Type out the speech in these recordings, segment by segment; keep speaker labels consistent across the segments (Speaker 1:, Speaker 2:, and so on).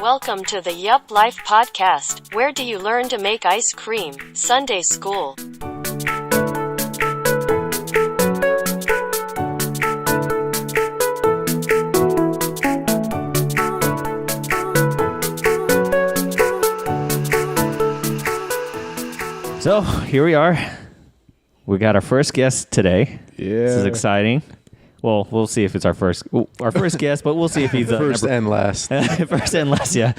Speaker 1: Welcome to the Yup Life podcast. Where do you learn to make ice cream? Sunday school.
Speaker 2: So here we are. We got our first guest today.
Speaker 3: Yeah,
Speaker 2: this is exciting. Well, we'll see if it's our first guest, but we'll see if he's
Speaker 4: first and last.
Speaker 2: First and last, yeah.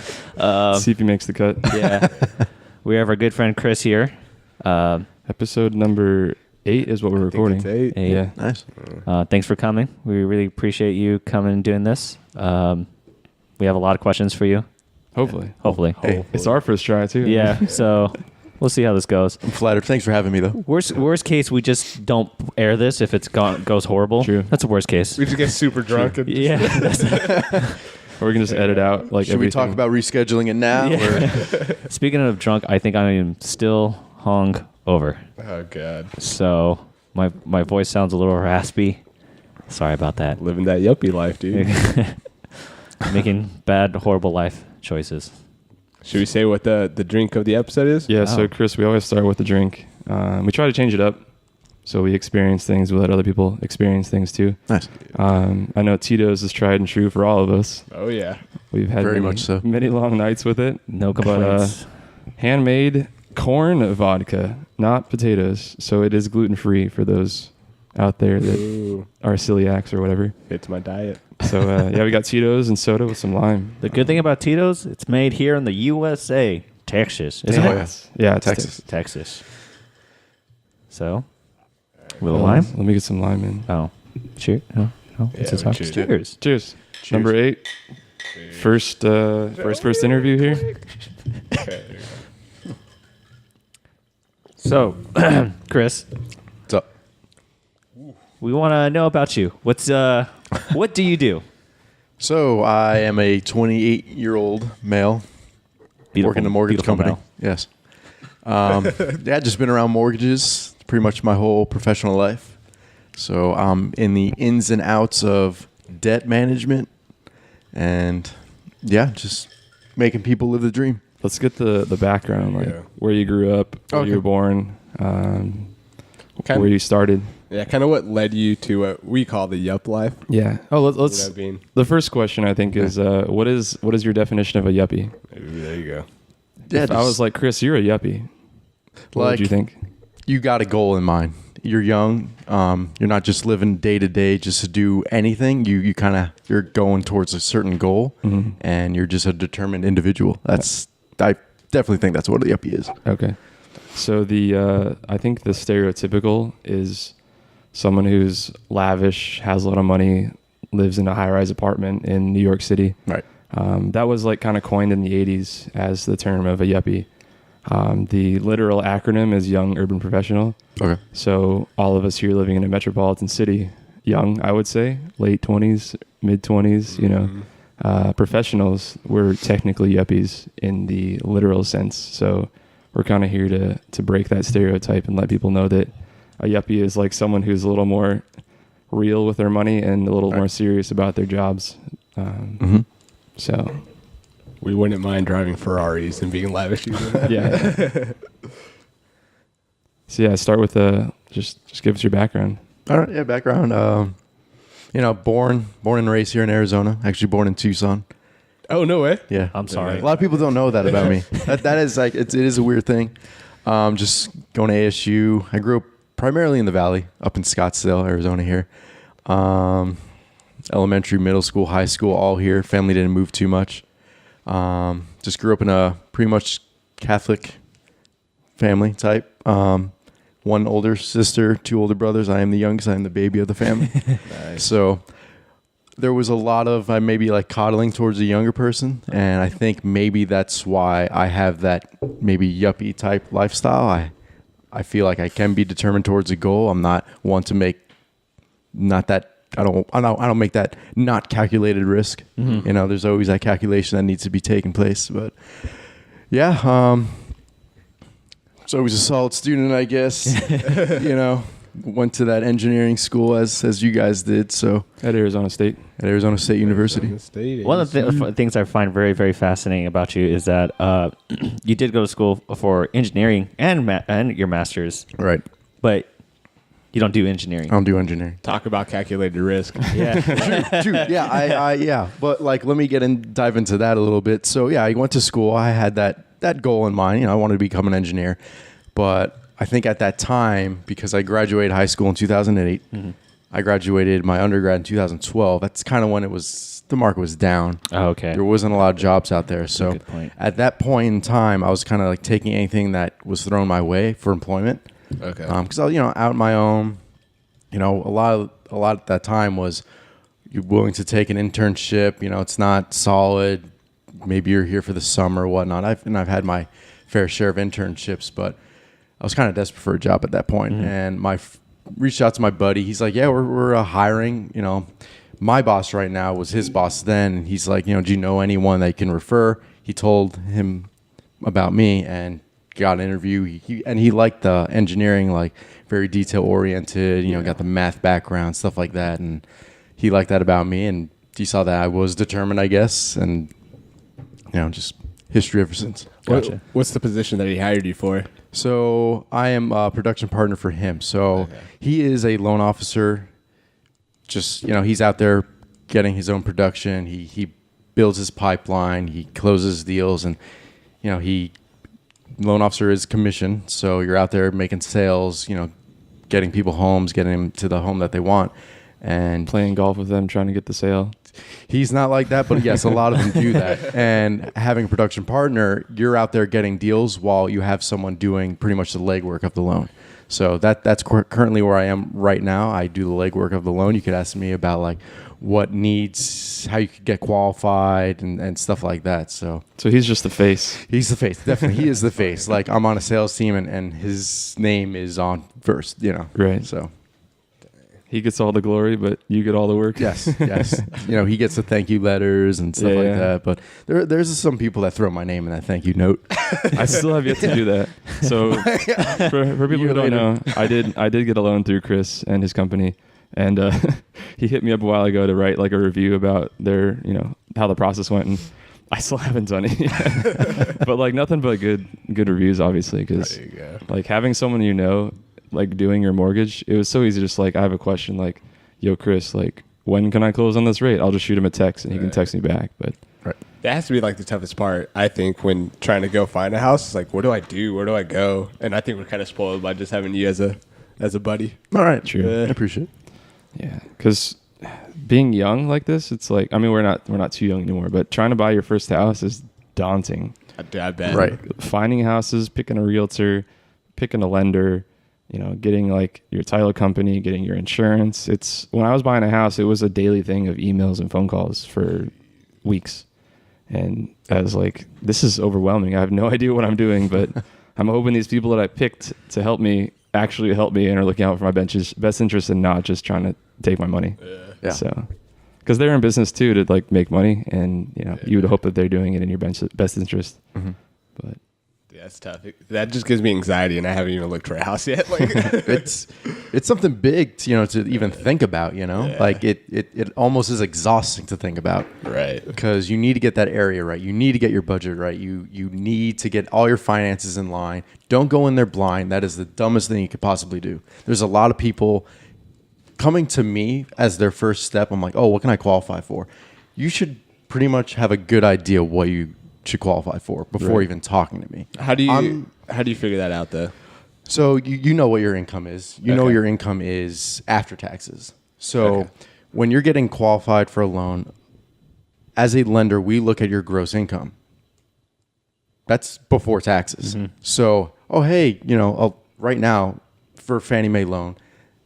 Speaker 3: See if he makes the cut.
Speaker 2: Yeah, we have our good friend Chris here.
Speaker 3: Episode number 8 is what we're recording.
Speaker 4: It's 8.
Speaker 3: Yeah,
Speaker 4: Nice.
Speaker 2: Thanks for coming. We really appreciate you coming and doing this. We have a lot of questions for you.
Speaker 3: hopefully.
Speaker 4: Hey,
Speaker 3: It's our first try too.
Speaker 2: Yeah, so we'll see how this goes.
Speaker 4: I'm flattered. Thanks for having me, though.
Speaker 2: Worst case, we just don't air this if it's goes horrible.
Speaker 3: True.
Speaker 2: That's the worst case.
Speaker 5: We just get super drunk. And
Speaker 2: Yeah.
Speaker 3: Or we can just edit out like
Speaker 4: Should we
Speaker 3: everything.
Speaker 4: talk about rescheduling it now?
Speaker 2: Yeah. Speaking of drunk, I think I am still hung over.
Speaker 5: Oh, God.
Speaker 2: So my voice sounds a little raspy. Sorry about that.
Speaker 5: Living that yuppie life, dude.
Speaker 2: Making bad, horrible life choices.
Speaker 5: Should we say what the drink of the episode is?
Speaker 3: Yeah,
Speaker 2: Oh.
Speaker 3: so Chris, we always start with the drink. We try to change it up so we experience things. We let other people experience things too.
Speaker 4: Nice.
Speaker 3: I know Tito's is tried and true for all of us.
Speaker 5: Oh, yeah.
Speaker 3: We've had
Speaker 4: Very
Speaker 3: many,
Speaker 4: much so.
Speaker 3: many long nights with it.
Speaker 2: No complaints.
Speaker 3: Handmade corn vodka, not potatoes. So it is gluten-free for those out there that
Speaker 5: Ooh,
Speaker 3: are celiacs or whatever.
Speaker 5: it's my diet.
Speaker 3: So yeah, we got Tito's and soda with some lime.
Speaker 2: The good thing about Tito's, it's made here in the USA, Texas, isn't
Speaker 4: Damn.
Speaker 2: it?
Speaker 3: Yeah,
Speaker 4: Texas.
Speaker 2: Texas. So, with a lime?
Speaker 3: Let me get some lime in.
Speaker 2: Oh, cheers. Oh, it's
Speaker 5: Yeah,
Speaker 2: a talk.
Speaker 5: cheers.
Speaker 2: Cheers.
Speaker 3: Cheers. Number 8. First interview here.
Speaker 2: So, Chris,
Speaker 4: What's up?
Speaker 2: we want to know about you. What do you do?
Speaker 4: So I am a 28-year-old male working in a mortgage
Speaker 2: beautiful
Speaker 4: company.
Speaker 2: male.
Speaker 4: Yes. Yeah, just been around mortgages pretty much my whole professional life. So I'm in the ins and outs of debt management and, yeah, just making people live the dream.
Speaker 3: Let's get the background, like
Speaker 5: Yeah.
Speaker 3: where you grew up, where
Speaker 4: Okay.
Speaker 3: you were born,
Speaker 5: Kind
Speaker 3: where
Speaker 5: of,
Speaker 3: you started.
Speaker 5: yeah, kind of what led you to what we call the yup life.
Speaker 3: Yeah. Oh, let's.
Speaker 5: You know, being,
Speaker 3: The first question I think is what is your definition of a yuppie?
Speaker 5: maybe there you go.
Speaker 4: Yeah,
Speaker 3: If I was like, Chris, you're a yuppie, what would you think?
Speaker 4: You got a goal in mind. You're young. You're not just living day to day just to do anything. You're going towards a certain goal, and you're just a determined individual. I definitely think that's what a yuppie is.
Speaker 3: Okay. So I think the stereotypical is someone who's lavish, has a lot of money, lives in a high-rise apartment in New York City.
Speaker 4: Right.
Speaker 3: That was like kind of coined in the 80s as the term of a yuppie. The literal acronym is Young Urban Professional.
Speaker 4: Okay.
Speaker 3: So all of us here living in a metropolitan city, young, I would say, late 20s, mid 20s, you know, professionals, we're technically yuppies in the literal sense. So we're kind of here to break that stereotype and let people know that a yuppie is like someone who's a little more real with their money and a little more serious about their jobs. So
Speaker 5: We wouldn't mind driving Ferraris and being lavish.
Speaker 3: yeah. So yeah, start with just give us your background.
Speaker 4: All right. Yeah. Background. Born and raised here in Arizona. Actually, born in Tucson.
Speaker 5: Oh, no way.
Speaker 4: Yeah.
Speaker 2: I'm sorry.
Speaker 4: A lot of people don't know that about me. That is like it is a weird thing. Just going to ASU. I grew up primarily in the Valley, up in Scottsdale, Arizona. Here, elementary, middle school, high school, all here. Family didn't move too much. Just grew up in a pretty much Catholic family type. One older sister, 2 older brothers. I am the youngest. I am the baby of the family.
Speaker 5: Nice.
Speaker 4: So there was a lot of maybe like coddling towards a younger person, and I think maybe that's why I have that maybe yuppie type lifestyle. I feel like I can be determined towards a goal. I'm not one to make not that I don't make that not calculated risk. You know, there's always that calculation that needs to be taking place. But yeah, so always a solid student, I guess. You know, went to that engineering school as you guys did. So
Speaker 3: At Arizona State.
Speaker 4: at Arizona State University.
Speaker 2: One of the things I find very, very fascinating about you is that you did go to school for engineering and your master's,
Speaker 4: Right.
Speaker 2: but you don't do engineering.
Speaker 4: I don't do engineering.
Speaker 5: Talk about calculated risk.
Speaker 2: Yeah.
Speaker 4: True. Yeah, yeah. But like, let me dive into that a little bit. So yeah, I went to school. I had that goal in mind. I wanted to become an engineer. But I think at that time, because I graduated high school in 2008, I graduated my undergrad in 2012. That's kind of when the market was down.
Speaker 2: Oh, okay.
Speaker 4: There wasn't a lot of jobs out there. So
Speaker 2: good point.
Speaker 4: at that point in time, I was kind of like taking anything that was thrown my way for employment.
Speaker 5: Okay.
Speaker 4: Because I was, out on my own. A lot at that time was you're willing to take an internship. It's not solid. Maybe you're here for the summer or whatnot. I've had my fair share of internships, but I was kind of desperate for a job at that point. And reached out to my buddy. He's like, yeah, we're hiring. My boss right now was his boss then. And he's like, do you know anyone that you can refer? He told him about me and got an interview. He liked the engineering, like very detail oriented, got the math background, stuff like that. And he liked that about me. And he saw that I was determined, I guess. And, just history ever since.
Speaker 2: Gotcha.
Speaker 5: What's the position that he hired you for?
Speaker 4: So I am a production partner for him. So he is a loan officer. Just, he's out there getting his own production. He builds his pipeline. He closes deals. And, loan officer is commission. So you're out there making sales, getting people homes, getting them to the home that they want. And
Speaker 3: Playing golf with them, trying to get the sale.
Speaker 4: he's not like that, but yes, a lot of them do that. And having a production partner, you're out there getting deals while you have someone doing pretty much the legwork of the loan. So that's currently where I am right now. I do the legwork of the loan. You could ask me about like what needs, how you could get qualified and stuff like that. So
Speaker 3: he's just the face.
Speaker 4: he's the face. Definitely, he is the face. Like I'm on a sales team and his name is on first,
Speaker 3: Right.
Speaker 4: So
Speaker 3: He gets all the glory, but you get all the work.
Speaker 4: yes. He gets the thank you letters and stuff like that. But there's some people that throw my name in that thank you note.
Speaker 3: I still have yet to do that. So for people who don't know, I did get a loan through Chris and his company, and he hit me up a while ago to write like a review about their, how the process went, and I still haven't done it yet. But like nothing but good reviews, obviously, because like having someone like doing your mortgage, it was so easy. Just like, I have a question, like, yo, Chris, like, when can I close on this rate? I'll just shoot him a text and he can text me back. But
Speaker 5: That has to be like the toughest part, I think, when trying to go find a house. It's like, what do I do? Where do I go? And I think we're kind of spoiled by just having you as a buddy.
Speaker 4: All right,
Speaker 3: True.
Speaker 4: I appreciate it.
Speaker 3: yeah, because being young like this, it's like, I mean, we're not too young anymore, but trying to buy your first house is daunting.
Speaker 5: I bet.
Speaker 4: Right.
Speaker 3: Finding houses, picking a realtor, picking a lender, getting like your title company, getting your insurance. When I was buying a house, it was a daily thing of emails and phone calls for weeks. And I was like, this is overwhelming. I have no idea what I'm doing, but I'm hoping these people that I picked to help me actually help me and are looking out for my best interest and not just trying to take my money.
Speaker 4: Yeah.
Speaker 3: So, because they're in business too to like make money, and you would hope that they're doing it in your best interest.
Speaker 4: Mm-hmm.
Speaker 3: But
Speaker 5: Yeah, it's tough. That just gives me anxiety, and I haven't even looked for a house yet. Like,
Speaker 4: it's something big, to even think about. Like it almost is exhausting to think about.
Speaker 5: right.
Speaker 4: Because you need to get that area right. You need to get your budget right. You need to get all your finances in line. Don't go in there blind. That is the dumbest thing you could possibly do. There's a lot of people coming to me as their first step. I'm like, oh, what can I qualify for? You should pretty much have a good idea what you should qualify for before even talking to me.
Speaker 5: How do you figure that out, though?
Speaker 4: So you know what your income is. You know your income is after taxes. So when you're getting qualified for a loan, as a lender, we look at your gross income. That's before taxes.
Speaker 2: Mm-hmm.
Speaker 4: So, right now for Fannie Mae loan,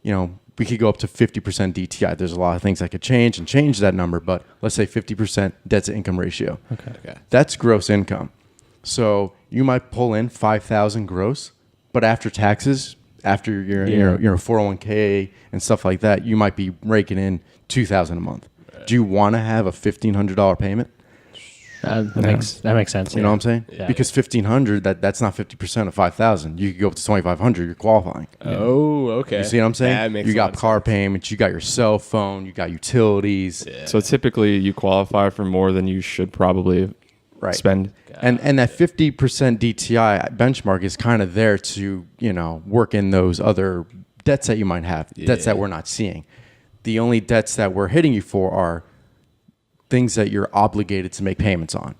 Speaker 4: we could go up to 50% DTI. There's a lot of things that could change that number, but let's say 50% debt to income ratio.
Speaker 5: Okay.
Speaker 4: That's gross income. So you might pull in $5,000 gross, but after taxes, after your 401k and stuff like that, you might be raking in $2,000 a month. Do you want to have a $1,500 payment?
Speaker 2: That makes sense.
Speaker 4: You know what I'm saying?
Speaker 2: Yeah.
Speaker 4: Because 1,500, that's not 50% of 5,000. You could go up to 2,500. You're qualifying.
Speaker 5: Oh, okay.
Speaker 4: You see what I'm saying?
Speaker 5: That makes
Speaker 4: You
Speaker 5: a lot
Speaker 4: got
Speaker 5: of
Speaker 4: car
Speaker 5: sense.
Speaker 4: payments. You got your cell phone. You got utilities.
Speaker 5: Yeah.
Speaker 3: So typically you qualify for more than you should probably
Speaker 4: Right.
Speaker 3: spend.
Speaker 4: And that 50% DTI benchmark is kind of there to, work in those other debts that you might have, debts that we're not seeing. The only debts that we're hitting you for are things that you're obligated to make payments on.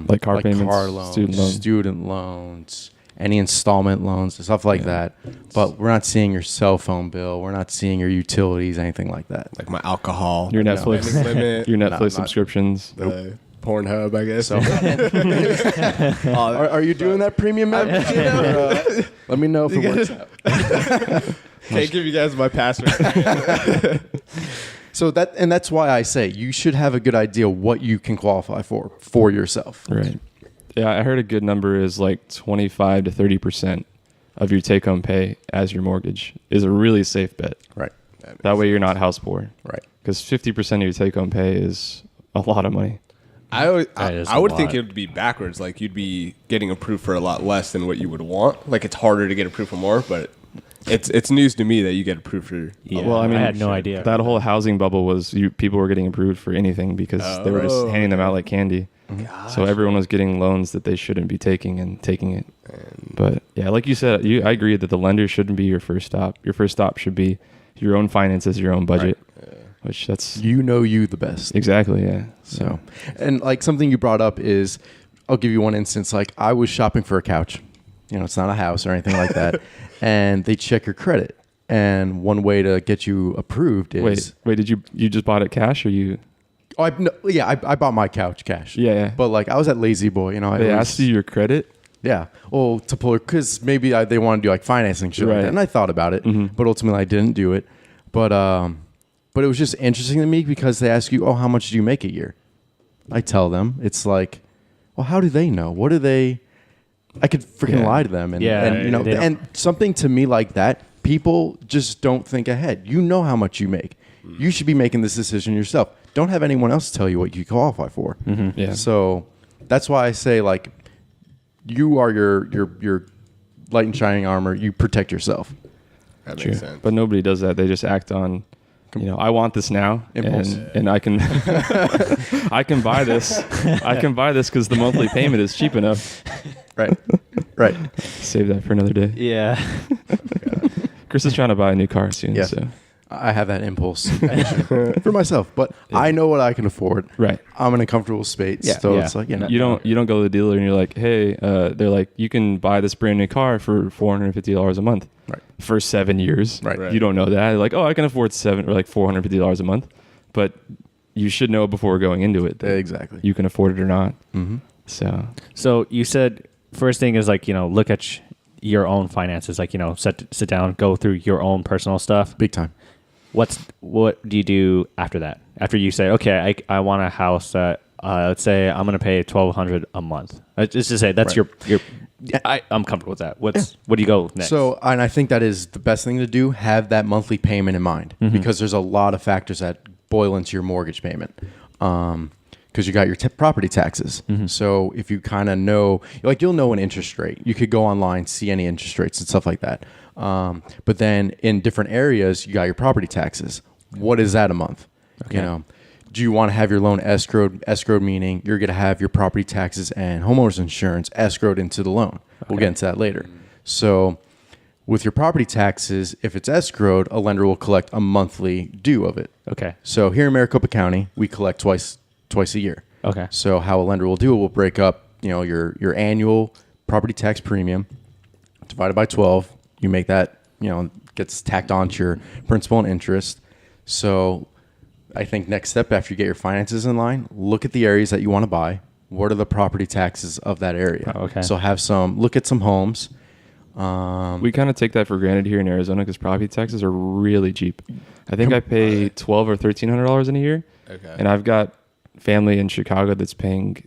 Speaker 3: Like car payments,
Speaker 4: car loans,
Speaker 3: student loans.
Speaker 4: loans, any installment loans, stuff like that. But we're not seeing your cell phone bill. We're not seeing your utilities, anything like that.
Speaker 5: Like my alcohol.
Speaker 3: Your Netflix,
Speaker 5: spending limit,
Speaker 3: your Netflix
Speaker 4: not-
Speaker 3: subscriptions.
Speaker 5: the Pornhub, I guess.
Speaker 4: So, are you doing that premium membership? Let me know if it works out.
Speaker 5: Can't give you guys my password.
Speaker 4: So that's why I say you should have a good idea what you can qualify for yourself.
Speaker 3: Right. Yeah, I heard a good number is like 25 to 30% of your take-home pay as your mortgage is a really safe bet.
Speaker 4: Right.
Speaker 3: That way you're not house poor.
Speaker 4: Right.
Speaker 3: Because 50% of your take-home pay is a lot of money.
Speaker 5: I would
Speaker 2: a
Speaker 5: think
Speaker 2: lot.
Speaker 5: it would be backwards. Like you'd be getting approved for a lot less than what you would want. Like it's harder to get approved for more, but it's news to me that you get approved for.
Speaker 2: Yeah.
Speaker 3: Well, I mean,
Speaker 2: I had no idea.
Speaker 3: That whole housing bubble was people were getting approved for anything because they were just handing them out like candy. So everyone was getting loans that they shouldn't be taking and taking it. But yeah, like you said, I agree that the lender shouldn't be your first stop. Your first stop should be your own finances, your own budget. Which that's
Speaker 4: You know you the best.
Speaker 3: exactly, yeah.
Speaker 4: So, and like something you brought up is, I'll give you one instance. Like I was shopping for a couch. It's not a house or anything like that. And they check your credit. And one way to get you approved is
Speaker 3: Wait, did you just bought it cash or you?
Speaker 4: I bought my couch cash.
Speaker 3: Yeah.
Speaker 4: But like I was at Lazy Boy,
Speaker 3: They asked you your credit?
Speaker 4: Yeah. Well, to pull it, because maybe they want to do like financing shit like
Speaker 3: Right.
Speaker 4: that. And I thought about it, but ultimately I didn't do it. But it was just interesting to me because they ask you, oh, how much do you make a year? I tell them, it's like, well, how do they know? What do they? I could freaking lie to them, and
Speaker 2: they don't-
Speaker 4: and something to me like that. People just don't think ahead. You know how much you make. You should be making this decision yourself. Don't have anyone else tell you what you qualify for.
Speaker 3: Yeah.
Speaker 4: So that's why I say like, you are your light and shining armor. You protect yourself.
Speaker 5: That
Speaker 3: True.
Speaker 5: makes sense.
Speaker 3: But nobody does that. They just act on, I want this now,
Speaker 4: Impulse.
Speaker 3: and I can, I can buy this. I can buy this because the monthly payment is cheap enough.
Speaker 4: Right. Right.
Speaker 3: Save that for another day.
Speaker 2: Yeah.
Speaker 3: Chris is trying to buy a new car soon.
Speaker 4: Yes.
Speaker 3: So.
Speaker 4: I have that impulse for myself, but I know what I can afford.
Speaker 3: Right.
Speaker 4: I'm in a comfortable space.
Speaker 2: Yeah.
Speaker 4: So
Speaker 2: Yeah.
Speaker 4: it's like,
Speaker 3: You don't go to the dealer and you're like, hey, they're like, you can buy this brand new car for $450 a month.
Speaker 4: Right.
Speaker 3: For 7 years.
Speaker 4: Right.
Speaker 3: You don't know that. They're like, oh, I can afford $450 a month, but you should know before going into it that
Speaker 4: Exactly.
Speaker 3: you can afford it or not.
Speaker 4: Mm-hmm.
Speaker 3: So
Speaker 2: You said first thing is like, look at your own finances, like, sit down, go through your own personal stuff.
Speaker 4: Big time.
Speaker 2: What do you do after that? After you say, okay, I want a house that, let's say I'm going to pay $1,200 a month. Just to say that's
Speaker 4: Right.
Speaker 2: your I'm comfortable with that. What do you go next?
Speaker 4: So, and I think that is the best thing to do. Have that monthly payment in mind because there's a lot of factors that boil into your mortgage payment. Because you got your property taxes. So if you kind of know, like you'll know an interest rate. You could go online, see any interest rates and stuff like that. But then in different areas, you got your property taxes. What is that a month?
Speaker 2: Okay.
Speaker 4: Do you want to have your loan escrowed? Escrowed meaning you're going to have your property taxes and homeowners insurance escrowed into the loan. We'll get into that later. So with your property taxes, if it's escrowed, a lender will collect a monthly due of it.
Speaker 2: Okay.
Speaker 4: So here in Maricopa County, we collect twice a year.
Speaker 2: Okay.
Speaker 4: So how a lender will do it, will break up, your annual property tax premium divided by 12. You make that, gets tacked onto your principal and interest. So I think next step after you get your finances in line, look at the areas that you want to buy. What are the property taxes of that area?
Speaker 2: Oh, okay.
Speaker 4: So look at some homes.
Speaker 3: we kind of take that for granted here in Arizona because property taxes are really cheap. I think I pay $1,200 or $1,300 in a year.
Speaker 5: Okay.
Speaker 3: And I've got family in Chicago that's paying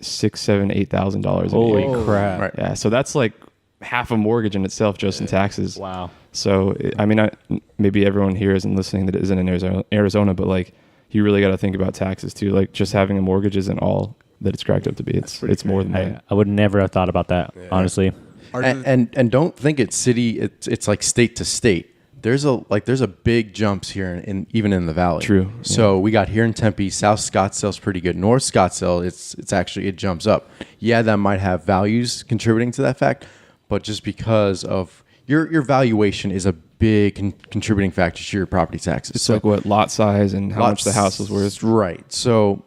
Speaker 3: $6,000, $7,000, $8,000 a
Speaker 2: Holy
Speaker 3: year.
Speaker 2: crap.
Speaker 4: Right.
Speaker 3: Yeah, so that's like half a mortgage in itself just in taxes.
Speaker 2: Wow.
Speaker 3: So I mean, maybe everyone here isn't listening that isn't in Arizona, but like you really got to think about taxes too. Like just having a mortgage isn't all that it's cracked up to be. It's more than that.
Speaker 2: I would never have thought about that, honestly.
Speaker 4: And don't think it's city. It's like state to state. There's a big jumps here in even in the valley.
Speaker 3: True.
Speaker 4: So we got here in Tempe, South Scottsdale's pretty good. North Scottsdale, it's actually it jumps up. Yeah, that might have values contributing to that fact, but just because of your valuation is a big contributing factor to your property taxes.
Speaker 3: It's like what lot size and how much the house is worth.
Speaker 4: Right. So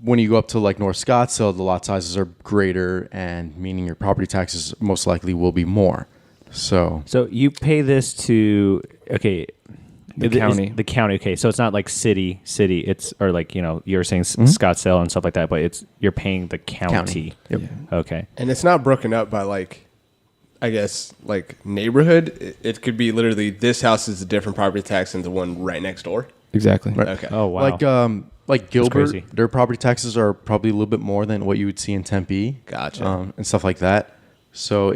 Speaker 4: when you go up to like North Scottsdale, the lot sizes are greater, and meaning your property taxes most likely will be more. So
Speaker 2: you pay this to
Speaker 3: The county.
Speaker 2: The county. Okay, so it's not like city. It's or like you're saying Scottsdale and stuff like that, but you're paying the county.
Speaker 4: Yep.
Speaker 3: Yeah.
Speaker 2: Okay.
Speaker 5: And it's not broken up by like, I guess like neighborhood. It could be literally this house is a different property tax than the one right next door.
Speaker 3: Exactly.
Speaker 4: Right.
Speaker 5: Okay.
Speaker 2: Oh wow.
Speaker 4: Like Gilbert,
Speaker 2: crazy.
Speaker 4: their property taxes are probably a little bit more than what you would see in Tempe.
Speaker 5: Gotcha.
Speaker 4: And stuff like that. So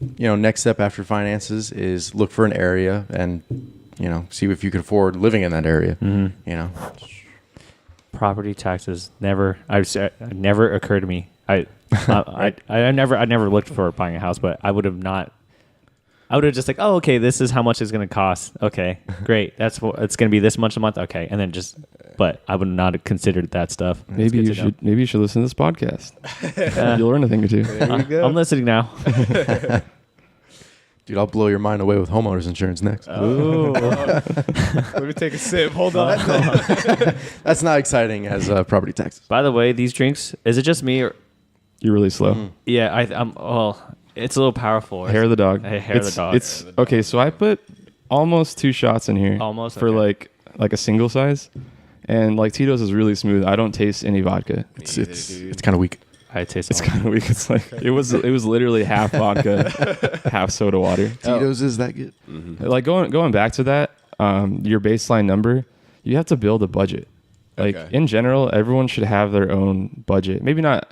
Speaker 4: next step after finances is look for an area and, see if you can afford living in that area.
Speaker 2: Mm-hmm. Property taxes never occurred to me. I never looked for buying a house, but I would have just like, oh, okay, this is how much it's going to cost. Okay, great. That's what it's going to be this much a month. Okay. And then but I would not have considered that stuff.
Speaker 3: Maybe you should listen to this podcast. You'll learn a thing or two.
Speaker 5: There you go.
Speaker 2: I'm listening now.
Speaker 4: Dude, I'll blow your mind away with homeowners insurance next.
Speaker 2: Ooh.
Speaker 5: Let me take a sip. Hold on.
Speaker 4: That's not exciting as property taxes.
Speaker 2: By the way, these drinks, is it just me or
Speaker 3: You're really slow.
Speaker 2: yeah, it's a little powerful.
Speaker 3: Hair of the dog.
Speaker 2: Hair of the dog.
Speaker 3: It's okay. So I put almost 2 shots in here.
Speaker 2: Almost?
Speaker 3: For
Speaker 2: Okay.
Speaker 3: like a single size, and like Tito's is really smooth. I don't taste any vodka.
Speaker 4: It's kind of weak.
Speaker 2: I taste
Speaker 3: It's kind of weak. It's like it was literally half vodka, half soda water.
Speaker 4: Tito's is that good?
Speaker 3: Like going back to that, your baseline number, you have to build a budget. Like in general, everyone should have their own budget. Maybe not.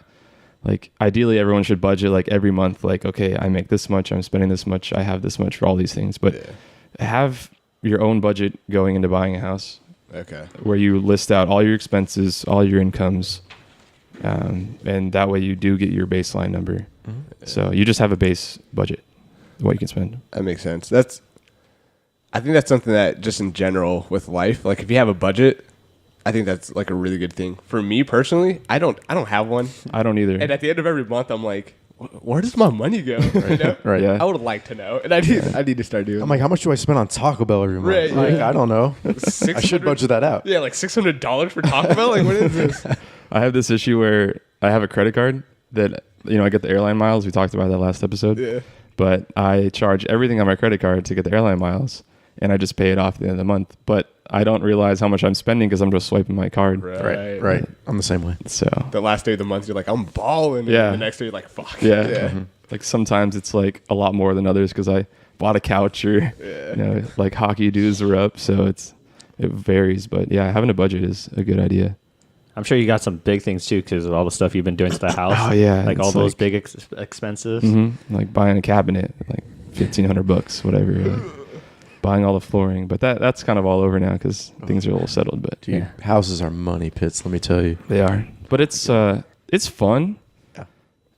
Speaker 3: Like ideally, everyone should budget like every month. Like, okay, I make this much, I'm spending this much, I have this much for all these things. But have your own budget going into buying a house.
Speaker 5: Okay.
Speaker 3: Where you list out all your expenses, all your incomes, and that way you do get your baseline number. So you just have a base budget, what you can spend.
Speaker 5: That makes sense. I think that's something that just in general with life, like if you have a budget, I think that's like a really good thing. For me personally, I don't have one.
Speaker 3: I don't either.
Speaker 5: And at the end of every month, I'm like, where does my money go? You know?
Speaker 4: Right.
Speaker 3: Yeah.
Speaker 5: I would like to know, and I need to start doing.
Speaker 4: I'm like, how much do I spend on Taco Bell every month?
Speaker 5: Right,
Speaker 4: Like,
Speaker 5: yeah.
Speaker 4: I don't know. I
Speaker 5: 600
Speaker 4: should budget that out.
Speaker 5: Yeah, like $600 for Taco Bell. Like, what is this?
Speaker 3: I have this issue where I have a credit card that, I get the airline miles. We talked about that last episode.
Speaker 5: Yeah.
Speaker 3: But I charge everything on my credit card to get the airline miles, and I just pay it off at the end of the month. But I don't realize how much I'm spending because I'm just swiping my card.
Speaker 4: Right. I'm the same way.
Speaker 3: So,
Speaker 5: The last day of the month, you're like, I'm balling.
Speaker 3: Yeah.
Speaker 5: And the next day, you're like, fuck.
Speaker 3: yeah. Like sometimes it's like a lot more than others because I bought a couch or, like hockey dues were up. So it varies. But yeah, having a budget is a good idea.
Speaker 2: I'm sure you got some big things too because of all the stuff you've been doing to the house.
Speaker 3: Oh, yeah.
Speaker 2: Like all
Speaker 3: It's
Speaker 2: those
Speaker 3: like-
Speaker 2: big expenses.
Speaker 3: Like buying a cabinet, like $1,500, whatever. Like buying all the flooring. But that's kind of all over now because things are a little settled. But
Speaker 4: Dude, houses are money pits, let me tell you.
Speaker 3: they are. But it's fun.
Speaker 4: Yeah.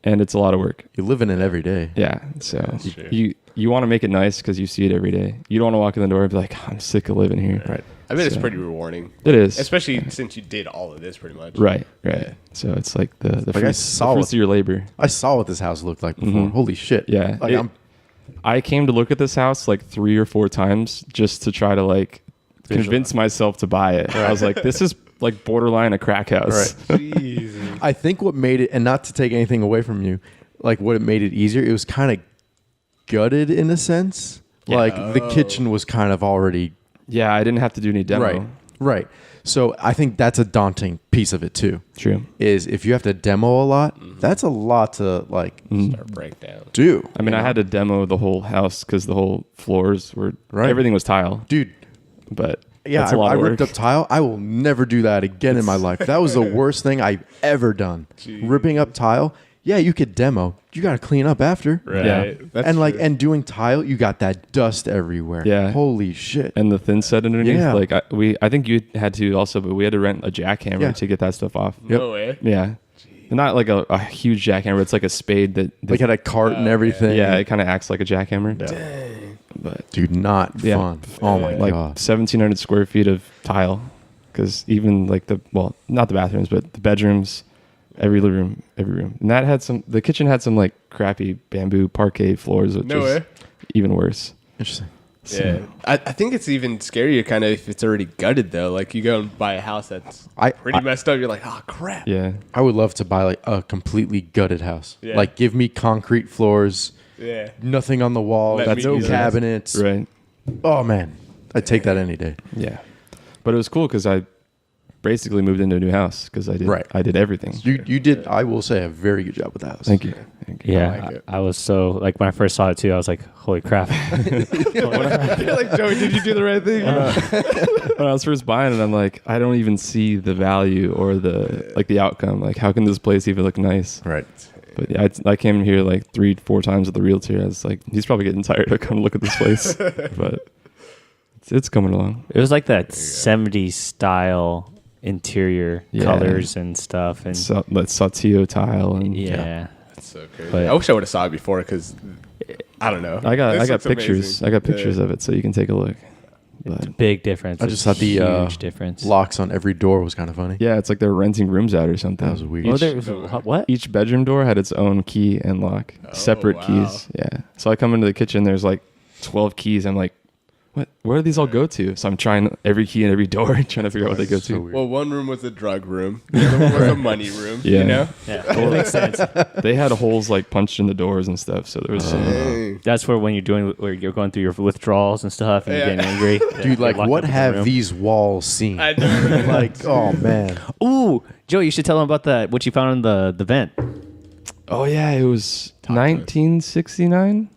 Speaker 3: And it's a lot of work.
Speaker 4: You live in it every day.
Speaker 3: Yeah. So
Speaker 5: true.
Speaker 3: you want to make it nice because you see it every day. You don't want to walk in the door and be like, I'm sick of living here.
Speaker 4: Right.
Speaker 5: I mean, it's
Speaker 3: So-
Speaker 5: pretty rewarding.
Speaker 3: It is.
Speaker 5: Especially since you did all of this pretty much.
Speaker 3: Right.
Speaker 5: Yeah.
Speaker 3: So it's like the
Speaker 4: I
Speaker 3: fruits,
Speaker 4: saw
Speaker 3: the fruits
Speaker 4: what-
Speaker 3: of your labor.
Speaker 4: I saw what this house looked like before. Holy shit.
Speaker 3: Yeah.
Speaker 4: Like,
Speaker 3: I came to look at this house like 3 or 4 times just to try to like convince myself to buy it. I was like, this is like borderline a crack house.
Speaker 4: Right.
Speaker 5: Jesus.
Speaker 4: I think what made it, and not to take anything away from you, like what it made it easier, it was kind of gutted in a sense. Like the kitchen was kind of already
Speaker 3: Yeah, I didn't have to do any demo.
Speaker 4: Right. So I think that's a daunting piece of it too.
Speaker 3: True.
Speaker 4: Is if you have to demo a lot, that's a lot to like
Speaker 5: Start breakdown.
Speaker 4: do.
Speaker 3: I mean, I had to demo the whole house because the whole floors were,
Speaker 4: Right.
Speaker 3: everything was tile.
Speaker 4: Dude,
Speaker 3: But
Speaker 4: yeah,
Speaker 3: that's a lot
Speaker 4: I
Speaker 3: of
Speaker 4: ripped
Speaker 3: work.
Speaker 4: up tile. I will never do that again in my life. That was the worst thing I've ever done. Ripping up tile. yeah, you could demo. You got to clean up after.
Speaker 5: Right.
Speaker 3: Yeah.
Speaker 5: That's
Speaker 4: And like,
Speaker 5: true.
Speaker 4: and doing tile, you got that dust everywhere.
Speaker 3: Yeah.
Speaker 4: Holy shit.
Speaker 3: And the thin set underneath,
Speaker 4: Yeah.
Speaker 3: like I think you had to also, but we had to rent a jackhammer
Speaker 4: Yeah.
Speaker 3: to get that stuff off.
Speaker 5: No way.
Speaker 3: Yeah. Not like a huge jackhammer. It's like a spade that
Speaker 4: Like had a cart and everything.
Speaker 3: yeah, it kind of acts like a jackhammer.
Speaker 5: Dang.
Speaker 3: But
Speaker 4: Dude, not
Speaker 3: Yeah.
Speaker 4: fun. Oh my
Speaker 3: like
Speaker 4: god.
Speaker 3: 1,700 square feet of tile, because even like not the bathrooms, but the bedrooms, every room, and that had the kitchen had some like crappy bamboo parquet floors, which
Speaker 5: No
Speaker 3: is
Speaker 5: way.
Speaker 3: even worse.
Speaker 4: Interesting.
Speaker 3: So,
Speaker 5: Yeah, I think it's even scarier kind of if it's already gutted though. Like you go and buy a house that's pretty messed up. You're like, oh crap.
Speaker 3: yeah.
Speaker 4: I would love to buy like a completely gutted house.
Speaker 5: Yeah.
Speaker 4: Like give me concrete floors,
Speaker 5: Yeah.
Speaker 4: nothing on the wall,
Speaker 5: Let me
Speaker 4: no
Speaker 5: do that.
Speaker 4: cabinets.
Speaker 3: Right.
Speaker 4: Oh man, I'd take that any day.
Speaker 3: Yeah. But it was cool because I basically moved into a new house because I did everything.
Speaker 4: You did, I will say, a very good job with the house.
Speaker 3: Thank you.
Speaker 2: Yeah,
Speaker 5: like it.
Speaker 2: I was so like when I first saw it too, I was like, holy crap.
Speaker 5: You're like, Joey, did you do the right thing?
Speaker 3: When I was first buying it, I'm like, I don't even see the value or the outcome. Like, how can this place even look nice?
Speaker 4: Right.
Speaker 3: But yeah, I came here like 3-4 times with the realtor. I was like, he's probably getting tired of coming to look at this place. But it's coming along.
Speaker 2: It was like that 70s style interior
Speaker 3: Yeah.
Speaker 2: colors and stuff. And
Speaker 3: That Saltillo tile and
Speaker 2: yeah.
Speaker 5: That's so crazy.
Speaker 2: But-
Speaker 5: I wish I would have saw it before because I don't know.
Speaker 3: I got
Speaker 5: This looks
Speaker 3: pictures.
Speaker 5: amazing.
Speaker 3: I got pictures
Speaker 5: Yeah.
Speaker 3: of it, so you can take a look. But
Speaker 2: Big difference.
Speaker 4: I just thought the
Speaker 2: huge difference.
Speaker 4: locks on every door was kind of funny.
Speaker 3: yeah, it's like they're renting rooms out or something.
Speaker 4: That was weird.
Speaker 2: Oh,
Speaker 3: Each,
Speaker 2: there was what?
Speaker 3: each bedroom door had its own key and lock, separate
Speaker 5: wow.
Speaker 3: keys. Yeah. So I come into the kitchen. There's like 12 keys. I'm like, what? Where do these all go to? So I'm trying every key in every door, trying to figure out what they go
Speaker 4: So
Speaker 3: to.
Speaker 4: weird.
Speaker 5: Well, one room was a drug room. The other one was a money room.
Speaker 3: Yeah.
Speaker 5: You know?
Speaker 2: Yeah, it makes sense.
Speaker 3: They had holes like punched in the doors and stuff. So there was some.
Speaker 5: Dang.
Speaker 2: That's where when you're going through your withdrawals and stuff and
Speaker 5: Yeah.
Speaker 2: you're getting angry.
Speaker 4: Dude, like,
Speaker 2: You're locked
Speaker 4: what
Speaker 2: up in the
Speaker 4: have
Speaker 2: room.
Speaker 4: these walls seen?
Speaker 5: I know.
Speaker 4: Like, oh man.
Speaker 2: Ooh, Joe, you should tell them about that. What you found in the vent.
Speaker 3: Oh yeah, it was 1969.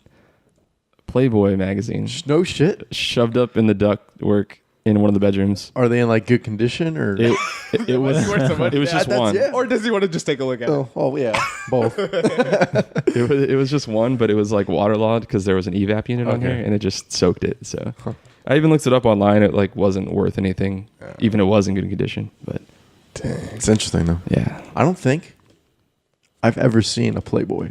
Speaker 3: Playboy magazine
Speaker 4: No shit.
Speaker 3: shoved up in the ductwork in one of the bedrooms.
Speaker 4: Are they in like good condition or?
Speaker 3: It was
Speaker 5: He wants somebody-
Speaker 3: it was
Speaker 5: Yeah,
Speaker 3: just
Speaker 5: that's
Speaker 3: one.
Speaker 5: it. Or does he want to just take a look at it?
Speaker 4: Oh yeah, both.
Speaker 3: It was just one, but it was like waterlogged because there was an evap unit on
Speaker 4: Okay.
Speaker 3: here, and it just soaked it. So I even looked it up online. It like wasn't worth anything, even it was in good condition. But
Speaker 4: It's interesting though.
Speaker 3: yeah,
Speaker 4: I don't think I've ever seen a Playboy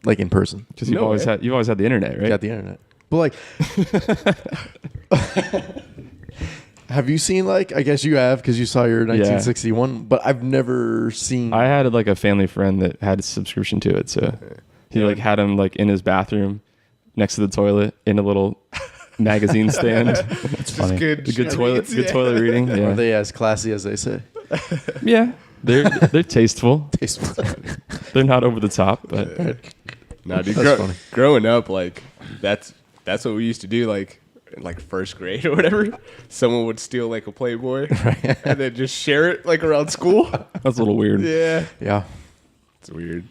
Speaker 4: like in person.
Speaker 3: because
Speaker 5: No way.
Speaker 3: you've always had the internet, right?
Speaker 4: Got the internet, but like, have you seen like? I guess you have because you saw your 1961. But I've never seen.
Speaker 3: I had like a family friend that had a subscription to it, so he like had him like in his bathroom next to the toilet in a little magazine stand.
Speaker 2: It's funny.
Speaker 5: Good,
Speaker 3: A good toilet reading.
Speaker 4: Are
Speaker 3: Yeah,
Speaker 4: they as classy as they say?
Speaker 3: yeah. They're tasteful.
Speaker 4: Tasteful.
Speaker 3: They're not over the top, but
Speaker 5: No, dude,
Speaker 4: That's funny.
Speaker 5: growing up, like that's what we used to do. Like in like first grade or whatever, someone would steal like a Playboy and then just share it like around school.
Speaker 3: that's a little weird.
Speaker 5: Yeah,
Speaker 4: Yeah.
Speaker 5: it's weird.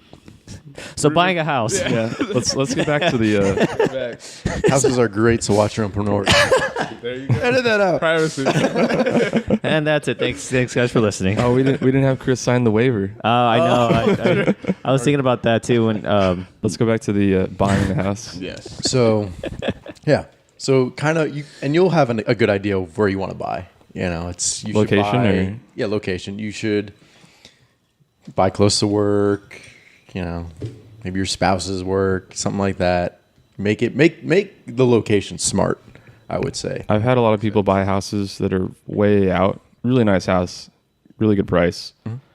Speaker 2: So buying a house.
Speaker 3: Yeah. Let's get back to the.
Speaker 4: Houses are great to watch your entrepreneurs.
Speaker 5: There you go.
Speaker 4: Edit that out.
Speaker 5: Privacy.
Speaker 2: And that's it. Thanks guys for listening.
Speaker 3: Oh, we didn't have Chris sign the waiver.
Speaker 2: I know. I was thinking about that too. When
Speaker 3: Let's go back to the buying the house.
Speaker 5: Yes.
Speaker 4: So, yeah. So kind of you'll have a good idea of where you want to buy. You know, it's you
Speaker 3: Location
Speaker 4: should buy,
Speaker 3: or-
Speaker 4: yeah, location. You should buy close to work. You know, maybe your spouse's work, something like that. Make the location smart. I would say.
Speaker 3: I've had a lot of people buy houses that are way out. Really nice house, really good price,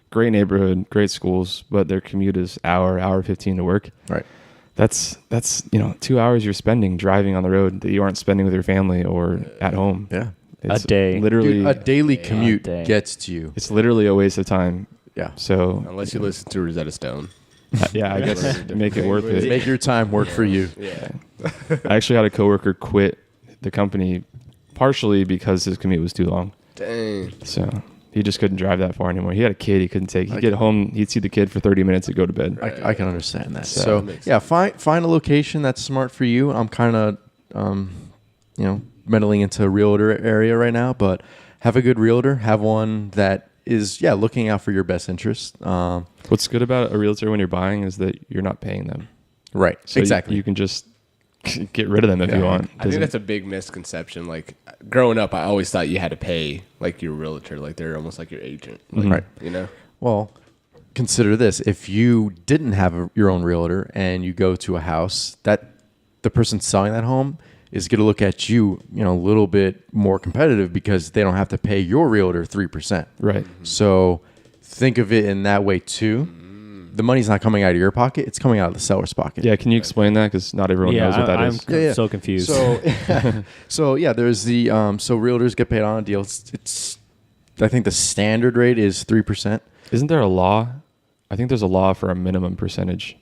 Speaker 3: great neighborhood, great schools, but their commute is hour 15 to work.
Speaker 4: Right.
Speaker 3: That's 2 hours you're spending driving on the road that you aren't spending with your family or at home.
Speaker 4: Yeah.
Speaker 3: It's
Speaker 2: A day.
Speaker 3: literally
Speaker 4: Dude, a daily commute
Speaker 2: day.
Speaker 4: gets to you.
Speaker 3: it's literally a waste of time.
Speaker 4: Yeah.
Speaker 3: So
Speaker 5: Unless you listen to Rosetta Stone.
Speaker 3: yeah, I guess make it worth it.
Speaker 4: Make your time work for you.
Speaker 5: Yeah.
Speaker 3: I actually had a coworker quit the company partially because his commute was too long.
Speaker 5: Dang.
Speaker 3: So he just couldn't drive that far anymore. He had a kid he couldn't take. He'd get home, he'd see the kid for 30 minutes and go to bed.
Speaker 4: I can understand that.
Speaker 3: So-
Speaker 4: So,
Speaker 5: That makes
Speaker 4: yeah, find a location that's smart for you. I'm kind of, meddling into a realtor area right now, but have a good realtor. Have one that is looking out for your best interest.
Speaker 3: What's good about a realtor when you're buying is that you're not paying them.
Speaker 4: Right.
Speaker 3: So
Speaker 4: exactly.
Speaker 3: You can just get rid of them if you want.
Speaker 5: I think that's a big misconception. Like growing up, I always thought you had to pay like your realtor, like they're almost like your agent, like,
Speaker 4: Right.
Speaker 5: You know.
Speaker 4: Well, consider this: if you didn't have your own realtor and you go to a house, that the person selling that home is going to look at you, a little bit more competitive because they don't have to pay your realtor 3%.
Speaker 3: Right.
Speaker 4: So think of it in that way too. The money's not coming out of your pocket; it's coming out of the seller's pocket.
Speaker 3: Yeah, can you explain that? Because not everyone knows what that is.
Speaker 4: Yeah.
Speaker 2: So confused.
Speaker 4: So there's the so realtors get paid on a deal. It's I think the standard rate is 3%.
Speaker 3: Isn't there a law? I think there's a law for a minimum percentage.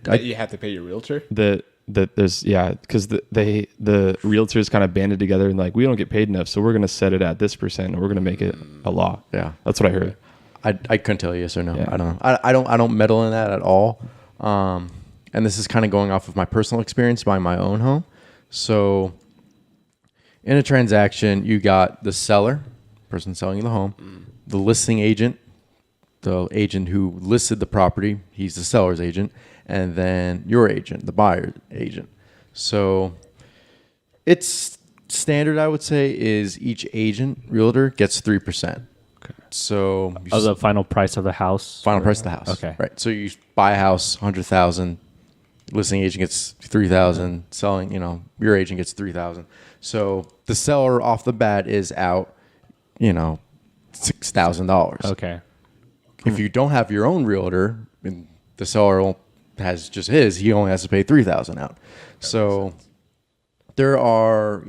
Speaker 5: That you have to pay your realtor.
Speaker 3: That there's because the realtors kind of banded together and like, we don't get paid enough, so we're going to set it at this percent and we're going to make it a law.
Speaker 4: Yeah,
Speaker 3: that's what I heard.
Speaker 4: I couldn't tell you yes or no.
Speaker 3: Yeah.
Speaker 4: I don't know. I don't meddle in that at all. And this is kind of going off of my personal experience buying my own home. So in a transaction, you got the seller, person selling you the home, the listing agent, the agent who listed the property, he's the seller's agent, and then your agent, the buyer's agent. So it's standard, I would say, is each agent, realtor, gets 3%. So
Speaker 2: of the final price of the house.
Speaker 4: Final price of the house.
Speaker 2: Okay.
Speaker 4: Right. So you buy a house, 100,000. Listing agent gets 3,000. Selling, your agent gets 3,000. So the seller off the bat is out, $6,000.
Speaker 2: Okay.
Speaker 4: If you don't have your own realtor, and the seller has just his, he only has to pay 3,000 out. So there are,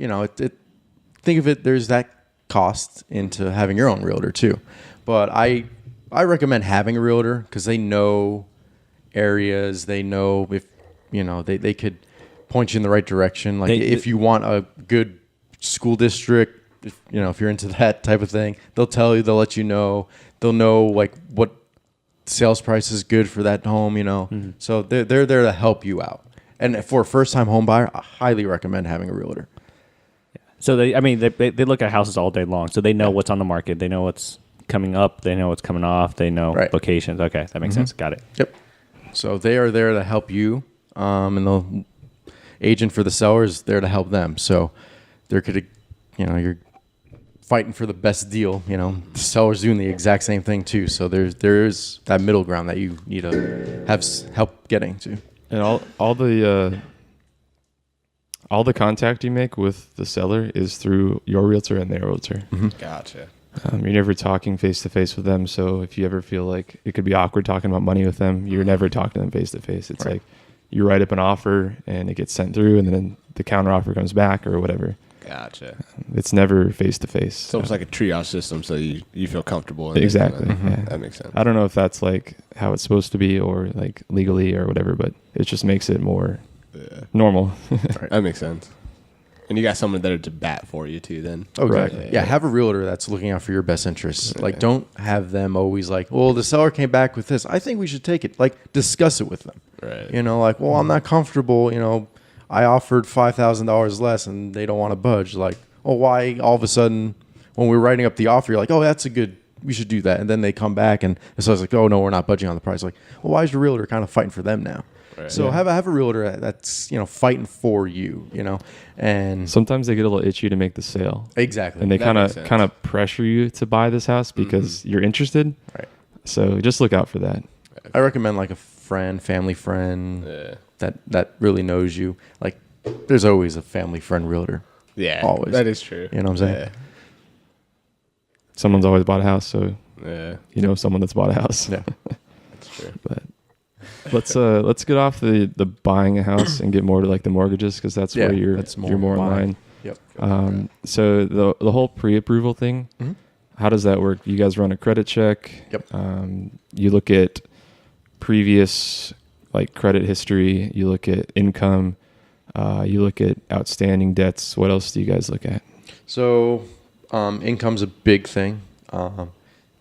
Speaker 4: think of it. There's that cost into having your own realtor too. But I recommend having a realtor because they know areas. They know if, they could point you in the right direction. Like if you want a good school district, if you're into that type of thing, they'll tell you, they'll let you know. They'll know like what sales price is good for that home, Mm-hmm. So they're there to help you out. And for a first-time home buyer, I highly recommend having a realtor.
Speaker 2: So they look at houses all day long. So they know what's on the market. They know what's coming up. They know what's coming off. They know locations. Okay, that makes sense. Got it.
Speaker 4: Yep. So they are there to help you, and the agent for the seller is there to help them. So they're gonna, you're fighting for the best deal. The seller's doing the exact same thing too. So there's that middle ground that you need to have help getting to.
Speaker 3: And all the contact you make with the seller is through your realtor and their realtor.
Speaker 4: Mm-hmm.
Speaker 5: Gotcha.
Speaker 3: You're never talking face to face with them. So if you ever feel like it could be awkward talking about money with them, you're never talking to them face to face. It's like you write up an offer and it gets sent through and then the counter offer comes back or whatever.
Speaker 5: Gotcha.
Speaker 3: It's never face to face.
Speaker 5: It's almost like a triage system, so you feel comfortable. In
Speaker 3: exactly.
Speaker 5: Yeah. That makes sense.
Speaker 3: I don't know if that's like how it's supposed to be or like legally or whatever, but it just makes it more normal.
Speaker 5: That makes sense. And you got someone there to bat for you too then.
Speaker 4: Oh, exactly.
Speaker 3: Right.
Speaker 4: Yeah, have a realtor that's looking out for your best interests. Right. Like, don't have them always like, well, the seller came back with this. I think we should take it. Like, discuss it with them.
Speaker 5: Right.
Speaker 4: Like, well, I'm not comfortable. I offered $5,000 less and they don't want to budge. Like, oh, why all of a sudden when we're writing up the offer, you're like, oh, we should do that. And then they come back and so it's like, oh, no, we're not budging on the price. Like, well, why is your realtor kind of fighting for them now? Right. So have a realtor that's fighting for you, and
Speaker 3: sometimes they get a little itchy to make the sale.
Speaker 4: Exactly,
Speaker 3: and they kind of pressure you to buy this house because you're interested.
Speaker 4: Right.
Speaker 3: So just look out for that.
Speaker 4: I recommend like a family friend that really knows you. Like, there's always a family friend realtor.
Speaker 5: Yeah,
Speaker 4: always.
Speaker 5: That is true.
Speaker 4: You know what I'm saying?
Speaker 5: Yeah.
Speaker 3: Someone's always bought a house, so someone that's bought a house.
Speaker 4: Yeah,
Speaker 5: that's true.
Speaker 3: But let's get off the buying a house and get more to like the mortgages because that's where you're more in line.
Speaker 4: Yep.
Speaker 3: So the whole pre-approval thing, how does that work? You guys run a credit check.
Speaker 4: Yep.
Speaker 3: You look at previous like credit history. You look at income. You look at outstanding debts. What else do you guys look at?
Speaker 4: So income's a big thing.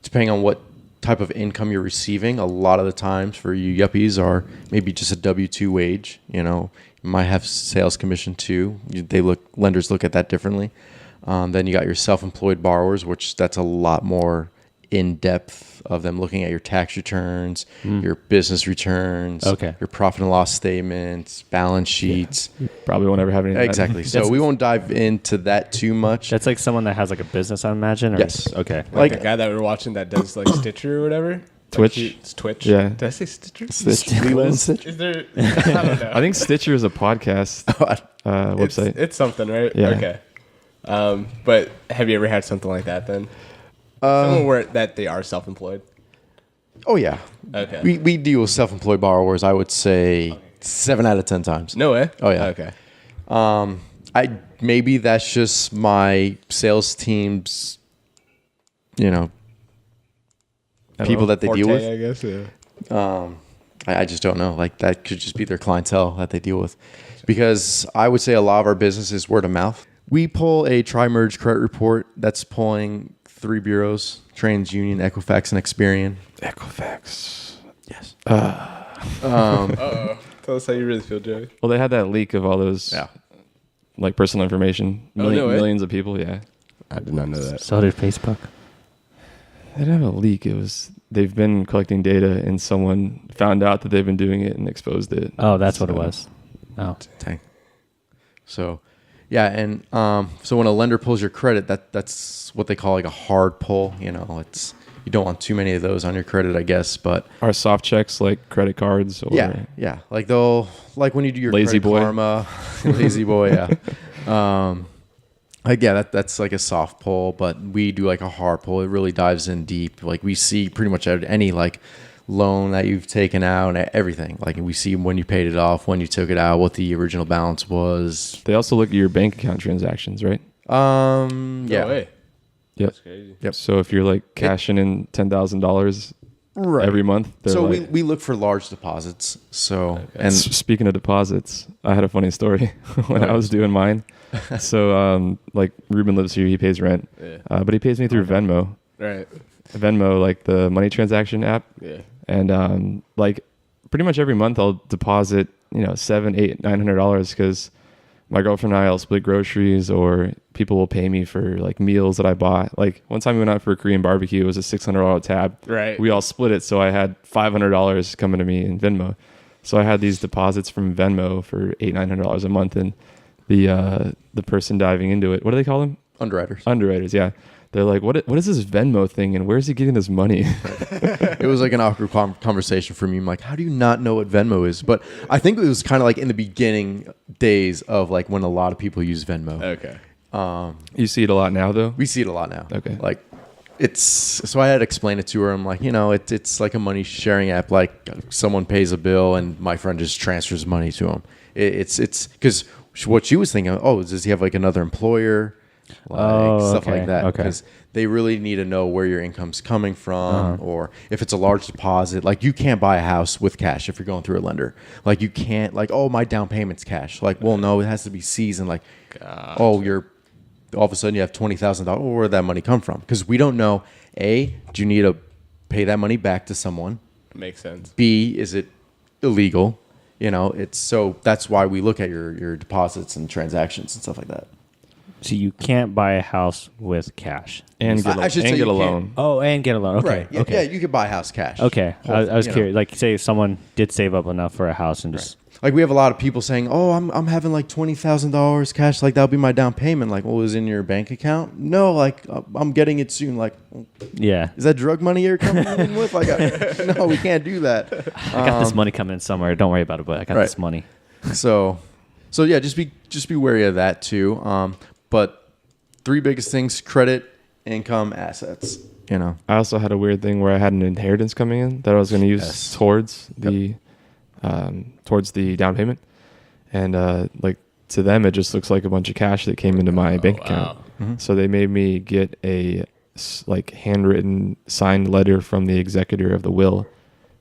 Speaker 4: Depending on what type of income you're receiving, a lot of the times for you yuppies are maybe just a W-2 wage. You might have sales commission too. Lenders look at that differently. Then you got your self-employed borrowers, which that's a lot more in depth of them looking at your tax returns, your business returns, your profit and loss statements, balance sheets.
Speaker 3: You probably won't ever have any of that.
Speaker 4: Exactly. So we won't dive into that too much.
Speaker 2: That's like someone that has like a business, I imagine. Or
Speaker 4: Yes.
Speaker 2: Okay.
Speaker 5: Like the guy that we're watching that does like Stitcher or whatever.
Speaker 3: Twitch?
Speaker 5: Like it's Twitch.
Speaker 3: Yeah.
Speaker 5: Did I say Stitcher?
Speaker 4: Stitch.
Speaker 5: Is there? I don't know.
Speaker 3: I think Stitcher is a podcast website.
Speaker 5: It's something, right?
Speaker 3: Yeah.
Speaker 5: Okay. But have you ever had something like that then? Someone where that they are self-employed.
Speaker 4: Oh yeah.
Speaker 5: Okay.
Speaker 4: We deal with self-employed borrowers. I would say 7 out of 10 times.
Speaker 5: No way.
Speaker 4: Oh yeah.
Speaker 5: Okay.
Speaker 4: I maybe that's just my sales team's, people that they deal
Speaker 5: Forte,
Speaker 4: with.
Speaker 5: I guess. Yeah.
Speaker 4: I just don't know. Like that could just be their clientele that they deal with, because I would say a lot of our business is word of mouth. We pull a tri-merge credit report that's pulling 3 bureaus: TransUnion, Equifax, and Experian.
Speaker 3: Equifax.
Speaker 4: Yes.
Speaker 5: Tell us how you really feel, Joey.
Speaker 3: Well, they had that leak of all those like personal information.
Speaker 5: Oh, no way.
Speaker 3: Millions of people, yeah.
Speaker 5: I did not know that.
Speaker 2: So did Facebook.
Speaker 3: They didn't have a leak. It was they've been collecting data and someone found out that they've been doing it and exposed it.
Speaker 2: Oh, that's what it was. Oh.
Speaker 4: Dang. So, yeah, and so when a lender pulls your credit, that's what they call like a hard pull. It's you don't want too many of those on your credit, I guess. But
Speaker 3: Are soft checks like credit cards? Or
Speaker 4: yeah, like they'll when you do your
Speaker 3: Lazy
Speaker 4: Credit
Speaker 3: Boy.
Speaker 4: Karma, Lazy Boy, yeah. Like that's like a soft pull, but we do like a hard pull. It really dives in deep. Like we see pretty much any like loan that you've taken out and everything. Like we see when you paid it off, when you took it out, what the original balance was.
Speaker 3: They also look at your bank account transactions, right?
Speaker 4: Yeah.
Speaker 5: No way.
Speaker 3: Yep.
Speaker 5: That's crazy.
Speaker 4: Yep.
Speaker 3: So if you're like cashing in $10,000
Speaker 4: Right.
Speaker 3: every month, they're
Speaker 4: So
Speaker 3: like,
Speaker 4: we look for large deposits. So and
Speaker 3: speaking of deposits, I had a funny story when I was doing mine. So like Ruben lives here, he pays rent, but he pays me through Venmo.
Speaker 5: Right.
Speaker 3: Venmo, like the money transaction app.
Speaker 5: Yeah.
Speaker 3: And like pretty much every month I'll deposit, $700, $800, $900 because my girlfriend and I'll split groceries, or people will pay me for like meals that I bought. Like one time we went out for a Korean barbecue, it was a $600 tab.
Speaker 5: Right.
Speaker 3: We all split it, so I had $500 coming to me in Venmo. So I had these deposits from Venmo for $800-900 a month, and the person diving into it, what do they call them? Underwriters, yeah. They're like, what is this Venmo thing, and where's he getting this money?
Speaker 4: it was like an awkward conversation for me. I'm like, how do you not know what Venmo is? But I think it was kind of like in the beginning days of like when a lot of people use Venmo.
Speaker 5: Okay.
Speaker 3: You see it a lot now, though?
Speaker 4: We see it a lot now.
Speaker 3: Okay.
Speaker 4: Like so I had to explain it to her. I'm like, it's like a money sharing app. Like someone pays a bill and my friend just transfers money to him. It's because what she was thinking, does he have like another employer? Stuff like that.
Speaker 2: Okay.
Speaker 4: Because they really need to know where your income's coming from, or if it's a large deposit. Like you can't buy a house with cash if you're going through a lender. Like you can't my down payment's cash. Like, well, no, it has to be seasoned. Like, you're all of a sudden you have $20,000. Where'd that money come from? Because we don't know. A, do you need to pay that money back to someone?
Speaker 5: Makes sense.
Speaker 4: B, is it illegal? So that's why we look at your deposits and transactions and stuff like that.
Speaker 2: So you can't buy a house with cash.
Speaker 3: And get
Speaker 4: I should say
Speaker 3: get
Speaker 4: you
Speaker 3: a
Speaker 4: can't.
Speaker 3: loan.
Speaker 2: Oh, and get a loan. Okay.
Speaker 4: Right. Yeah,
Speaker 2: Okay.
Speaker 4: yeah, you could buy a house cash.
Speaker 2: Okay. I was
Speaker 4: You know.
Speaker 2: curious. Like, say someone did save up enough for a house and just.
Speaker 4: Like we have a lot of people saying, I'm having like $20,000 cash. Like that'll be my down payment. Like, is in your bank account? No, like I'm getting it soon. Like,
Speaker 2: Yeah.
Speaker 4: is that drug money you're coming in with? Like, no, we can't do that.
Speaker 2: I got this money coming in somewhere. Don't worry about it, but I got
Speaker 4: Right.
Speaker 2: this money.
Speaker 4: So yeah, just be wary of that too. But 3 biggest things: credit, income, assets.
Speaker 3: I also had a weird thing where I had an inheritance coming in that I was going to use
Speaker 4: Yes.
Speaker 3: towards the down payment, and like to them it just looks like a bunch of cash that came into my bank account.
Speaker 4: Mm-hmm.
Speaker 3: So they made me get a like handwritten signed letter from the executor of the will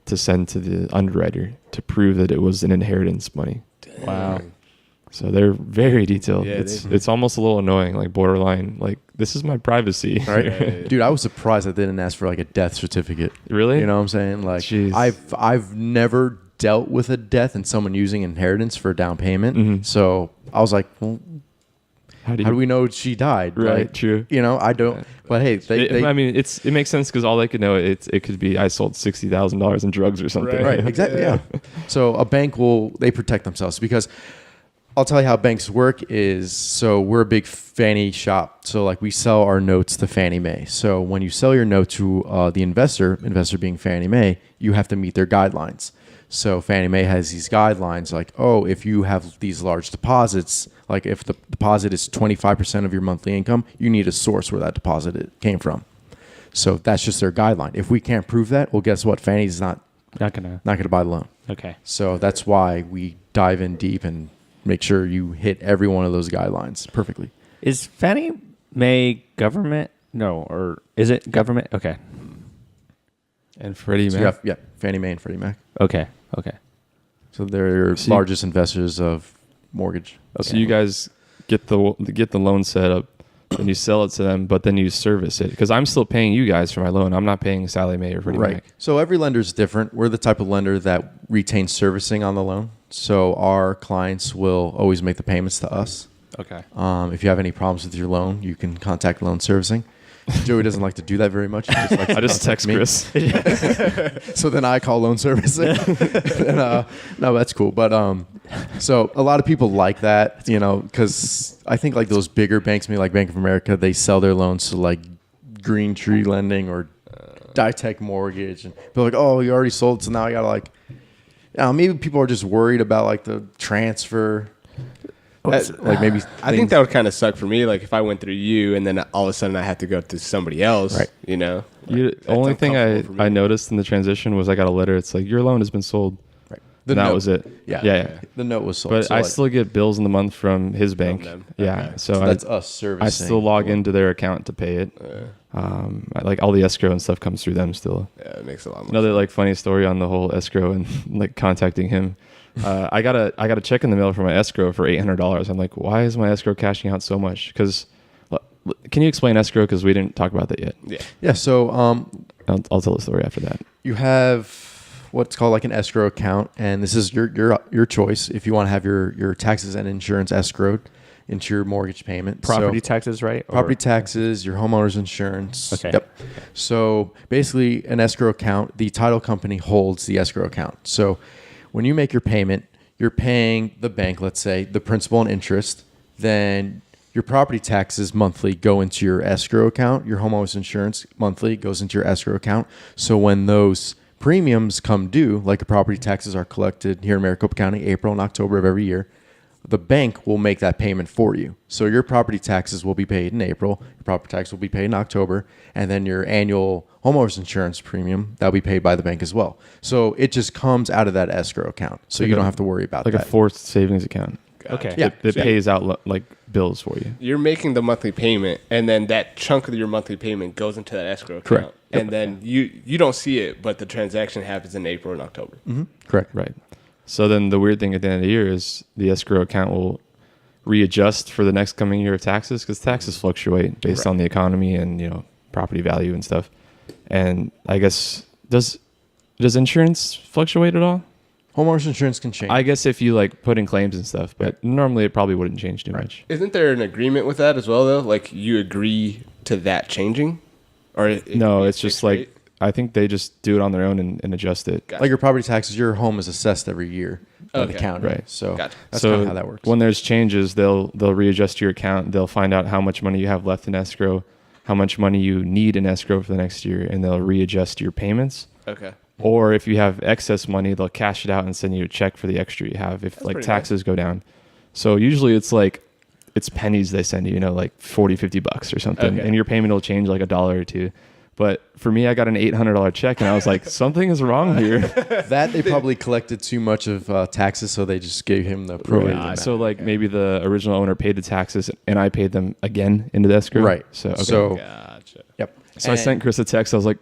Speaker 3: to send to the underwriter to prove that it was an inheritance money.
Speaker 2: Wow.
Speaker 3: So they're very detailed.
Speaker 5: Yeah,
Speaker 3: it's almost a little annoying, like borderline. Like this is my privacy.
Speaker 4: Right, dude. I was surprised I didn't ask for like a death certificate.
Speaker 3: Really?
Speaker 4: You know what I'm saying? Like,
Speaker 3: Jeez.
Speaker 4: I've never dealt with a death and someone using inheritance for a down payment.
Speaker 3: Mhm.
Speaker 4: So I was like, well, how do we know she died?
Speaker 3: Right,
Speaker 4: Like,
Speaker 3: true.
Speaker 4: You know, I don't. But hey,
Speaker 3: I mean, it makes sense because all they could know it could be I sold $60,000 in drugs or something.
Speaker 4: right, exactly. Yeah. So a bank they protect themselves because I'll tell you how banks work is, so we're a big Fannie shop. So like we sell our notes to Fannie Mae. So when you sell your note to the investor being Fannie Mae, you have to meet their guidelines. So Fannie Mae has these guidelines like, oh, if you have these large deposits, like if the deposit is 25% of your monthly income, you need a source where that deposit came from. So that's just their guideline. If we can't prove that, well, guess what? Fannie's not gonna buy the loan.
Speaker 2: Okay.
Speaker 4: So that's why we dive in deep and make sure you hit every one of those guidelines perfectly.
Speaker 2: Is Fannie Mae government? No, or is it government? Okay.
Speaker 3: And Freddie
Speaker 4: So
Speaker 3: Mac.
Speaker 4: Fannie Mae and Freddie Mac.
Speaker 2: Okay.
Speaker 4: So they're your largest investors of mortgage.
Speaker 3: So you guys get the loan set up, and you sell it to them, but then you service it because I'm still paying you guys for my loan. I'm not paying Sallie Mae or Freddie Mac.
Speaker 4: So every lender is different. We're the type of lender that retains servicing on the loan. So our clients will always make the payments to us.
Speaker 3: Okay.
Speaker 4: If you have any problems with your loan, you can contact loan servicing. Joey doesn't like to do that very much. He just likes
Speaker 3: I just text
Speaker 4: me.
Speaker 3: Chris.
Speaker 4: So then I call loan servicing. And, no, that's cool. But so a lot of people like that, you know, because I think like those bigger banks, maybe like Bank of America, they sell their loans to like Green Tree Lending or Ditech Mortgage, and they're like, oh, you already sold, so now I gotta like, maybe people are just worried about like the transfer. Like maybe
Speaker 5: I think that would kind of suck for me. Like if I went through you and then all of a sudden I have to go to somebody else,
Speaker 4: Right.
Speaker 5: you know.
Speaker 3: The only thing I noticed in the transition was I got a letter. It's like your loan has been sold.
Speaker 4: right.
Speaker 3: And that was it.
Speaker 4: Yeah. The note was sold.
Speaker 3: But
Speaker 4: So,
Speaker 3: I
Speaker 4: like,
Speaker 3: still get bills in the month from his bank.
Speaker 5: them.
Speaker 3: Yeah.
Speaker 5: Okay.
Speaker 3: So
Speaker 4: that's us servicing.
Speaker 3: I still log into their account to pay it. Like all the escrow and stuff comes through them still.
Speaker 5: Yeah, it makes a lot more
Speaker 3: Another like funny story on the whole escrow and like contacting him. I got a check in the mail for my escrow for $800. I'm like, why is my escrow cashing out so much? Because can you explain escrow? Because we didn't talk about that yet.
Speaker 5: Yeah.
Speaker 4: Yeah. So
Speaker 3: I'll tell the story after that.
Speaker 4: you have what's called like an escrow account, and this is your choice if you want to have your taxes and insurance escrowed into your mortgage payment.
Speaker 2: Property
Speaker 4: So,
Speaker 2: taxes, right?
Speaker 4: property taxes, your homeowner's insurance.
Speaker 2: Okay.
Speaker 4: Yep. So basically, an escrow account, the title company holds the escrow account. So when you make your payment, you're paying the bank, let's say, the principal and interest. Then your property taxes monthly go into your escrow account. Your homeowner's insurance monthly goes into your escrow account. So when those premiums come due, like the property taxes are collected here in Maricopa County, April and October of every year, the bank will make that payment for you. So your property taxes will be paid in April, your property tax will be paid in October, and then your annual homeowner's insurance premium, that'll be paid by the bank as well. So it just comes out of that escrow account. So you don't have to worry about
Speaker 3: Like
Speaker 4: that.
Speaker 3: a forced savings account.
Speaker 2: Okay.
Speaker 4: Yeah.
Speaker 3: That pays out like bills for you.
Speaker 5: You're making the monthly payment, and then that chunk of your monthly payment goes into that escrow account.
Speaker 4: Correct.
Speaker 5: And then you don't see it, but the transaction happens in April and October.
Speaker 4: Correct.
Speaker 3: Right. So then the weird thing at the end of the year is the escrow account will readjust for the next coming year of taxes because taxes fluctuate based on the economy and, you know, property value and stuff. And I guess does insurance fluctuate at all?
Speaker 4: Homeowner's insurance can change.
Speaker 3: I guess if you like put in claims and stuff, but normally it probably wouldn't change too much.
Speaker 5: Isn't there an agreement with that as well, though? Like you agree to that changing, or
Speaker 3: No, it's just like I think they just do it on their own and adjust it.
Speaker 5: Gotcha.
Speaker 4: Like your property taxes, your home is assessed every year by the
Speaker 5: Okay.
Speaker 4: county.
Speaker 3: Right.
Speaker 4: So
Speaker 5: Gotcha.
Speaker 4: that's
Speaker 3: So
Speaker 4: kind of how that works.
Speaker 3: When there's changes, they'll readjust your account. They'll find out how much money you have left in escrow, how much money you need in escrow for the next year, and they'll readjust your payments.
Speaker 5: Okay.
Speaker 3: Or if you have excess money, they'll cash it out and send you a check for the extra you have if like
Speaker 5: pretty
Speaker 3: taxes go down. So usually it's pennies they send you, you know, like 40, $50 or something.
Speaker 5: Okay.
Speaker 3: And your payment will change like $1 or $2. But for me, I got an $800 check and I was like, something is wrong here.
Speaker 4: that they probably collected too much of taxes, so they just gave him the prorated amount.
Speaker 3: So like maybe the original owner paid the taxes and I paid them again into the escrow.
Speaker 4: Right.
Speaker 3: So, okay.
Speaker 4: So
Speaker 5: Gotcha.
Speaker 4: yep.
Speaker 3: So I sent Chris a text. I was like,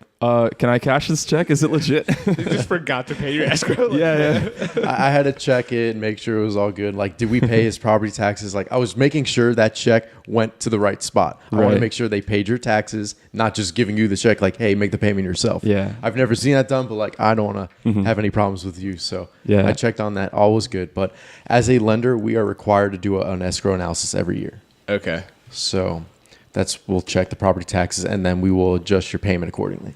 Speaker 3: can I cash this check? Is it legit?
Speaker 5: You just forgot to pay your escrow.
Speaker 3: yeah.
Speaker 4: I had to check it and make sure it was all good. Like, did we pay his property taxes? Like, I was making sure that check went to the right spot. I want to
Speaker 3: Right.
Speaker 4: make sure they paid your taxes, not just giving you the check like, hey, make the payment yourself.
Speaker 3: Yeah.
Speaker 4: I've never seen that done, but like, I don't want to have any problems with you. So
Speaker 3: Yeah.
Speaker 4: I checked on that. All was good. But as a lender, we are required to do an escrow analysis every year.
Speaker 5: Okay.
Speaker 4: So we'll check the property taxes, and then we will adjust your payment accordingly.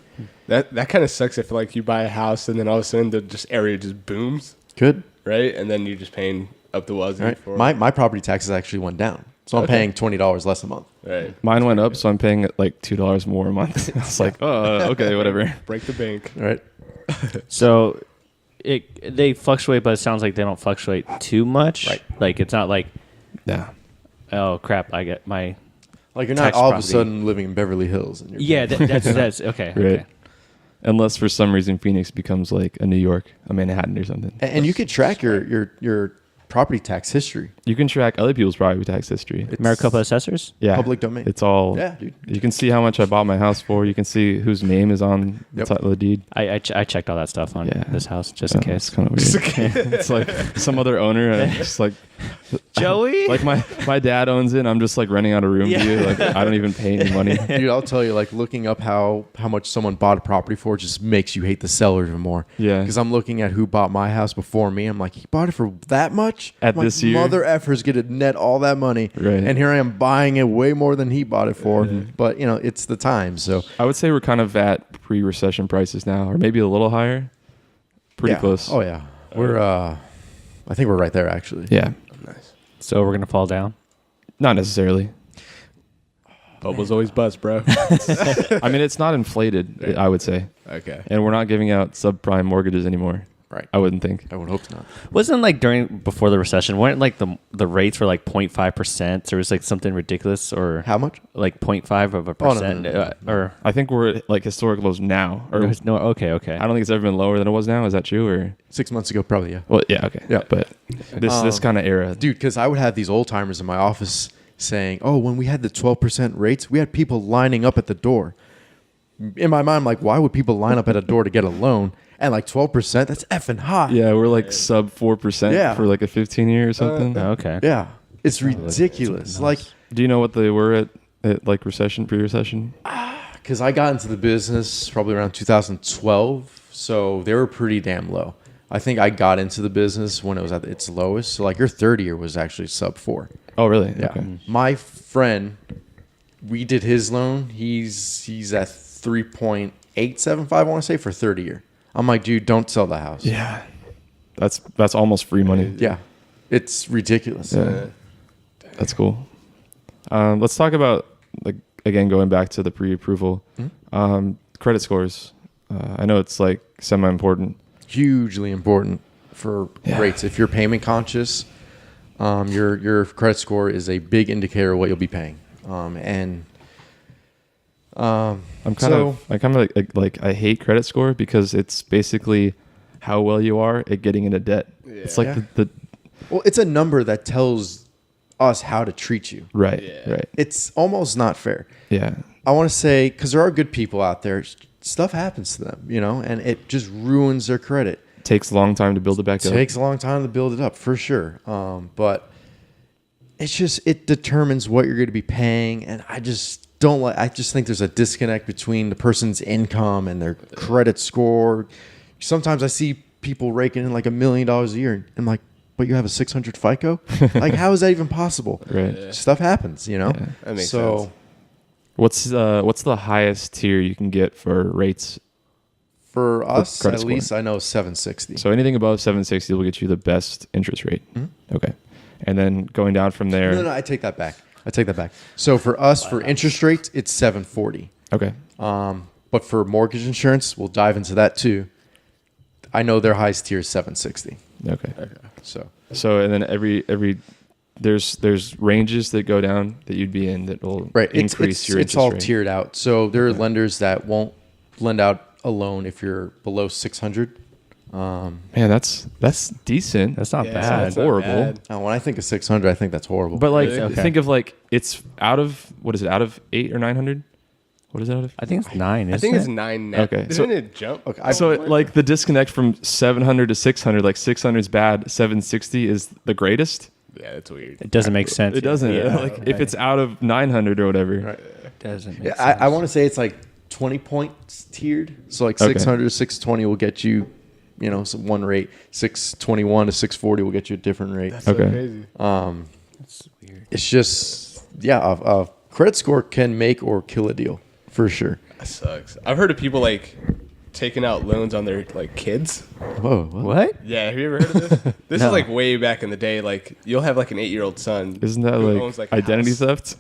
Speaker 5: That kind of sucks if like you buy a house and then all of a sudden the just area just booms,
Speaker 4: Good.
Speaker 5: right? And then you're just paying up the wazoo
Speaker 4: Right.
Speaker 5: for
Speaker 4: My property taxes actually went down, so I'm
Speaker 5: Okay.
Speaker 4: paying $20 less a month.
Speaker 5: right.
Speaker 3: Mine went up, so I'm paying like $2 more a month. It's like, oh, okay, whatever.
Speaker 5: Break the bank.
Speaker 4: All right.
Speaker 2: So they fluctuate, but it sounds like they don't fluctuate too much.
Speaker 4: Right.
Speaker 2: Like it's not like,
Speaker 3: Yeah.
Speaker 2: oh crap, I get my.
Speaker 4: Like you're not
Speaker 2: Tax
Speaker 4: all of a
Speaker 2: property.
Speaker 4: sudden living in Beverly Hills. And you're
Speaker 2: Yeah,
Speaker 4: paying-
Speaker 2: that's okay.
Speaker 3: Right.
Speaker 2: Okay.
Speaker 3: Unless for some reason Phoenix becomes like a New York, a Manhattan or something.
Speaker 4: and you could track your property tax history.
Speaker 3: You can track other people's property tax history.
Speaker 2: Maricopa assessors.
Speaker 3: Yeah.
Speaker 4: Public domain.
Speaker 3: It's all.
Speaker 4: Yeah, dude.
Speaker 3: You can see how much I bought my house for. You can see whose name is on the
Speaker 4: Yep.
Speaker 3: top of the deed.
Speaker 2: I checked all that stuff on
Speaker 3: Yeah.
Speaker 2: this house just in
Speaker 3: It's
Speaker 2: case.
Speaker 3: kind of weird. It's like some other owner, and I'm just like,
Speaker 2: Joey.
Speaker 3: like my dad owns it. And I'm just like renting out a room to you. Like I don't even pay any money.
Speaker 4: Dude, I'll tell you, like looking up how much someone bought a property for just makes you hate the seller even more.
Speaker 3: Yeah.
Speaker 4: Because I'm looking at who bought my house before me. I'm like, he bought it for that much?
Speaker 3: At
Speaker 4: I'm like,
Speaker 3: this year?
Speaker 4: Mother effers get to net all that money.
Speaker 3: Right.
Speaker 4: And here I am buying it way more than he bought it for. But, it's the time. So,
Speaker 3: I would say we're kind of at pre-recession prices now, or maybe a little higher. Pretty
Speaker 4: yeah.
Speaker 3: close.
Speaker 4: Oh, yeah. We're, I think we're right there, actually.
Speaker 3: Yeah.
Speaker 5: Nice.
Speaker 2: So we're gonna fall down.
Speaker 3: Not necessarily.
Speaker 5: Bubbles always buzz, bro.
Speaker 3: I mean, it's not inflated, I would say.
Speaker 5: Okay.
Speaker 3: And we're not giving out subprime mortgages anymore.
Speaker 4: Right.
Speaker 3: I wouldn't think.
Speaker 4: I would hope not.
Speaker 2: Wasn't like before the recession? Weren't like the rates were like 0.5%? There was like something ridiculous, or
Speaker 4: How much?
Speaker 2: like 0.5 of a
Speaker 4: Oh, no,
Speaker 2: percent,
Speaker 4: no, no.
Speaker 2: or
Speaker 3: I think we're at like historic lows now. Or
Speaker 2: no? Okay.
Speaker 3: I don't think it's ever been lower than it was now. Is that true? Or
Speaker 4: 6 months ago, probably, yeah.
Speaker 3: well, yeah, okay.
Speaker 4: Yeah.
Speaker 3: But this kind of era.
Speaker 4: Dude, because I would have these old timers in my office saying, oh, when we had the 12% rates, we had people lining up at the door. In my mind, I'm like, why would people line up at a door to get a loan? And like 12%, that's effing high.
Speaker 3: Yeah, we're like sub 4%
Speaker 4: Yeah.
Speaker 3: for like a 15-year or something.
Speaker 2: Okay.
Speaker 4: Yeah. It's ridiculous. Like,
Speaker 3: Do you know what they were at like recession, pre-recession?
Speaker 4: because I got into the business probably around 2012, so they were pretty damn low. I think I got into the business when it was at its lowest. So like your third year was actually sub 4.
Speaker 3: Oh, really?
Speaker 4: Yeah.
Speaker 3: Okay.
Speaker 4: My friend, we did his loan. He's at 3.875, I want to say, for 30 year. I'm like, dude, don't sell the house.
Speaker 3: Yeah. That's almost free money.
Speaker 4: Yeah. It's ridiculous.
Speaker 3: Yeah. That's cool. Let's talk about, like, again, going back to the pre-approval, credit scores. I know it's like semi-important.
Speaker 4: Hugely important for rates. If you're payment conscious, your credit score is a big indicator of what you'll be paying.
Speaker 3: I'm kind of like I hate credit score because it's basically how well you are at getting into debt.
Speaker 5: Yeah.
Speaker 3: It's like
Speaker 4: Yeah. Well, it's a number that tells us how to treat you.
Speaker 3: right.
Speaker 5: Yeah.
Speaker 3: Right.
Speaker 4: It's almost not fair.
Speaker 3: Yeah.
Speaker 4: I want to say, because there are good people out there, stuff happens to them, and it just ruins their credit.
Speaker 3: Takes a long time to build it back
Speaker 4: It
Speaker 3: up.
Speaker 4: takes a long time to build it up, for sure. But it determines what you're going to be paying, and I just think there's a disconnect between the person's income and their credit score. Sometimes I see people raking in like $1 million a year, and I'm like, but you have a 600 FICO? Like, how is that even possible?
Speaker 3: Right.
Speaker 4: Stuff happens,
Speaker 5: That makes sense.
Speaker 3: What's the highest tier you can get for rates?
Speaker 4: For us,
Speaker 3: credit
Speaker 4: at
Speaker 3: score.
Speaker 4: least I know 760.
Speaker 3: So anything above 760 will get you the best interest rate. Okay. And then going down from there.
Speaker 4: No, I take that back. So for us, for interest rates, it's 740.
Speaker 3: Okay.
Speaker 4: But for mortgage insurance, we'll dive into that too. I know their highest tier is 760.
Speaker 3: Okay.
Speaker 4: So
Speaker 3: And then every there's ranges that go down that you'd be in that will increase your interest
Speaker 4: it's all
Speaker 3: rate.
Speaker 4: tiered out. So there are lenders that won't lend out a loan if you're below 600.
Speaker 3: Man, that's decent.
Speaker 2: That's not
Speaker 5: Yeah,
Speaker 2: bad.
Speaker 5: that's not
Speaker 3: horrible.
Speaker 5: bad.
Speaker 4: Now, when I think of 600, I think that's horrible.
Speaker 3: But like,
Speaker 2: Okay.
Speaker 3: think of like it's out of what is it? Out of 8 or 900? What is it out of?
Speaker 2: I think it's 9. Isn't
Speaker 5: I think
Speaker 2: it?
Speaker 5: it's 9 now.
Speaker 3: Okay,
Speaker 5: Didn't it jump?
Speaker 4: Okay,
Speaker 3: So like the disconnect from 700 to 600, like 600 is bad, 760 is the greatest.
Speaker 5: Yeah, that's weird.
Speaker 2: It doesn't make sense.
Speaker 3: It doesn't.
Speaker 2: Yeah.
Speaker 3: Like if it's out of 900 or whatever.
Speaker 2: It doesn't make
Speaker 4: yeah,
Speaker 2: sense.
Speaker 4: I want to say it's like 20 points tiered. So like
Speaker 3: Okay.
Speaker 4: 600 to 620 will get you, one rate. 621 to 640 will get you a different rate.
Speaker 5: That's so
Speaker 3: Okay.
Speaker 5: crazy.
Speaker 2: That's weird.
Speaker 4: It's just a credit score can make or kill a deal for sure.
Speaker 5: That sucks. I've heard of people like taking out loans on their like kids.
Speaker 4: Whoa,
Speaker 2: What?
Speaker 5: Yeah, have you ever heard of this? This
Speaker 2: No.
Speaker 5: is like way back in the day. Like you'll have like an 8-year-old son.
Speaker 3: Isn't that
Speaker 5: who
Speaker 3: like,
Speaker 5: owns, a
Speaker 3: identity
Speaker 5: house.
Speaker 3: theft?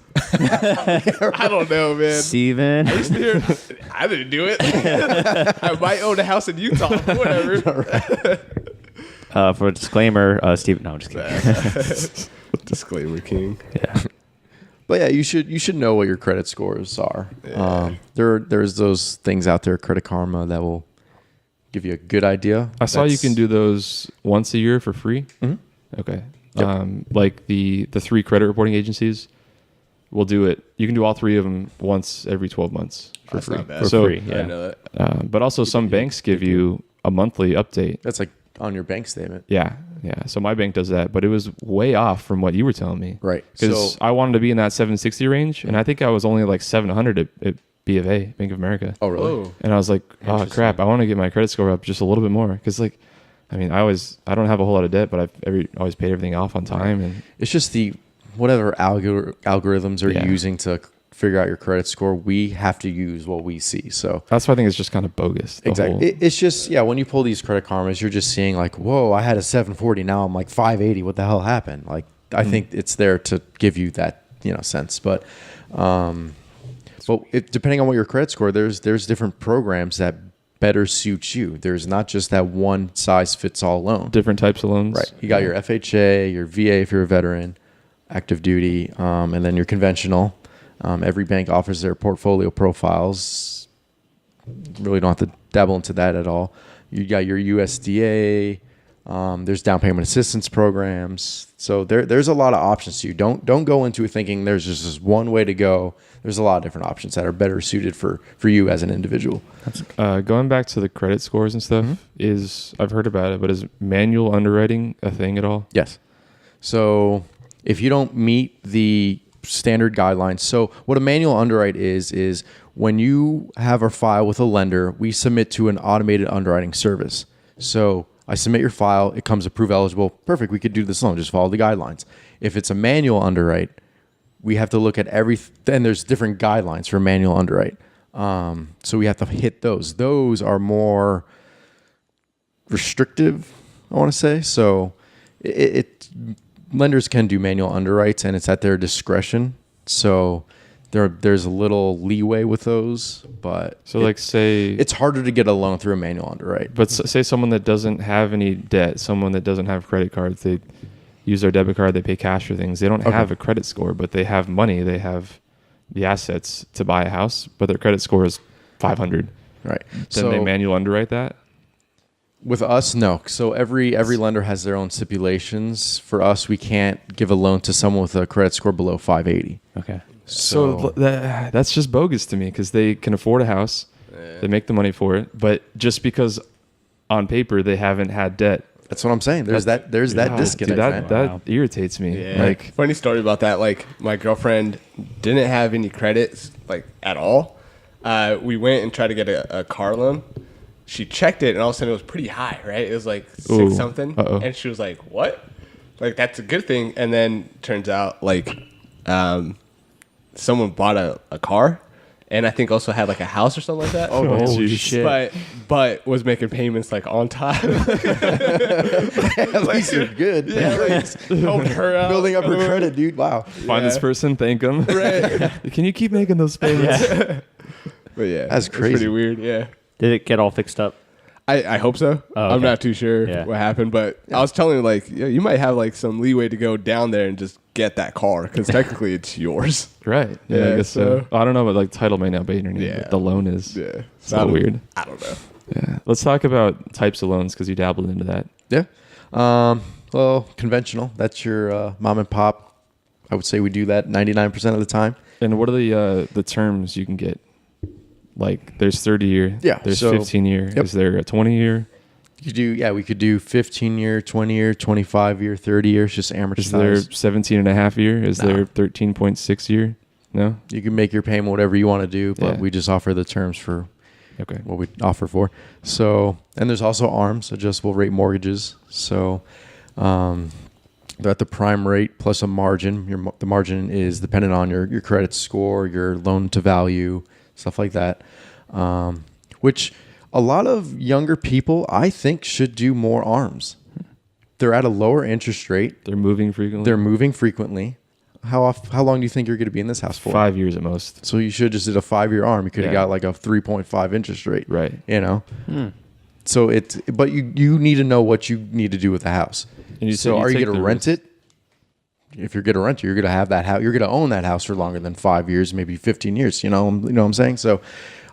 Speaker 5: I don't know, man.
Speaker 2: Steven.
Speaker 5: I didn't do it. I might own a house in Utah. Whatever.
Speaker 2: For a disclaimer, Steven. No, I'm just kidding.
Speaker 5: Disclaimer king.
Speaker 2: Yeah.
Speaker 4: But yeah, you should know what your credit scores are. There's those things out there, Credit Karma, that will give you a good idea.
Speaker 3: I saw you can do those once a year for free.
Speaker 4: Mm-hmm.
Speaker 3: Okay.
Speaker 4: Yep.
Speaker 3: Like the 3 credit reporting agencies will do it. You can do all 3 of them once every 12 months for
Speaker 5: That's
Speaker 3: free.
Speaker 5: not bad.
Speaker 3: So,
Speaker 2: free,
Speaker 5: I didn't know that.
Speaker 3: but also some banks give you a monthly update.
Speaker 4: That's like on your bank statement.
Speaker 3: Yeah. Yeah. So my bank does that, but it was way off from what you were telling me.
Speaker 4: Right.
Speaker 3: Because
Speaker 4: So
Speaker 3: I wanted to be in that 760 range, and I think I was only like 700 at B of A, Bank of America.
Speaker 4: oh really?
Speaker 5: Whoa.
Speaker 3: And I was like, oh crap, I want to get my credit score up just a little bit more. Because like, I mean, I don't have a whole lot of debt, but I've always paid everything off on time. And
Speaker 4: It's just the whatever algorithms are
Speaker 3: Yeah.
Speaker 4: using to figure out your credit score. We have to use what we see. So
Speaker 3: that's why I think it's just kind of bogus. the
Speaker 4: exactly,
Speaker 3: whole-
Speaker 4: it's just when you pull these Credit Karmas, you're just seeing like, whoa, I had a 740, now I'm like 580. What the hell happened? Like, I think it's there to give you that sense, but depending on what your credit score, there's different programs that better suit you. There's not just that one size fits all loan.
Speaker 3: different types of loans.
Speaker 4: Right. You got your FHA, your VA if you're a veteran, active duty, and then your conventional. Every bank offers their portfolio profiles. Really don't have to dabble into that at all. You got your USDA. There's down payment assistance programs. So there's a lot of options to you. Don't go into it thinking there's just this one way to go. There's a lot of different options that are better suited for you as an individual.
Speaker 3: Going back to the credit scores and stuff, I've heard about it, but is manual underwriting a thing at all?
Speaker 4: Yes. So if you don't meet the standard guidelines, so what a manual underwrite is when you have a file with a lender, we submit to an automated underwriting service. So I submit your file, it comes approved eligible. Perfect, we could do this loan, just follow the guidelines. If it's a manual underwrite, we have to look at and there's different guidelines for manual underwrite. So we have to hit those. Those are more restrictive, I want to say. So lenders can do manual underwrites, and it's at their discretion. So there's a little leeway with those, but
Speaker 3: say
Speaker 4: it's harder to get a loan through a manual underwrite.
Speaker 3: But say someone that doesn't have any debt, someone that doesn't have credit cards, they use their debit card, they pay cash for things. They don't have a credit score, but they have money. They have the assets to buy a house, but their credit score is 500.
Speaker 4: Right.
Speaker 3: Then they manual underwrite that?
Speaker 4: With us, no. So every lender has their own stipulations. For us, we can't give a loan to someone with a credit score below 580.
Speaker 2: Okay.
Speaker 3: So that's just bogus to me because they can afford a house. They make the money for it. But just because on paper they haven't had debt.
Speaker 4: That's what I'm saying. There's that disconnect.
Speaker 3: Dude,
Speaker 4: man.
Speaker 3: that irritates me.
Speaker 5: Yeah.
Speaker 3: Like,
Speaker 5: Funny story about that. Like my girlfriend didn't have any credits like at all. We went and tried to get a car loan. She checked it and all of a sudden it was pretty high, right? It was like 6 something.
Speaker 3: Uh-oh.
Speaker 5: And she was like, what? Like that's a good thing. And then turns out like someone bought a car and I think also had like a house or something like that.
Speaker 4: Oh,
Speaker 3: holy
Speaker 4: geez.
Speaker 3: shit.
Speaker 5: But was making payments like on time.
Speaker 4: At least you're good.
Speaker 5: Yeah, like, helped her out.
Speaker 4: Building up her credit, dude. Wow.
Speaker 3: Find this person, thank them.
Speaker 5: Right.
Speaker 3: Can you keep making those payments?
Speaker 5: But yeah,
Speaker 4: That's
Speaker 5: it's
Speaker 4: crazy.
Speaker 5: pretty weird. Yeah.
Speaker 2: Did it get all fixed up?
Speaker 5: I hope so.
Speaker 2: Oh, okay.
Speaker 5: I'm not too sure
Speaker 2: Yeah.
Speaker 5: what happened, but I was telling her like, yeah, you might have like some leeway to go down there and just get that car because technically it's yours.
Speaker 3: Right. Yeah, I
Speaker 5: Yeah,
Speaker 3: guess so. I don't know, but like title may not be in your name,
Speaker 5: Yeah.
Speaker 3: but the loan is.
Speaker 5: Yeah,
Speaker 3: So weird.
Speaker 5: I don't know.
Speaker 3: Yeah. Let's talk about types of loans because you dabbled into that.
Speaker 4: Yeah. Well, conventional. That's your mom and pop. I would say we do that 99% of the time.
Speaker 3: And what are the terms you can get? Like there's 30-year.
Speaker 4: Yeah,
Speaker 3: There's
Speaker 4: so-
Speaker 3: 15-year.
Speaker 4: Yep.
Speaker 3: Is there a 20-year?
Speaker 4: We could do 15-year, 20-year, 25-year, 30 years, just amortized.
Speaker 3: Is there 17.5-year? Is there 13.6-year? No?
Speaker 4: You can make your payment whatever you want to do, but
Speaker 3: Yeah.
Speaker 4: we just offer the terms for
Speaker 3: Okay.
Speaker 4: what we offer for. So, and there's also ARMs, adjustable rate mortgages. So, They're at the prime rate plus a margin. The margin is dependent on your credit score, your loan to value, stuff like that. Which a lot of younger people, I think, should do more ARMs. They're at a lower interest rate.
Speaker 3: They're moving frequently.
Speaker 4: How long do you think you're going to be in this house for?
Speaker 3: 5 years at most.
Speaker 4: So you should just did a 5-year ARM. You could have got like a 3.5 interest rate.
Speaker 3: Right.
Speaker 4: You know? So but you need to know what you need to do with the house.
Speaker 3: And
Speaker 4: so are you going to rent it? If you're going to rent it, you're going to have that house. You're going to own that house for longer than 5 years, maybe 15 years. You know what I'm saying? So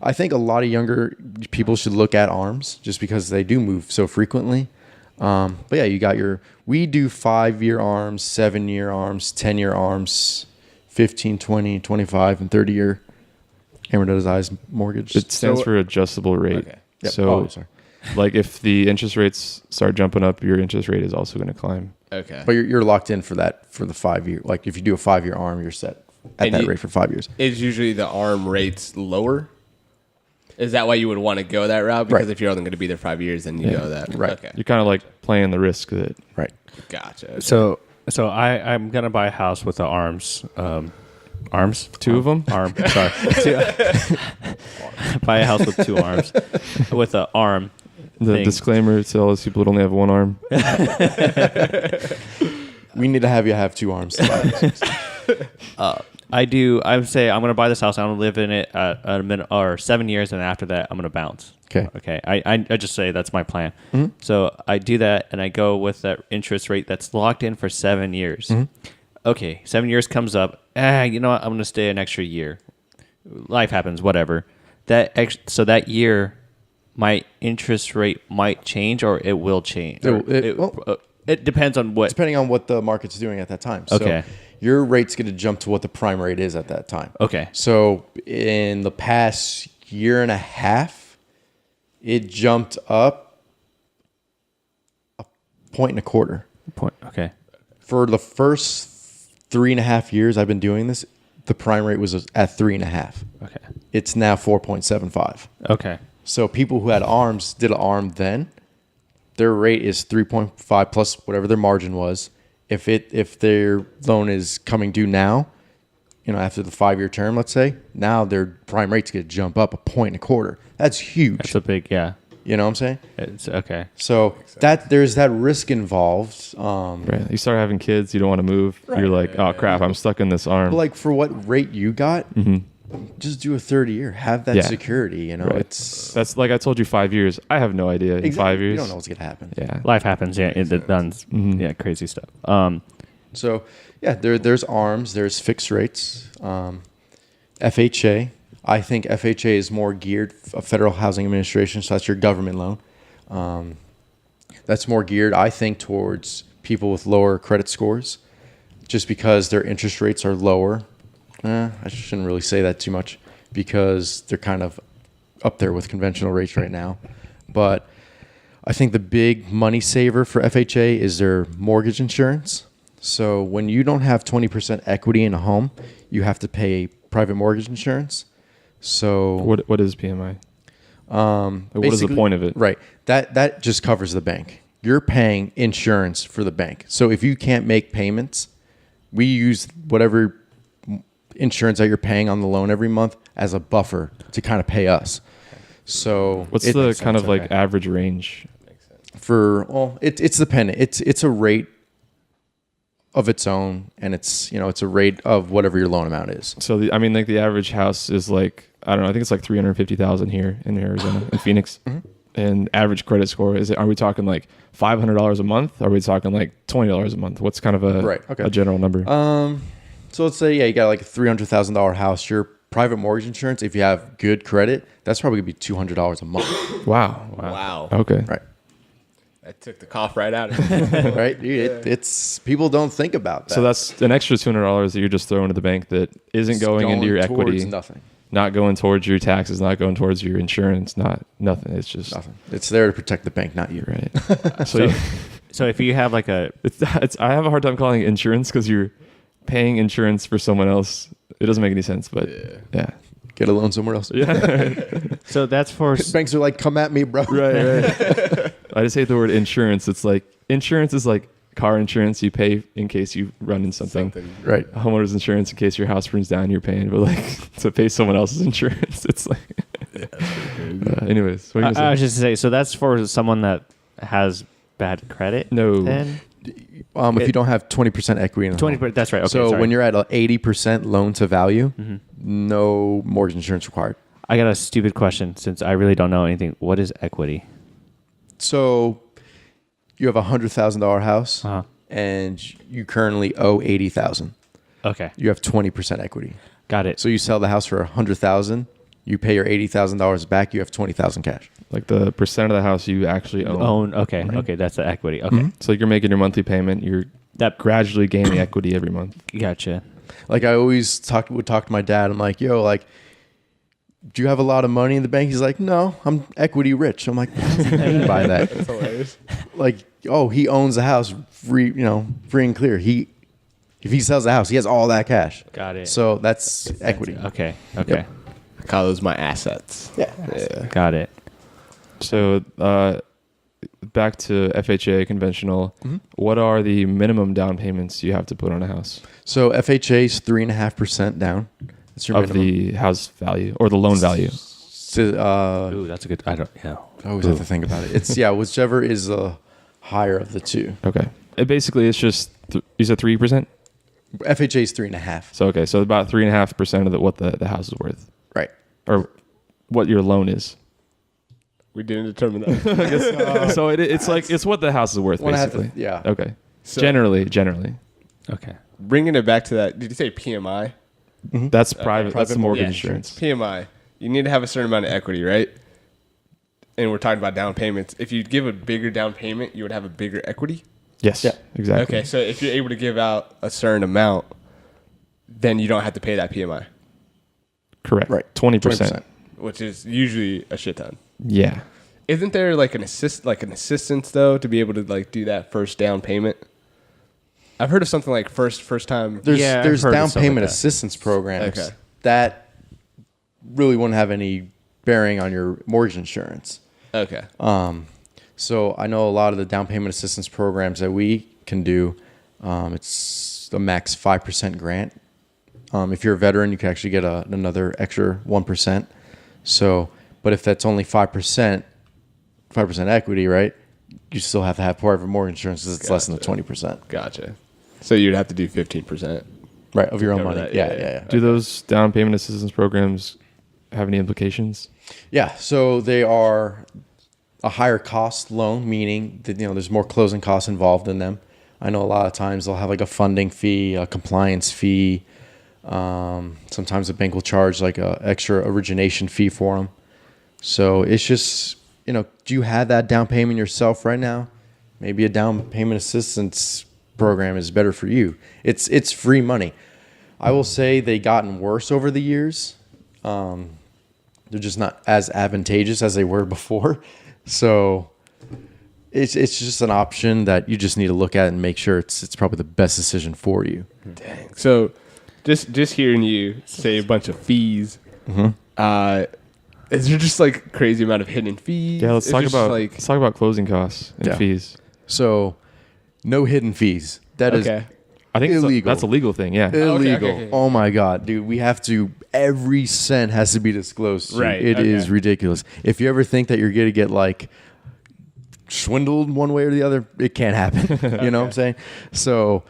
Speaker 4: I think a lot of younger people should look at ARMs just because they do move so frequently. But yeah, we do 5-year ARMs, 7-year ARMs, 10-year ARMs, 15, 20, 25, and 30-year amortized mortgage.
Speaker 3: It stands for adjustable rate.
Speaker 4: Okay. Yep.
Speaker 3: So like if the interest rates start jumping up, your interest rate is also going to climb.
Speaker 5: Okay.
Speaker 4: But you're locked in for the 5-year. Like if you do a 5-year ARM, you're set at that rate for 5 years.
Speaker 5: Is usually the ARM rates lower? Is that why you would want to go that route? Because if you're only going to be there 5 years, then you go that.
Speaker 4: Right.
Speaker 5: Okay.
Speaker 3: You're kind of like playing the risk that.
Speaker 4: Right.
Speaker 5: Gotcha. Okay.
Speaker 2: So I'm gonna buy a house with the arms. Arms?
Speaker 3: 2 of them?
Speaker 2: Arm. Sorry. Buy a house with 2 arms. With an arm.
Speaker 3: The
Speaker 2: thing.
Speaker 3: disclaimer to all those people that only have 1 arm.
Speaker 4: We need to have you have 2 arms.
Speaker 2: I would say I'm going to buy this house. I'm going to live in it at a minute or 7 years, and after that, I'm going to bounce. Okay. I just say that's my plan.
Speaker 4: Mm-hmm.
Speaker 2: So I do that, and I go with that interest rate that's locked in for 7 years.
Speaker 4: Mm-hmm.
Speaker 2: Okay, 7 years comes up. You know what? I'm going to stay an extra year. Life happens, whatever. So that year, my interest rate might change, or it will change. It depends on what.
Speaker 4: Depending on what the market's doing at that time.
Speaker 2: Okay.
Speaker 4: So your rate's going to jump to what the prime rate is at that time.
Speaker 2: Okay.
Speaker 4: So in the past year and a half, it jumped up 1.25 points.
Speaker 2: Okay.
Speaker 4: For the first 3.5 years I've been doing this, the prime rate was at 3.5.
Speaker 2: Okay.
Speaker 4: It's now 4.75.
Speaker 2: Okay.
Speaker 4: So people who had ARMs did an ARM then, their rate is 3.5 plus whatever their margin was. If their loan is coming due now, after the 5-year term, let's say, now their prime rate's going to jump up 1.25 points. That's huge.
Speaker 2: That's a big, yeah.
Speaker 4: You know what I'm saying?
Speaker 2: It's okay.
Speaker 4: So there's that risk involved.
Speaker 3: Right. You start having kids, you don't want to move. Right. You're like, oh crap, I'm stuck in this ARM.
Speaker 4: But like for what rate you got, just do a 30-year. Have that security. Right.
Speaker 3: That's like I told you 5 years. I have no idea in 5 years.
Speaker 4: You don't know what's gonna happen.
Speaker 3: Yeah.
Speaker 2: Life happens. Yeah. It done. Yeah. Crazy stuff.
Speaker 4: So yeah, there's ARMs. There's fixed rates. FHA. I think FHA is more geared, Federal Housing Administration, so that's your government loan. That's more geared, I think, towards people with lower credit scores, just because their interest rates are lower. I shouldn't really say that too much because they're kind of up there with conventional rates right now. But I think the big money saver for FHA is their mortgage insurance. So when you don't have 20% equity in a home, you have to pay private mortgage insurance. So
Speaker 3: what is PMI? What is the point of it?
Speaker 4: Right. That just covers the bank. You're paying insurance for the bank. So if you can't make payments, we use whatever insurance that you're paying on the loan every month as a buffer to kind of pay us. So
Speaker 3: what's the kind of like average range?
Speaker 4: It's dependent. It's a rate of its own, and it's a rate of whatever your loan amount is.
Speaker 3: So the average house is like, I don't know, I think it's like 350,000 here in Arizona, in Phoenix. And average credit score are we talking like $500 a month? Are we talking like $20 a month? What's kind of a general number?
Speaker 4: So let's say you got like a $300,000 house. Your private mortgage insurance, if you have good credit, that's probably gonna be $200 a month.
Speaker 3: Wow. Okay.
Speaker 4: Right.
Speaker 5: That took the cough right out of it.
Speaker 4: Right, dude. It's people don't think about that.
Speaker 3: So that's an extra $200 that you're just throwing to the bank that isn't going into your equity.
Speaker 4: Nothing.
Speaker 3: Not going towards your taxes, not going towards your insurance, nothing. It's just
Speaker 4: nothing. It's there to protect the bank, not you.
Speaker 3: Right.
Speaker 2: So if you have like I
Speaker 3: have a hard time calling it insurance because you're paying insurance for someone else. It doesn't make any sense, but yeah.
Speaker 4: Get a loan somewhere else.
Speaker 3: Yeah.
Speaker 2: So that's for
Speaker 4: banks are like, come at me, bro.
Speaker 3: Right. I just hate the word insurance. It's like insurance is like Car insurance, you pay in case you run in something.
Speaker 4: Right.
Speaker 3: Homeowners insurance, in case your house burns down, you're paying. But like to pay someone else's insurance, it's like. Anyways, what are you
Speaker 2: I
Speaker 3: gonna
Speaker 2: was
Speaker 3: say?
Speaker 2: just to say, so that's for someone that has bad credit.
Speaker 3: No.
Speaker 2: Then
Speaker 4: If you don't have 20% equity in the
Speaker 2: 20.
Speaker 4: home.
Speaker 2: That's right. Okay.
Speaker 4: So
Speaker 2: sorry.
Speaker 4: when you're at a 80% loan to value,
Speaker 2: Mm-hmm.
Speaker 4: no mortgage insurance required.
Speaker 2: I got a stupid question since I really don't know anything. What is equity?
Speaker 4: So you have a $100,000 house
Speaker 2: Uh-huh.
Speaker 4: and you currently owe 80,000.
Speaker 2: Okay.
Speaker 4: You have 20% equity.
Speaker 2: Got it.
Speaker 4: So you sell the house for 100,000, you pay your $80,000 back, you have 20,000 cash.
Speaker 3: Like the percent of the house you actually own.
Speaker 2: Okay. Okay. That's the equity. Okay.
Speaker 3: So you're making your monthly payment. You're
Speaker 2: That
Speaker 3: gradually gaining equity every month.
Speaker 2: gotcha.
Speaker 4: Like I always would talk to my dad. I'm like, yo, like, do you have a lot of money in the bank? He's like, no, I'm equity rich. I'm like, what does he mean by that?
Speaker 5: That's hilarious.
Speaker 4: Like, oh, he owns the house free, free and clear. If he sells the house, he has all that cash.
Speaker 2: Got it.
Speaker 4: So that's equity.
Speaker 2: Okay. Okay.
Speaker 4: Yep.
Speaker 5: I call those my assets.
Speaker 4: Yeah.
Speaker 2: Got it.
Speaker 3: So back to FHA conventional.
Speaker 4: Mm-hmm.
Speaker 3: What are the minimum down payments you have to put on a house
Speaker 4: So FHA's 3.5% down. That's your
Speaker 3: of
Speaker 4: minimum.
Speaker 3: the house value or the loan value?
Speaker 4: So,
Speaker 2: Ooh, that's a good. I don't. Yeah.
Speaker 4: I always have to think about it. It's whichever is the higher of the two.
Speaker 3: Okay. It's just you said 3%.
Speaker 4: FHA's 3.5.
Speaker 3: So okay, so about 3.5% of what the house is worth,
Speaker 4: Right.
Speaker 3: or what your loan is.
Speaker 5: We didn't determine that.
Speaker 3: So it's what the house is worth,
Speaker 4: Well, I have to-
Speaker 3: basically.
Speaker 4: yeah.
Speaker 3: Okay.
Speaker 5: So-
Speaker 3: Generally,
Speaker 2: Okay.
Speaker 5: Bringing it back to that, did you say PMI?
Speaker 3: that's private. That's the
Speaker 4: private
Speaker 3: mortgage
Speaker 5: Yeah.
Speaker 3: insurance.
Speaker 5: PMI. You need to have a certain amount of equity, right? And we're talking about down payments. If you give a bigger down payment, you would have a bigger equity.
Speaker 3: Yes.
Speaker 4: Yeah.
Speaker 3: Exactly.
Speaker 5: Okay, so if you're able to give out a certain amount, then you don't have to pay that PMI,
Speaker 3: Correct.
Speaker 4: Right.
Speaker 3: 20%.
Speaker 5: which is usually a shit ton.
Speaker 3: Yeah.
Speaker 5: Isn't there like an assistance though to be able to like do that first down payment? I've heard of something like first time.
Speaker 4: There's
Speaker 2: Yeah, I've
Speaker 4: there's
Speaker 2: heard of
Speaker 4: down
Speaker 2: stuff like
Speaker 4: payment
Speaker 2: that.
Speaker 4: assistance programs
Speaker 5: Okay.
Speaker 4: that really wouldn't have any bearing on your mortgage insurance.
Speaker 5: Okay.
Speaker 4: So I know a lot of the down payment assistance programs that we can do. It's a max 5% grant. If you're a veteran, you can actually get another extra 1%. So, but if that's only 5% equity, right? You still have to have part of your mortgage insurance because it's less than the
Speaker 5: Gotcha.
Speaker 4: 20%,
Speaker 5: Gotcha. So you'd have to do 15%.
Speaker 4: right, of your own
Speaker 5: Cover
Speaker 4: money.
Speaker 5: that,
Speaker 4: Yeah.
Speaker 5: yeah.
Speaker 3: Do those down payment assistance programs have any implications?
Speaker 4: Yeah, so they are a higher cost loan, meaning that there's more closing costs involved in them. I know a lot of times they'll have like a funding fee, a compliance fee. Sometimes the bank will charge like a extra origination fee for them. So it's just do you have that down payment yourself right now? Maybe a down payment assistance program is better for you. It's free money. I will say they gotten worse over the years. They're just not as advantageous as they were before. So it's just an option that you just need to look at and make sure it's probably the best decision for you.
Speaker 5: Dang. So just hearing you say a bunch of fees, is there just like crazy amount of hidden fees?
Speaker 3: Yeah, let's
Speaker 5: Is
Speaker 3: talk
Speaker 5: just,
Speaker 3: about closing costs and
Speaker 4: Yeah.
Speaker 3: fees.
Speaker 4: So no hidden fees. That is
Speaker 5: okay.
Speaker 3: I think
Speaker 4: Illegal.
Speaker 3: that's a legal thing. Yeah.
Speaker 4: illegal.
Speaker 5: okay.
Speaker 4: Oh my God, dude. We have to, every cent has to be disclosed. To you.
Speaker 5: Right,
Speaker 4: It is
Speaker 5: okay.
Speaker 4: ridiculous. If you ever think that you're going to get like swindled one way or the other, it can't happen. You know what I'm saying? So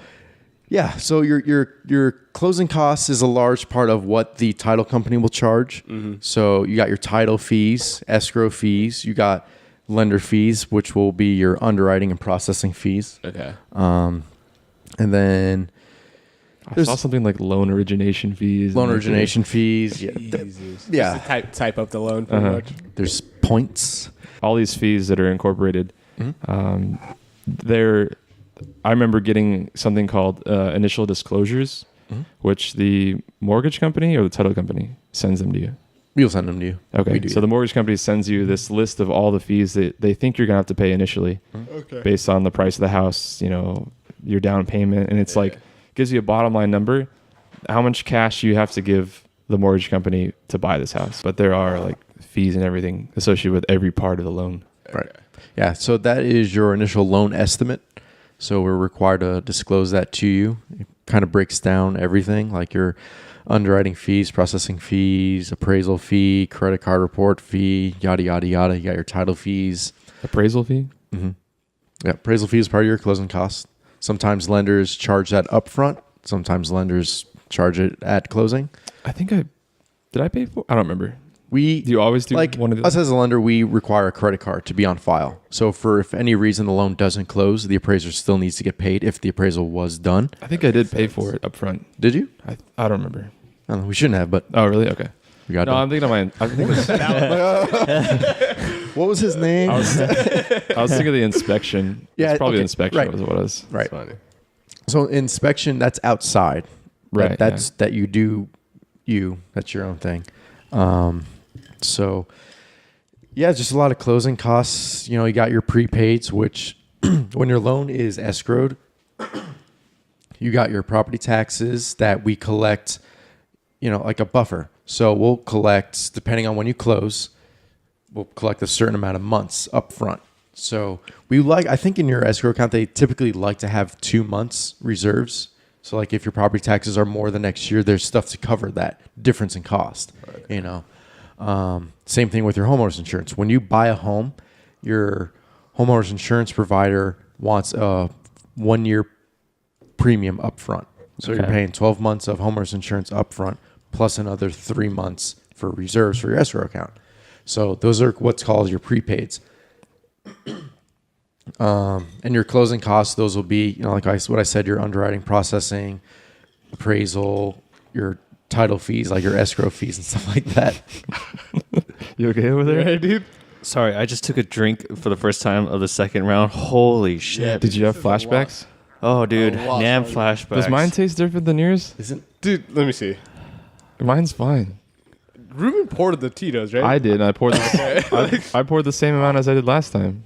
Speaker 4: yeah. So your closing costs is a large part of what the title company will charge. So you got your title fees, escrow fees, you got lender fees, which will be your underwriting and processing fees.
Speaker 5: Okay.
Speaker 4: And then
Speaker 3: I saw something like loan origination fees.
Speaker 4: loan
Speaker 3: and
Speaker 4: origination fees. Yeah.
Speaker 5: Jesus.
Speaker 4: Yeah.
Speaker 5: Just to type up the loan pretty much.
Speaker 4: There's points.
Speaker 3: all these fees that are incorporated. I remember getting something called initial disclosures, which the mortgage company or the title company sends them to you.
Speaker 4: We'll send them to you.
Speaker 3: Okay,
Speaker 4: We do.
Speaker 3: so the mortgage company sends you this list of all the fees that they think you're gonna have to pay initially,
Speaker 5: Okay.
Speaker 3: based on the price of the house, your down payment, and it's like gives you a bottom line number, how much cash you have to give the mortgage company to buy this house. But there are like fees and everything associated with every part of the loan.
Speaker 4: Right. Yeah. So that is your initial loan estimate. So we're required to disclose that to you. It kind of breaks down everything, like your underwriting fees, processing fees, appraisal fee, credit card report fee, yada, yada, yada. You got your title fees.
Speaker 3: Appraisal fee?
Speaker 4: Yeah, appraisal fee is part of your closing costs. Sometimes lenders charge that upfront. Sometimes lenders charge it at closing.
Speaker 3: I think did I pay for? I don't remember. Do you always do
Speaker 4: like
Speaker 3: one of the
Speaker 4: us as a lender, we require a credit card to be on file. So if any reason the loan doesn't close, the appraiser still needs to get paid if the appraisal was done.
Speaker 3: I think I did pay for it up front.
Speaker 4: Did you?
Speaker 3: I don't remember.
Speaker 4: I don't know, we shouldn't have, but
Speaker 3: Oh, really? Okay.
Speaker 4: we got
Speaker 3: No,
Speaker 4: done.
Speaker 3: I'm thinking of my. I think
Speaker 4: What was his name?
Speaker 3: I was thinking of the inspection.
Speaker 4: Yeah,
Speaker 3: It's probably
Speaker 4: okay,
Speaker 3: the inspection
Speaker 4: right.
Speaker 3: was what it was.
Speaker 4: Right.
Speaker 5: Funny.
Speaker 4: So inspection, that's outside.
Speaker 3: Right,
Speaker 4: That's that you do. That's your own thing. So yeah, just a lot of closing costs. You got your prepaids, which when your loan is escrowed, you got your property taxes that we collect, like a buffer. So we'll collect, depending on when you close, we'll collect a certain amount of months up front. So I think in your escrow account, they typically like to have 2 months reserves. So like if your property taxes are more the next year, there's stuff to cover that difference in cost, Same thing with your homeowner's insurance. When you buy a home, your homeowner's insurance provider wants a 1-year premium up front. So you're
Speaker 2: Okay.
Speaker 4: paying 12 months of homeowner's insurance up front plus another 3 months for reserves for your escrow account. So those are what's called your prepaids. And your closing costs, those will be, what I said, your underwriting, processing, appraisal, your title fees, like your escrow fees and stuff like that.
Speaker 3: You okay over there?
Speaker 5: Hey, dude.
Speaker 2: Sorry, I just took a drink for the first time of the second round. Holy shit.
Speaker 3: Did you have flashbacks?
Speaker 2: Oh, dude.
Speaker 5: A lot.
Speaker 2: Nam flashbacks.
Speaker 3: Does mine taste different than yours?
Speaker 5: Dude, let me see.
Speaker 3: Mine's fine.
Speaker 5: Ruben poured the Tito's, right?
Speaker 3: I did. And I poured. I poured the same amount as I did last time.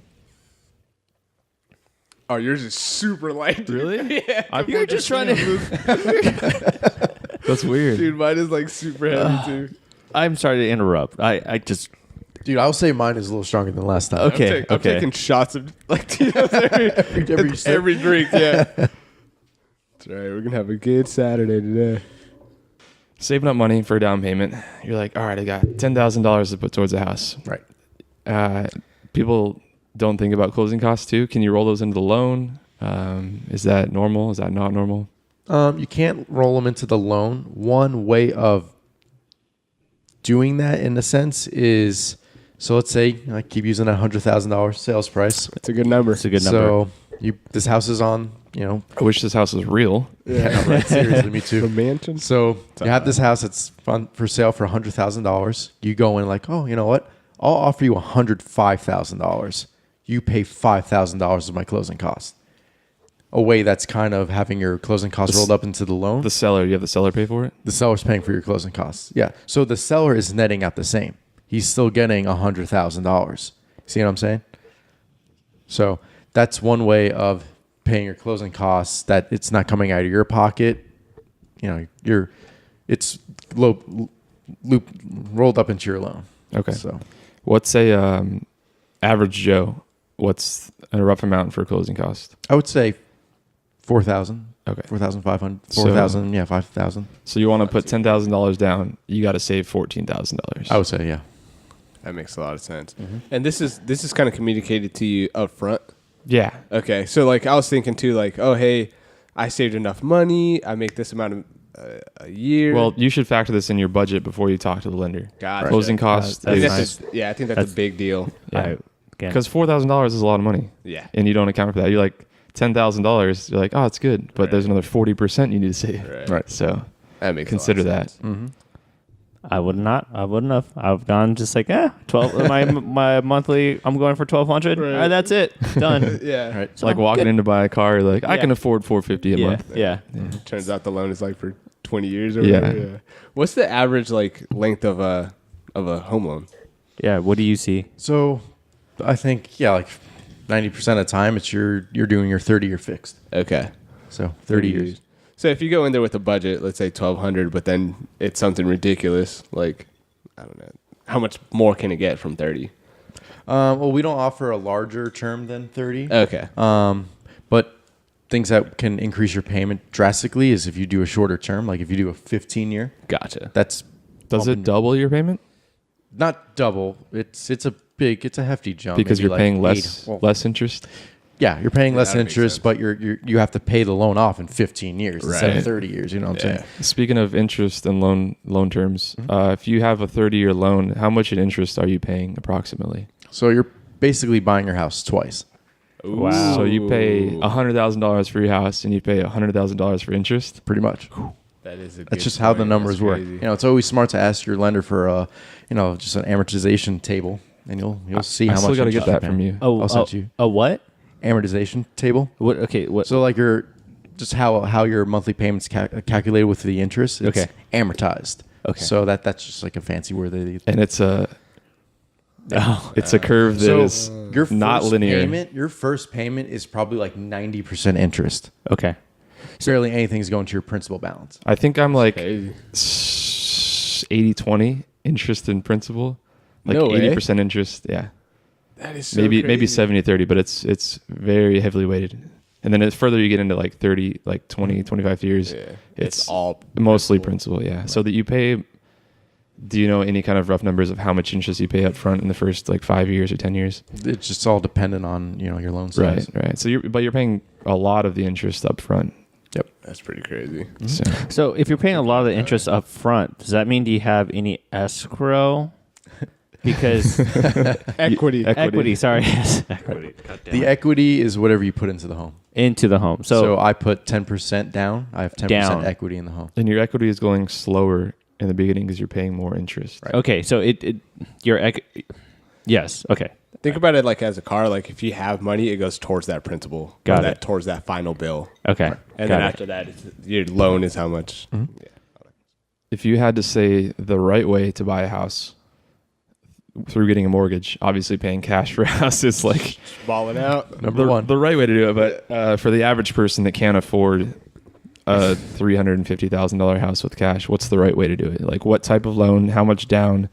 Speaker 5: Oh, yours is super light. Dude.
Speaker 3: Really?
Speaker 5: Yeah.
Speaker 2: You're just trying to...
Speaker 3: That's weird.
Speaker 5: Dude, mine is like super heavy too.
Speaker 2: I'm sorry to interrupt. I just...
Speaker 4: Dude, I'll say mine is a little stronger than last time.
Speaker 2: Okay.
Speaker 5: I'm taking shots of like Tito's every drink. Yeah. That's right. We're gonna have a good Saturday today.
Speaker 3: Saving up money for a down payment. You're like, all right, I got $10,000 to put towards a house.
Speaker 4: Right.
Speaker 3: People don't think about closing costs too. Can you roll those into the loan? Is that normal? Is that not normal?
Speaker 4: You can't roll them into the loan. One way of doing that, in a sense, is so let's say I keep using that $100,000 sales price.
Speaker 5: That's a good number.
Speaker 2: It's a good number.
Speaker 4: So this house is on,
Speaker 3: I wish this house was real.
Speaker 4: yeah, right, seriously, me
Speaker 5: The
Speaker 4: too.
Speaker 5: mansion.
Speaker 4: So you have this house that's for sale for $100,000. You go in like, oh, you know what? I'll offer you $105,000. You pay $5,000 as my closing cost. A way that's kind of having your closing costs rolled up into the loan.
Speaker 3: The seller, you have the seller pay for it?
Speaker 4: The seller's paying for your closing costs. Yeah. So the seller is netting out the same. He's still getting $100,000. See what I'm saying? So that's one way of paying your closing costs that it's not coming out of your pocket. It's rolled up into your loan.
Speaker 3: Okay.
Speaker 4: So
Speaker 3: What's a average Joe? What's a rough amount for closing cost?
Speaker 4: I would say 4,000.
Speaker 3: Okay.
Speaker 4: 4,500.
Speaker 3: So-
Speaker 4: 4,000. Yeah, 5,000.
Speaker 3: So you want to put $10,000 down, you got to save $14,000.
Speaker 4: I would say, yeah.
Speaker 5: That makes a lot of sense. And this is kind of communicated to you up front.
Speaker 3: Yeah.
Speaker 5: Okay, so like I was thinking too, like, oh hey, I saved enough money. I make this amount of a year.
Speaker 3: Well, you should factor this in your budget before you talk to the lender.
Speaker 5: Gotcha.
Speaker 3: Closing costs
Speaker 2: That's
Speaker 5: I think
Speaker 3: is
Speaker 5: that's I think that's a big deal.
Speaker 3: because $4,000 is a lot of money.
Speaker 5: Yeah.
Speaker 3: And you don't account for that. You're like $10,000. You're like, oh, it's good, but there's another 40% you need to save.
Speaker 5: Right.
Speaker 3: So
Speaker 5: That makes
Speaker 3: consider
Speaker 5: a lot of
Speaker 3: that.
Speaker 5: sense.
Speaker 4: Mm-hmm.
Speaker 2: I wouldn't have. I've gone just like 12. My monthly. I'm going for 1,200.
Speaker 5: Right.
Speaker 2: All right, that's it. Done.
Speaker 5: Yeah.
Speaker 4: All right.
Speaker 3: It's like walking in to buy a car. You're like, I
Speaker 2: Yeah.
Speaker 3: can afford $450 a
Speaker 2: Yeah,
Speaker 3: month.
Speaker 2: yeah.
Speaker 5: Turns out the loan is like for 20 years or
Speaker 3: Yeah.
Speaker 5: whatever. Yeah. What's the average like length of a home loan?
Speaker 2: Yeah. What do you see?
Speaker 4: So I think, like 90% of the time it's you're doing your 30-year fixed.
Speaker 5: Okay.
Speaker 4: So 30 years.
Speaker 5: So if you go in there with a budget, let's say 1,200, but then it's something ridiculous, like I don't know, how much more can it get from 30?
Speaker 4: Well, we don't offer a larger term than 30.
Speaker 5: Okay.
Speaker 4: But things that can increase your payment drastically is if you do a shorter term, like if you do a 15-year.
Speaker 2: Gotcha.
Speaker 4: That's
Speaker 3: Does it double your payment?
Speaker 4: not double. It's a hefty jump
Speaker 3: Because
Speaker 4: maybe
Speaker 3: you're
Speaker 4: like
Speaker 3: paying
Speaker 4: well,
Speaker 3: less interest?
Speaker 4: Yeah, you're paying less
Speaker 5: that would make
Speaker 4: interest,
Speaker 5: sense.
Speaker 4: but you have to pay the loan off in 15 years instead
Speaker 3: Right.
Speaker 4: of 30 years. You know what I'm saying?
Speaker 3: Speaking of interest and loan terms, if you have a 30-year loan, how much in interest are you paying approximately?
Speaker 4: So you're basically buying your house twice.
Speaker 2: Wow.
Speaker 3: So you pay $100,000 for your house and you pay $100,000 for interest?
Speaker 4: Pretty much.
Speaker 5: That is a
Speaker 4: That's just how the numbers work. You know, it's always smart to ask your lender for just an amortization table, and you'll see how
Speaker 3: I
Speaker 4: much.
Speaker 3: still got to
Speaker 4: interest
Speaker 3: get that
Speaker 4: you're
Speaker 3: from
Speaker 4: paying.
Speaker 3: you.
Speaker 2: Oh,
Speaker 4: I'll send you
Speaker 2: a what?
Speaker 4: amortization table.
Speaker 2: What? Okay. What?
Speaker 4: So like just how your monthly payments calculated with the interest. It's
Speaker 2: Okay.
Speaker 4: amortized.
Speaker 2: Okay.
Speaker 4: So that's just like a fancy word.
Speaker 3: And it's a curve that is
Speaker 4: Your
Speaker 3: not
Speaker 4: first
Speaker 3: linear.
Speaker 4: Your first payment is probably like 90% interest.
Speaker 2: okay.
Speaker 4: Barely anything's going to your principal balance.
Speaker 3: I think I'm like
Speaker 5: Crazy.
Speaker 3: 80-20 interest and principal. Like
Speaker 5: No way.
Speaker 3: 80% interest, yeah.
Speaker 5: That is so
Speaker 3: Maybe
Speaker 5: crazy.
Speaker 3: 70-30, but it's very heavily weighted. And then the further you get into like 30, like 20, 25 years,
Speaker 5: Yeah.
Speaker 3: it's
Speaker 5: all
Speaker 3: mostly principal, yeah. So that you pay, do you know any kind of rough numbers of how much interest you pay up front in the first like 5 years or 10 years?
Speaker 4: It's just all dependent on your loan size.
Speaker 3: Right. So you're paying a lot of the interest up front.
Speaker 4: Yep.
Speaker 5: That's pretty crazy.
Speaker 3: So
Speaker 2: So if you're paying a lot of the interest up front, does that mean do you have any escrow? Because equity. Sorry. Equity.
Speaker 4: The equity is whatever you put into the home.
Speaker 2: Into the home.
Speaker 4: So
Speaker 2: So,
Speaker 4: I put 10% down. I have 10%
Speaker 2: Down.
Speaker 4: equity in the home.
Speaker 3: and your equity is going slower in the beginning because you're paying more interest.
Speaker 4: Right.
Speaker 2: okay. So yes. Okay.
Speaker 5: Think about it like as a car. Like if you have money, it goes towards that principal.
Speaker 2: Got
Speaker 5: or
Speaker 2: it.
Speaker 5: that towards that final bill.
Speaker 2: Okay.
Speaker 5: And
Speaker 2: Got
Speaker 5: then
Speaker 2: it.
Speaker 5: after that, your loan is how much. Yeah.
Speaker 3: If you had to say the right way to buy a house through getting a mortgage, obviously paying cash for a house is like
Speaker 5: Balling out.
Speaker 4: Number one.
Speaker 3: the right way to do it. But for the average person that can't afford a $350,000 house with cash, what's the right way to do it? Like what type of loan, how much down,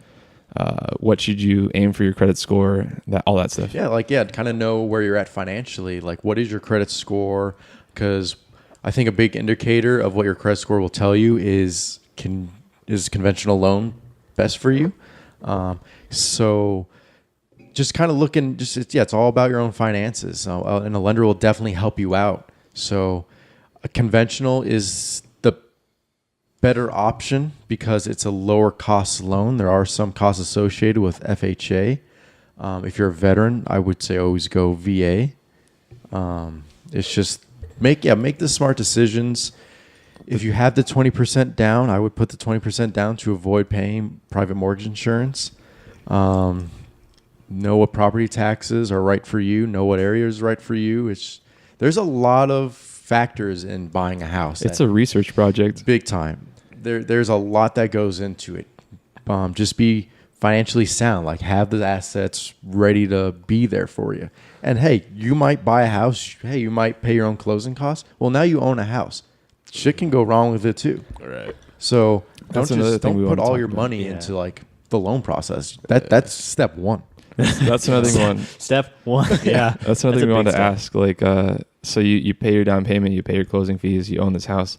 Speaker 3: what should you aim for your credit score, all that stuff.
Speaker 4: Kind of know where you're at financially. Like, what is your credit score? Because I think a big indicator of what your credit score will tell you is conventional loan best for you. So just kind of looking, it's all about your own finances. And a lender will definitely help you out. So a conventional is the better option because it's a lower cost loan. There are some costs associated with FHA. If you're a veteran, I would say always go VA. It's just make the smart decisions. If you have the 20% down, I would put the 20% down to avoid paying private mortgage insurance. Know what property taxes are right for you. Know what area is right for you. There's a lot of factors in buying a house.
Speaker 3: It's a research project.
Speaker 4: Big time. There's a lot that goes into it. Just be financially sound. Like have the assets ready to be there for you. And hey, you might buy a house. Hey, you might pay your own closing costs. Well, now you own a house. Shit can go wrong with it too.
Speaker 5: All right.
Speaker 4: So
Speaker 3: That's another thing we
Speaker 4: don't
Speaker 3: want
Speaker 4: put
Speaker 3: to
Speaker 4: all
Speaker 3: talk
Speaker 4: your
Speaker 3: about.
Speaker 4: money into like the loan process. That's step one.
Speaker 3: That's another thing we want.
Speaker 2: Step one. Yeah.
Speaker 3: That's another
Speaker 2: a
Speaker 3: thing we
Speaker 2: big
Speaker 3: wanted to
Speaker 2: step.
Speaker 3: ask. Like, so you pay your down payment, you pay your closing fees, you own this house.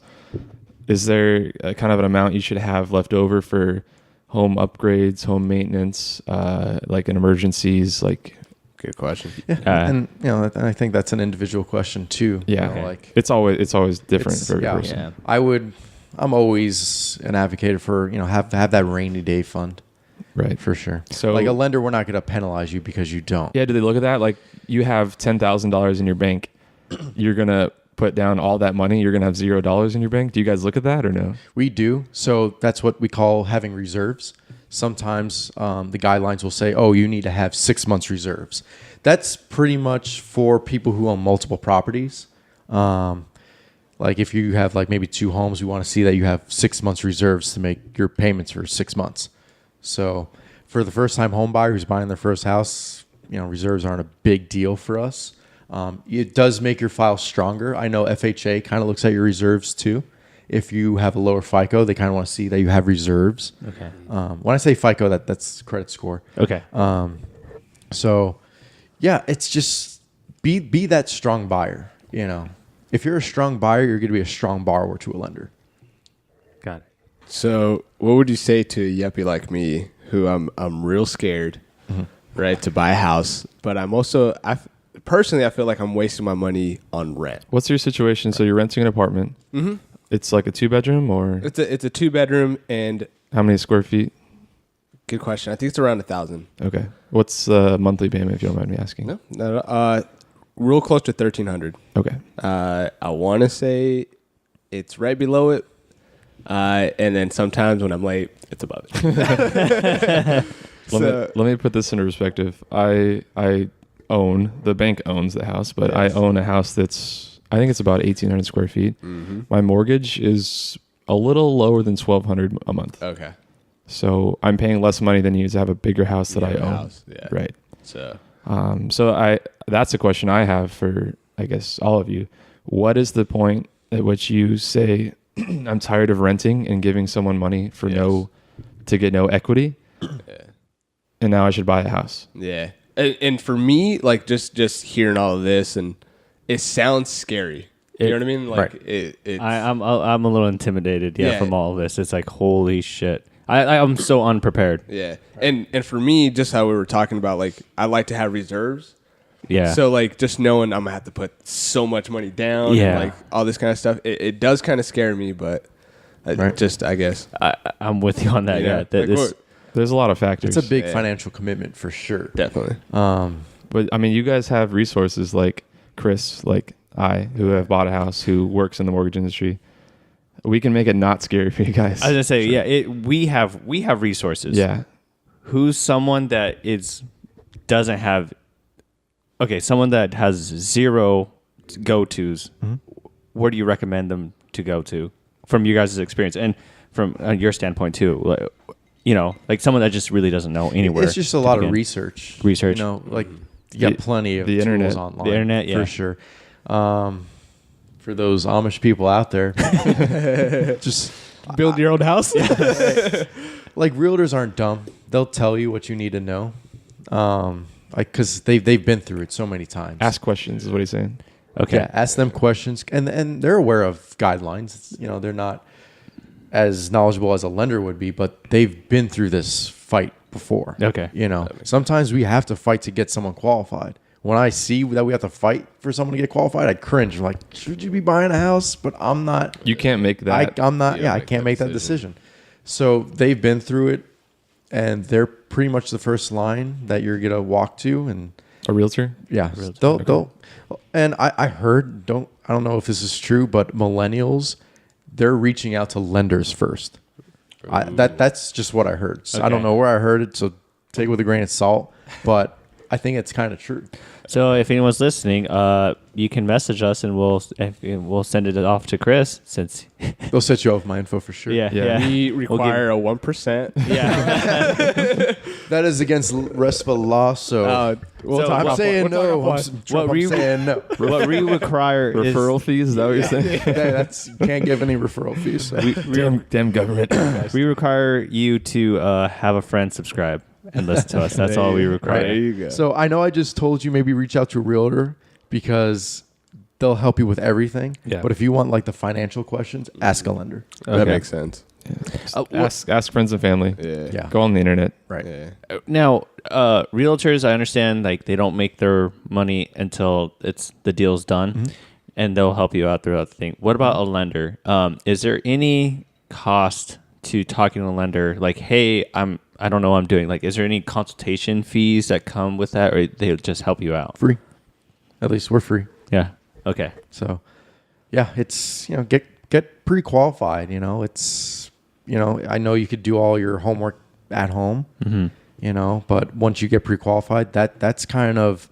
Speaker 3: Is there a kind of an amount you should have left over for home upgrades, home maintenance, like in emergencies? Like,
Speaker 5: Good question.
Speaker 4: Yeah, and I think that's an individual question too.
Speaker 3: yeah,
Speaker 4: Like
Speaker 3: it's always different
Speaker 4: it's-
Speaker 3: for every
Speaker 4: yeah.
Speaker 3: person.
Speaker 2: Yeah.
Speaker 4: I'm always an advocate for have that rainy day fund
Speaker 3: Right.
Speaker 4: for sure.
Speaker 3: So-
Speaker 4: like a lender, we're not going to penalize you because you don't.
Speaker 3: Yeah. Do they look at that? Like, you have $10,000 in your bank, you're gonna put down all that money. You're gonna have $0 in your bank. Do you guys look at that or no?
Speaker 4: We do. So that's what we call having reserves. Sometimes the guidelines will say, oh, you need to have 6 months reserves. That's pretty much for people who own multiple properties. Like if you have like maybe 2 homes, we want to see that you have 6 months reserves to make your payments for 6 months. So for the first time home buyer who's buying their first house, reserves aren't a big deal for us. It does make your file stronger. I know FHA kind of looks at your reserves too. If you have a lower FICO, they kind of want to see that you have reserves.
Speaker 2: Okay.
Speaker 4: When I say FICO, that's credit score.
Speaker 2: Okay.
Speaker 4: So, yeah, it's just be that strong buyer. if you're a strong buyer, you're going to be a strong borrower to a lender.
Speaker 2: Got it.
Speaker 5: So, what would you say to a yuppie like me, who I'm real scared, right, to buy a house, but I'm also personally I feel like I'm wasting my money on rent.
Speaker 3: What's your situation? So you're renting an apartment. Mm-hmm. It's like a 2-bedroom, or
Speaker 5: It's a 2-bedroom, and
Speaker 3: how many square feet?
Speaker 5: good question. I think it's around 1,000.
Speaker 3: Okay. What's the monthly payment, if you don't mind me asking?
Speaker 5: No, real close to 1,300.
Speaker 3: Okay.
Speaker 5: I want to say it's right below it, and then sometimes when I'm late, it's above it.
Speaker 3: Let me put this into perspective. I own, the bank owns the house, but
Speaker 5: Yes.
Speaker 3: I own a house that's, I think it's about 1,800 square feet.
Speaker 5: Mm-hmm.
Speaker 3: My mortgage is a little lower than 1,200 a month.
Speaker 5: Okay.
Speaker 3: So I'm paying less money than you to have a bigger house that I
Speaker 5: Yeah,
Speaker 3: own.
Speaker 5: house, yeah.
Speaker 3: Right.
Speaker 5: So
Speaker 3: That's a question I have for, I guess, all of you. What is the point at which you say, I'm tired of renting and giving someone money for to get no equity, and now I should buy a house?
Speaker 5: yeah, and for me, like just hearing all of this, and it sounds scary. You know what I mean? Like it's,
Speaker 2: I'm a little intimidated. Yeah,
Speaker 5: Yeah.
Speaker 2: from all of this, it's like holy shit. I'm so unprepared.
Speaker 5: yeah, and for me, just how we were talking about, like I like to have reserves.
Speaker 2: Yeah.
Speaker 5: So like just knowing I'm gonna have to put so much money down,
Speaker 2: Yeah.
Speaker 5: and like all this kind of stuff, it does kind of scare me, but just I guess
Speaker 2: I'm with you on that.
Speaker 5: you
Speaker 2: Yeah.
Speaker 5: know,
Speaker 2: That
Speaker 5: like,
Speaker 2: this-
Speaker 3: There's a lot of factors.
Speaker 4: It's a big
Speaker 5: Yeah.
Speaker 4: financial commitment for sure.
Speaker 5: definitely.
Speaker 3: But I mean, you guys have resources like Chris, like who have bought a house, who works in the mortgage industry. We can make it not scary for you guys.
Speaker 2: I was gonna say, yeah. We have resources.
Speaker 3: Yeah.
Speaker 2: Who's someone that doesn't have? Okay, someone that has zero go-tos. Where do you recommend them to go to, from you guys' experience and from your standpoint too? Like, you know, like someone that just really doesn't know anywhere.
Speaker 4: It's just a
Speaker 2: to
Speaker 4: lot of
Speaker 2: begin.
Speaker 4: research.
Speaker 2: Research.
Speaker 4: You know, like you got
Speaker 3: The-
Speaker 4: plenty of
Speaker 3: the
Speaker 4: tools
Speaker 3: internet.
Speaker 4: online.
Speaker 2: The internet, yeah.
Speaker 4: For sure. For those Amish people out there, just
Speaker 5: Build your own house.
Speaker 4: like realtors aren't dumb. They'll tell you what you need to know. Like because they've been through it so many times.
Speaker 3: Ask questions is what he's saying.
Speaker 2: Okay.
Speaker 4: Yeah, ask them questions, and they're aware of guidelines. You know, they're not as knowledgeable as a lender would be, but they've been through this fight before.
Speaker 2: Okay.
Speaker 4: You know, sometimes we have to fight to get someone qualified. When I see that we have to fight for someone to get qualified, I cringe. I'm like, should you be buying a house? But I'm not.
Speaker 3: You can't make that.
Speaker 4: I'm not.
Speaker 5: You
Speaker 4: Yeah,
Speaker 5: don't
Speaker 4: I
Speaker 5: make
Speaker 4: can't
Speaker 5: that
Speaker 4: make that decision. So they've been through it, and they're pretty much the first line that you're gonna walk to, and
Speaker 3: A realtor?
Speaker 4: yeah, they'll. And I heard, I don't know if this is true, but millennials, they're reaching out to lenders first. That's just what I heard. So I don't
Speaker 2: Okay.
Speaker 4: know where I heard it, so take it with a grain of salt. But I think it's kind of true.
Speaker 2: So if anyone's listening, you can message us and we'll send it off to Chris since
Speaker 4: They'll set you up with my info for sure.
Speaker 2: yeah.
Speaker 5: We
Speaker 2: We'll
Speaker 5: require a 1%.
Speaker 2: yeah.
Speaker 4: That is against the rest of the law. So
Speaker 5: We'll
Speaker 2: So
Speaker 5: talk
Speaker 4: I'm
Speaker 5: about
Speaker 4: saying
Speaker 5: we'll talk
Speaker 4: no.
Speaker 5: about
Speaker 4: I'm saying no.
Speaker 2: what we require is
Speaker 3: Referral fees? Is that what you're saying?
Speaker 4: That's can't give any referral fees. So.
Speaker 3: Damn government.
Speaker 2: we require you to have a friend subscribe and listen to us. That's all we require.
Speaker 5: There you go.
Speaker 4: So I know I just told you maybe reach out to a realtor because they'll help you with everything.
Speaker 3: Yeah.
Speaker 4: But if you want like the financial questions, ask a lender.
Speaker 5: That
Speaker 2: Okay.
Speaker 5: makes sense.
Speaker 3: Ask friends and family.
Speaker 5: Yeah.
Speaker 4: Yeah.
Speaker 3: Go on the internet.
Speaker 4: Right.
Speaker 5: Yeah.
Speaker 2: Now, realtors, I understand like they don't make their money until the deal's done, and they'll help you out throughout the thing. What about a lender? Is there any cost to talking to a lender? Like, hey, I don't know what I'm doing. Like, is there any consultation fees that come with that, or they just help you out?
Speaker 4: Free. At least we're free.
Speaker 2: Yeah. Okay.
Speaker 4: So yeah, it's get pre-qualified. It's I know you could do all your homework at home. But once you get pre-qualified, that's kind of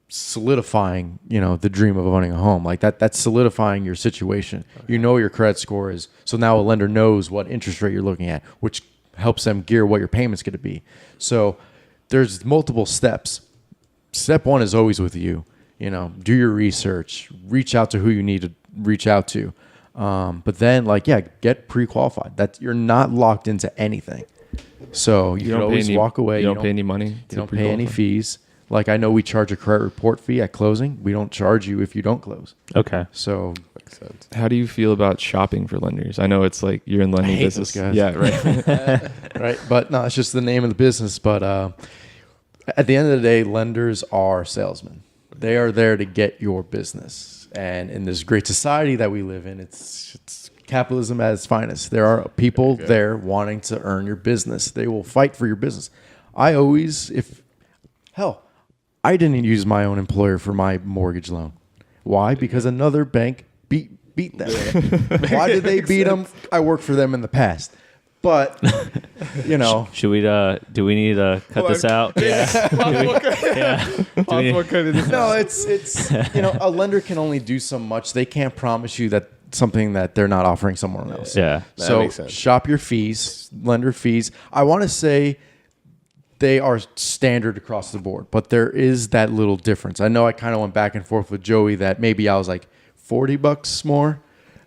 Speaker 4: solidifying the dream of owning a home. Like that's solidifying your situation. You know your credit score is, so now a lender knows what interest rate you're looking at, which helps them gear what your payment's going to be. So there's multiple steps. Step one is always with you. Do your research, reach out to who you need to reach out to. But then get pre-qualified. That you're not locked into anything. So you can always walk away.
Speaker 3: You don't pay any money.
Speaker 4: You don't pay any fees. Like I know we charge a credit report fee at closing. We don't charge you if you don't close.
Speaker 2: Okay.
Speaker 4: So
Speaker 5: Makes sense.
Speaker 3: How do you feel about shopping for lenders? I know it's like you're in lending
Speaker 4: hate
Speaker 3: business.
Speaker 4: those guys.
Speaker 3: Yeah, right.
Speaker 4: right, but no, it's just the name of the business. But at the end of the day, lenders are salesmen. They are there to get your business. And in this great society that we live in, it's capitalism at its finest. There are people there wanting to earn your business. They will fight for your business. I didn't use my own employer for my mortgage loan. Why? Because another bank beat them. Why did they beat them? I worked for them in the past. But, you know.
Speaker 2: Should we, do we need to cut this out? Yeah.
Speaker 4: No, it's you know, a lender can only do so much. They can't promise you that something that they're not offering someone else.
Speaker 2: Yeah.
Speaker 4: So
Speaker 5: makes sense.
Speaker 4: shop your fees, lender fees. I want to say they are standard across the board, but there is that little difference. I know I kind of went back and forth with Joey that maybe I was like $40 more.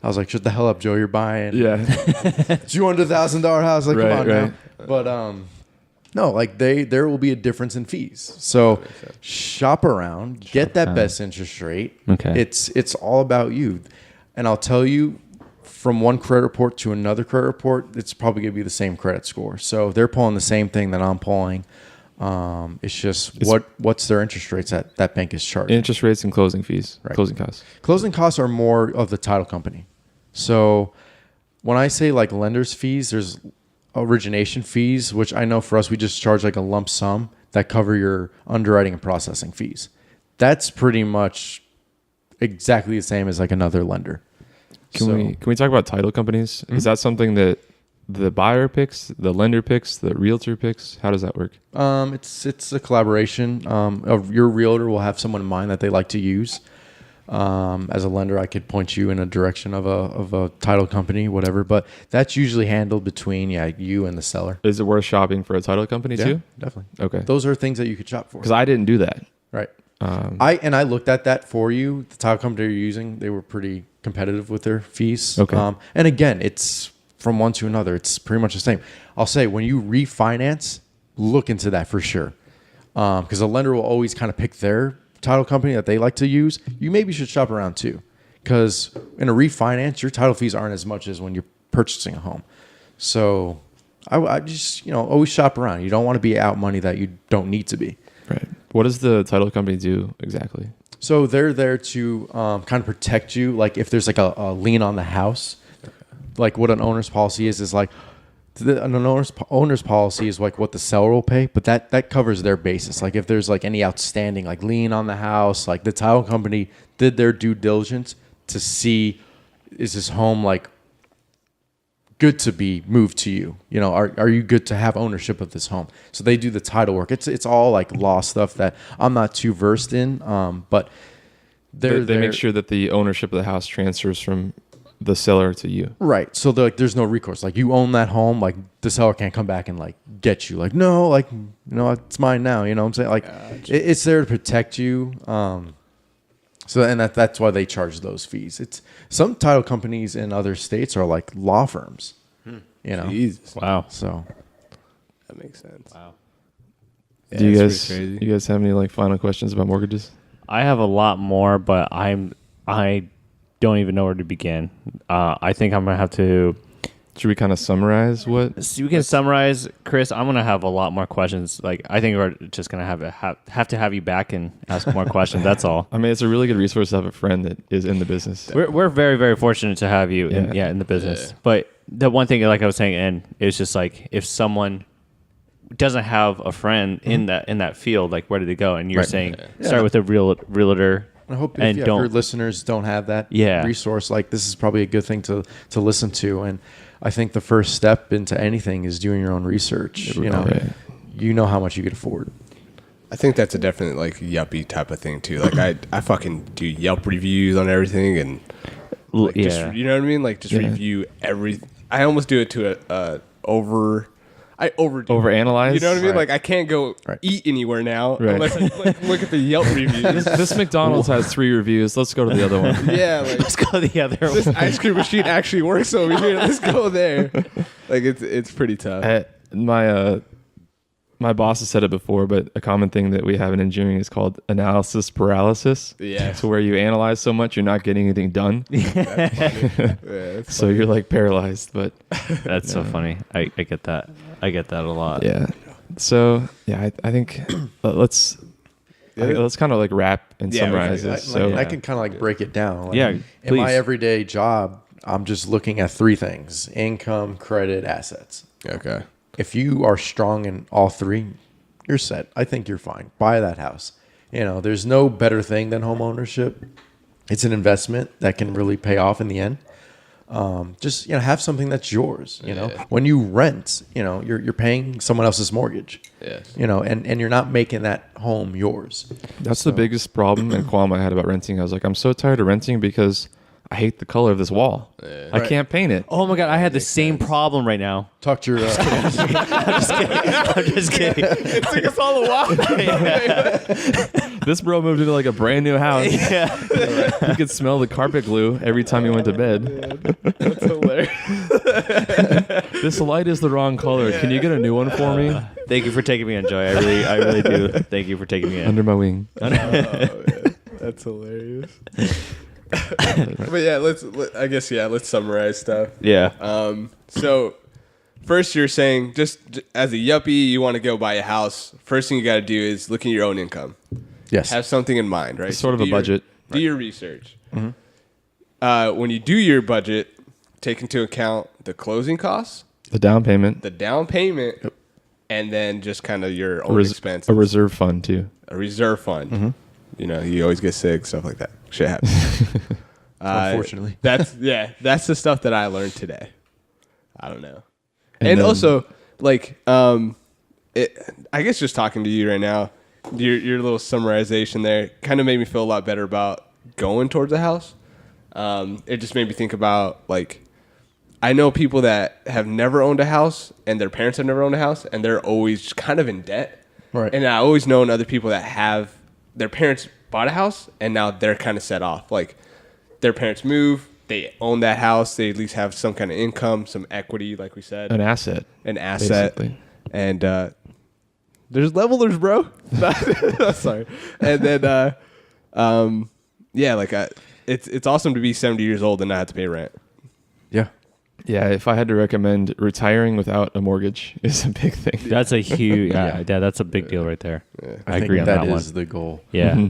Speaker 4: I was like, shut the hell up, Joe. You're buying $200,000 house. Like,
Speaker 3: Right,
Speaker 4: come on
Speaker 3: right.
Speaker 4: now. But no, like there will be a difference in fees. So shop around, get that best interest rate.
Speaker 2: Okay.
Speaker 4: It's all about you. And I'll tell you, from one credit report to another credit report, it's probably going to be the same credit score. So they're pulling the same thing that I'm pulling. It's just what's their interest rates that bank is charging.
Speaker 3: Interest rates and closing fees,
Speaker 4: Right.
Speaker 3: closing costs.
Speaker 4: Closing costs are more of the title company. So when I say like lender's fees, there's origination fees, which I know for us, we just charge like a lump sum that cover your underwriting and processing fees. That's pretty much exactly the same as like another lender.
Speaker 3: Can we talk about title companies? Is that something that the buyer picks, the lender picks, the realtor picks? How does that work?
Speaker 4: It's a collaboration. Of your realtor will have someone in mind that they like to use. As a lender, I could point you in a direction of a title company, whatever. But that's usually handled between you and the seller.
Speaker 3: Is it worth shopping for a title company too?
Speaker 4: Definitely.
Speaker 3: Okay.
Speaker 4: Those are things that you could shop for.
Speaker 3: Because I didn't do that.
Speaker 4: Right. I looked at that for you. The title company you're using, they were pretty competitive with their fees.
Speaker 3: Okay.
Speaker 4: And again, it's from one to another. It's pretty much the same. I'll say when you refinance, look into that for sure. Because a lender will always kind of pick their title company that they like to use. You maybe should shop around too. Because in a refinance, your title fees aren't as much as when you're purchasing a home. So I just, always shop around. You don't want to be out money that you don't need to be.
Speaker 3: Right. What does the title company do exactly?
Speaker 4: So they're there to kind of protect you. Like if there's like a lien on the house, like what an owner's policy is like an owner's policy is like what the seller will pay, but that covers their basis. Like if there's like any outstanding like lien on the house, like the title company did their due diligence to see, is this home like good to be moved to you? Are you good to have ownership of this home? So they do the title work. It's all like law stuff that I'm not too versed in, but they
Speaker 3: make sure that the ownership of the house transfers from the seller to you.
Speaker 4: Right. So there's no recourse. Like you own that home, like the seller can't come back and like get you. Like, no, like, it's mine now. You know what I'm saying? Like it's there to protect you. And that's why they charge those fees. It's some title companies in other states are like law firms,
Speaker 5: Jesus.
Speaker 2: Wow.
Speaker 4: So
Speaker 5: That makes sense.
Speaker 2: Wow.
Speaker 5: Yeah,
Speaker 3: Do you
Speaker 5: it's pretty
Speaker 3: guys
Speaker 5: crazy.
Speaker 3: have any like final questions about mortgages?
Speaker 2: I have a lot more, but I don't even know where to begin. I think I'm gonna have to.
Speaker 3: Should we kind of summarize what?
Speaker 2: So you can summarize, Chris. I'm gonna have a lot more questions. Like I think we're just gonna have to have you back and ask more questions. That's all.
Speaker 3: I mean, it's a really good resource to have a friend that is in the business.
Speaker 2: We're very, very fortunate to have you
Speaker 3: Yeah.
Speaker 2: in the business.
Speaker 5: Yeah.
Speaker 2: But the one thing, like I was saying, and it's just like if someone doesn't have a friend in that field, like where do they go? And you're
Speaker 4: Right.
Speaker 2: saying
Speaker 4: Yeah.
Speaker 2: start with a realtor.
Speaker 4: I hope
Speaker 2: And
Speaker 4: if
Speaker 2: don't-
Speaker 4: your listeners don't have that
Speaker 2: Yeah.
Speaker 4: resource, like this is probably a good thing to listen to. And I think the first step into anything is doing your own research.
Speaker 3: Right.
Speaker 4: You know how much you could afford.
Speaker 5: I think that's a definite like yuppie type of thing too. Like I fucking do Yelp reviews on everything and like,
Speaker 2: Yeah.
Speaker 5: just, you know what I mean? Like just
Speaker 3: Yeah.
Speaker 5: review every. I almost do it to I overdo.
Speaker 3: Overanalyze?
Speaker 5: You know what I mean?
Speaker 4: Right.
Speaker 5: Like I can't go
Speaker 4: Right.
Speaker 5: eat anywhere now
Speaker 3: Right.
Speaker 5: unless I like, look at the Yelp reviews.
Speaker 3: This McDonald's has 3 reviews. Let's go to the other one.
Speaker 5: Yeah, like
Speaker 2: Let's go the other
Speaker 5: this
Speaker 2: one.
Speaker 5: ice cream machine actually works over here. Let's go there. Like it's pretty tough.
Speaker 3: My my boss has said it before, but a common thing that we have in engineering is called analysis paralysis.
Speaker 5: Yeah.
Speaker 3: So where you analyze so much, you're not getting anything done.
Speaker 5: That's
Speaker 3: So you're like paralyzed, but
Speaker 2: That's so funny. I get that. I get that a lot.
Speaker 3: yeah. So yeah, I think let's kind of like wrap and
Speaker 5: Yeah,
Speaker 3: summarize
Speaker 4: I,
Speaker 3: this. So
Speaker 4: I can kind of like break it down. Like,
Speaker 2: Yeah,
Speaker 4: in
Speaker 2: please.
Speaker 4: my everyday job, I'm just looking at three things: income, credit, assets.
Speaker 5: okay.
Speaker 4: If you are strong in all three, you're set. I think you're fine. Buy that house. You know, there's no better thing than home ownership. It's an investment that can really pay off in the end. Just, you know, have something that's yours. You know, when you rent, you know, you're paying someone else's mortgage.
Speaker 5: Yes.
Speaker 4: You know, and you're not making that home yours.
Speaker 3: that's the biggest problem and qualm I had about renting. I was like, I'm so tired of renting because I hate the color of this wall. I can't paint it.
Speaker 2: Oh my god, I had the same problem right now.
Speaker 4: Talk to your.
Speaker 2: I'm just kidding.
Speaker 5: It took us all a while.
Speaker 3: This bro moved into like a brand new house.
Speaker 2: Yeah.
Speaker 3: You could smell the carpet glue every time he went to bed.
Speaker 5: That's hilarious.
Speaker 3: This light is the wrong color. Can you get a new one for me?
Speaker 2: Thank you for taking me on, Joy. I really do. Thank you for taking me in.
Speaker 3: Under my wing.
Speaker 5: That's hilarious. But yeah, let's summarize stuff.
Speaker 2: Yeah.
Speaker 5: So first you're saying just as a yuppie, you want to go buy a house. First thing you got to do is look at your own income.
Speaker 4: Yes.
Speaker 5: Have something in mind, right?
Speaker 3: Sort of a budget.
Speaker 5: Do your research. When you do your budget, take into account the closing costs,
Speaker 3: The down payment.
Speaker 5: the down payment, and then just kind of your
Speaker 3: A,
Speaker 5: own
Speaker 3: res-
Speaker 5: expenses.
Speaker 3: a reserve fund too.
Speaker 5: A reserve fund. You know, you always get sick, stuff like that. Shit happens.
Speaker 4: Unfortunately.
Speaker 5: That's the stuff that I learned today. I don't know. And
Speaker 3: then-
Speaker 5: also, like, I guess just talking to you right now, your little summarization there kind of made me feel a lot better about going towards a house. It just made me think about, like, I know people that have never owned a house and their parents have never owned a house and they're always kind of in debt.
Speaker 4: Right.
Speaker 5: And I always known other people that have their parents bought a house and now they're kind of set off. Like, their parents move, they own that house, they at least have some kind of income, some equity, like we said,
Speaker 3: An asset.
Speaker 5: basically. And there's levelers, bro. Sorry. And then it's awesome to be 70 years old and not have to pay rent.
Speaker 4: Yeah.
Speaker 3: Yeah, if I had to recommend, retiring without a mortgage is a big thing.
Speaker 2: That's a huge. Yeah, that's a big deal right there. I agree on that
Speaker 4: That
Speaker 2: one.
Speaker 4: is the goal.
Speaker 2: Yeah.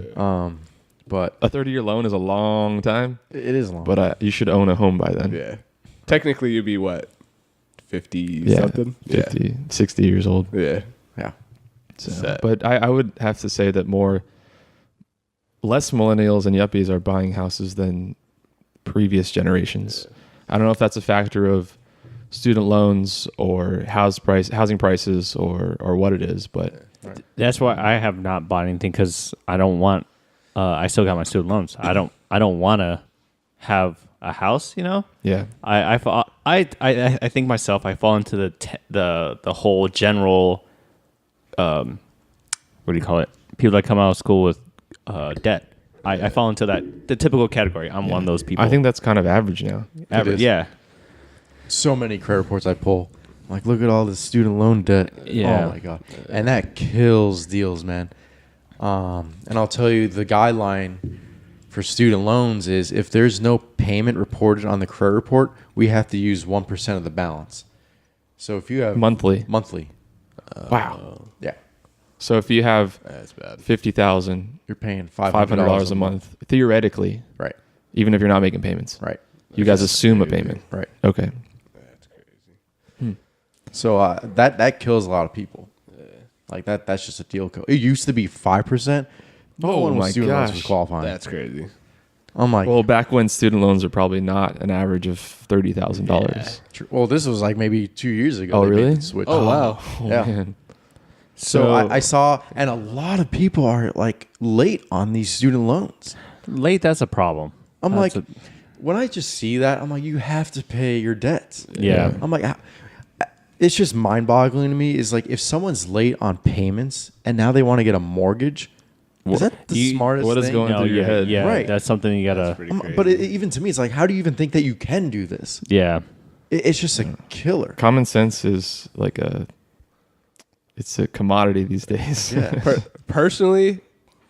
Speaker 4: But
Speaker 3: A 30-year loan is a long time,
Speaker 4: it is long.
Speaker 3: but you should own a home by then.
Speaker 5: Yeah. Technically, you'd be what? 50
Speaker 3: Yeah,
Speaker 5: something?
Speaker 3: 50, 60 years old.
Speaker 5: Yeah.
Speaker 4: yeah.
Speaker 3: So,
Speaker 5: Set.
Speaker 3: but I would have to say that less millennials and yuppies are buying houses than previous generations. I don't know if that's a factor of student loans or housing prices or what it is, but
Speaker 2: That's why I have not bought anything because I don't want. I still got my student loans. I don't want to have a house. You know.
Speaker 3: yeah.
Speaker 2: I think myself. I fall into the whole general. What do you call it? People that come out of school with debt. I fall into the typical category. I'm one of those people.
Speaker 3: I think that's kind of average now.
Speaker 2: Average,
Speaker 4: is.
Speaker 2: yeah.
Speaker 4: So many credit reports I pull. I'm like, look at all this student loan debt.
Speaker 2: Yeah.
Speaker 4: Oh my god. And that kills deals, man. And I'll tell you, the guideline for student loans is if there's no payment reported on the credit report, we have to use 1% of the balance. So if you have
Speaker 3: Monthly.
Speaker 4: wow, yeah,
Speaker 3: So if you have
Speaker 5: That's bad.
Speaker 3: $50,000,
Speaker 4: you're paying
Speaker 3: $500 a month, theoretically,
Speaker 4: Right,
Speaker 3: even if you're not making payments,
Speaker 4: right,
Speaker 3: you guys assume a payment.
Speaker 4: right.
Speaker 3: Okay.
Speaker 5: That's crazy.
Speaker 4: So that kills a lot of people. Like that's just a deal code. It used to be 5%. No
Speaker 3: Oh
Speaker 4: one with
Speaker 3: my
Speaker 4: student loans
Speaker 3: gosh.
Speaker 4: was qualifying.
Speaker 5: That's crazy.
Speaker 4: I'm like,
Speaker 3: Well, back when student loans are probably not an average of $30,000.
Speaker 4: well, this was like maybe 2 years ago.
Speaker 3: Oh,
Speaker 4: they made
Speaker 3: really?
Speaker 4: the switch.
Speaker 5: Oh, wow.
Speaker 3: Oh,
Speaker 4: Yeah.
Speaker 3: man.
Speaker 4: So I saw, and a lot of people are like late on these student loans.
Speaker 2: Late. That's a problem.
Speaker 4: I'm
Speaker 2: That's
Speaker 4: like, when I just see that, I'm like, you have to pay your debts.
Speaker 2: Yeah.
Speaker 4: I'm like, it's just mind boggling to me. Is like, if someone's late on payments and now they want to get a mortgage, is that the smartest
Speaker 3: what is
Speaker 4: thing?
Speaker 3: going
Speaker 2: no,
Speaker 3: through your
Speaker 2: yeah,
Speaker 3: head?
Speaker 2: yeah.
Speaker 4: Right.
Speaker 2: That's something you gotta.
Speaker 5: Pretty crazy.
Speaker 4: But even to me, it's like, how do you even think that you can do this?
Speaker 2: Yeah.
Speaker 4: It's just a killer.
Speaker 3: Common sense is it's a commodity these days.
Speaker 4: Yeah.
Speaker 5: Personally,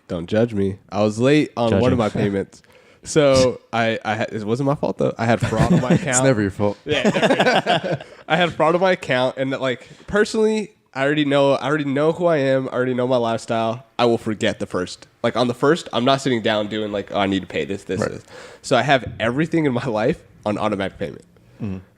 Speaker 5: don't judge me. I was late on one of
Speaker 2: Judging.
Speaker 5: my payments. So I had, it wasn't my fault though. I had fraud on my account.
Speaker 4: It's never your fault.
Speaker 5: I had fraud on my account, and like personally, I already know who I am. I already know my lifestyle. I will forget the first. Like on the first, I'm not sitting down doing like, oh, I need to pay this.
Speaker 4: Right.
Speaker 5: So I have everything in my life on automatic payment.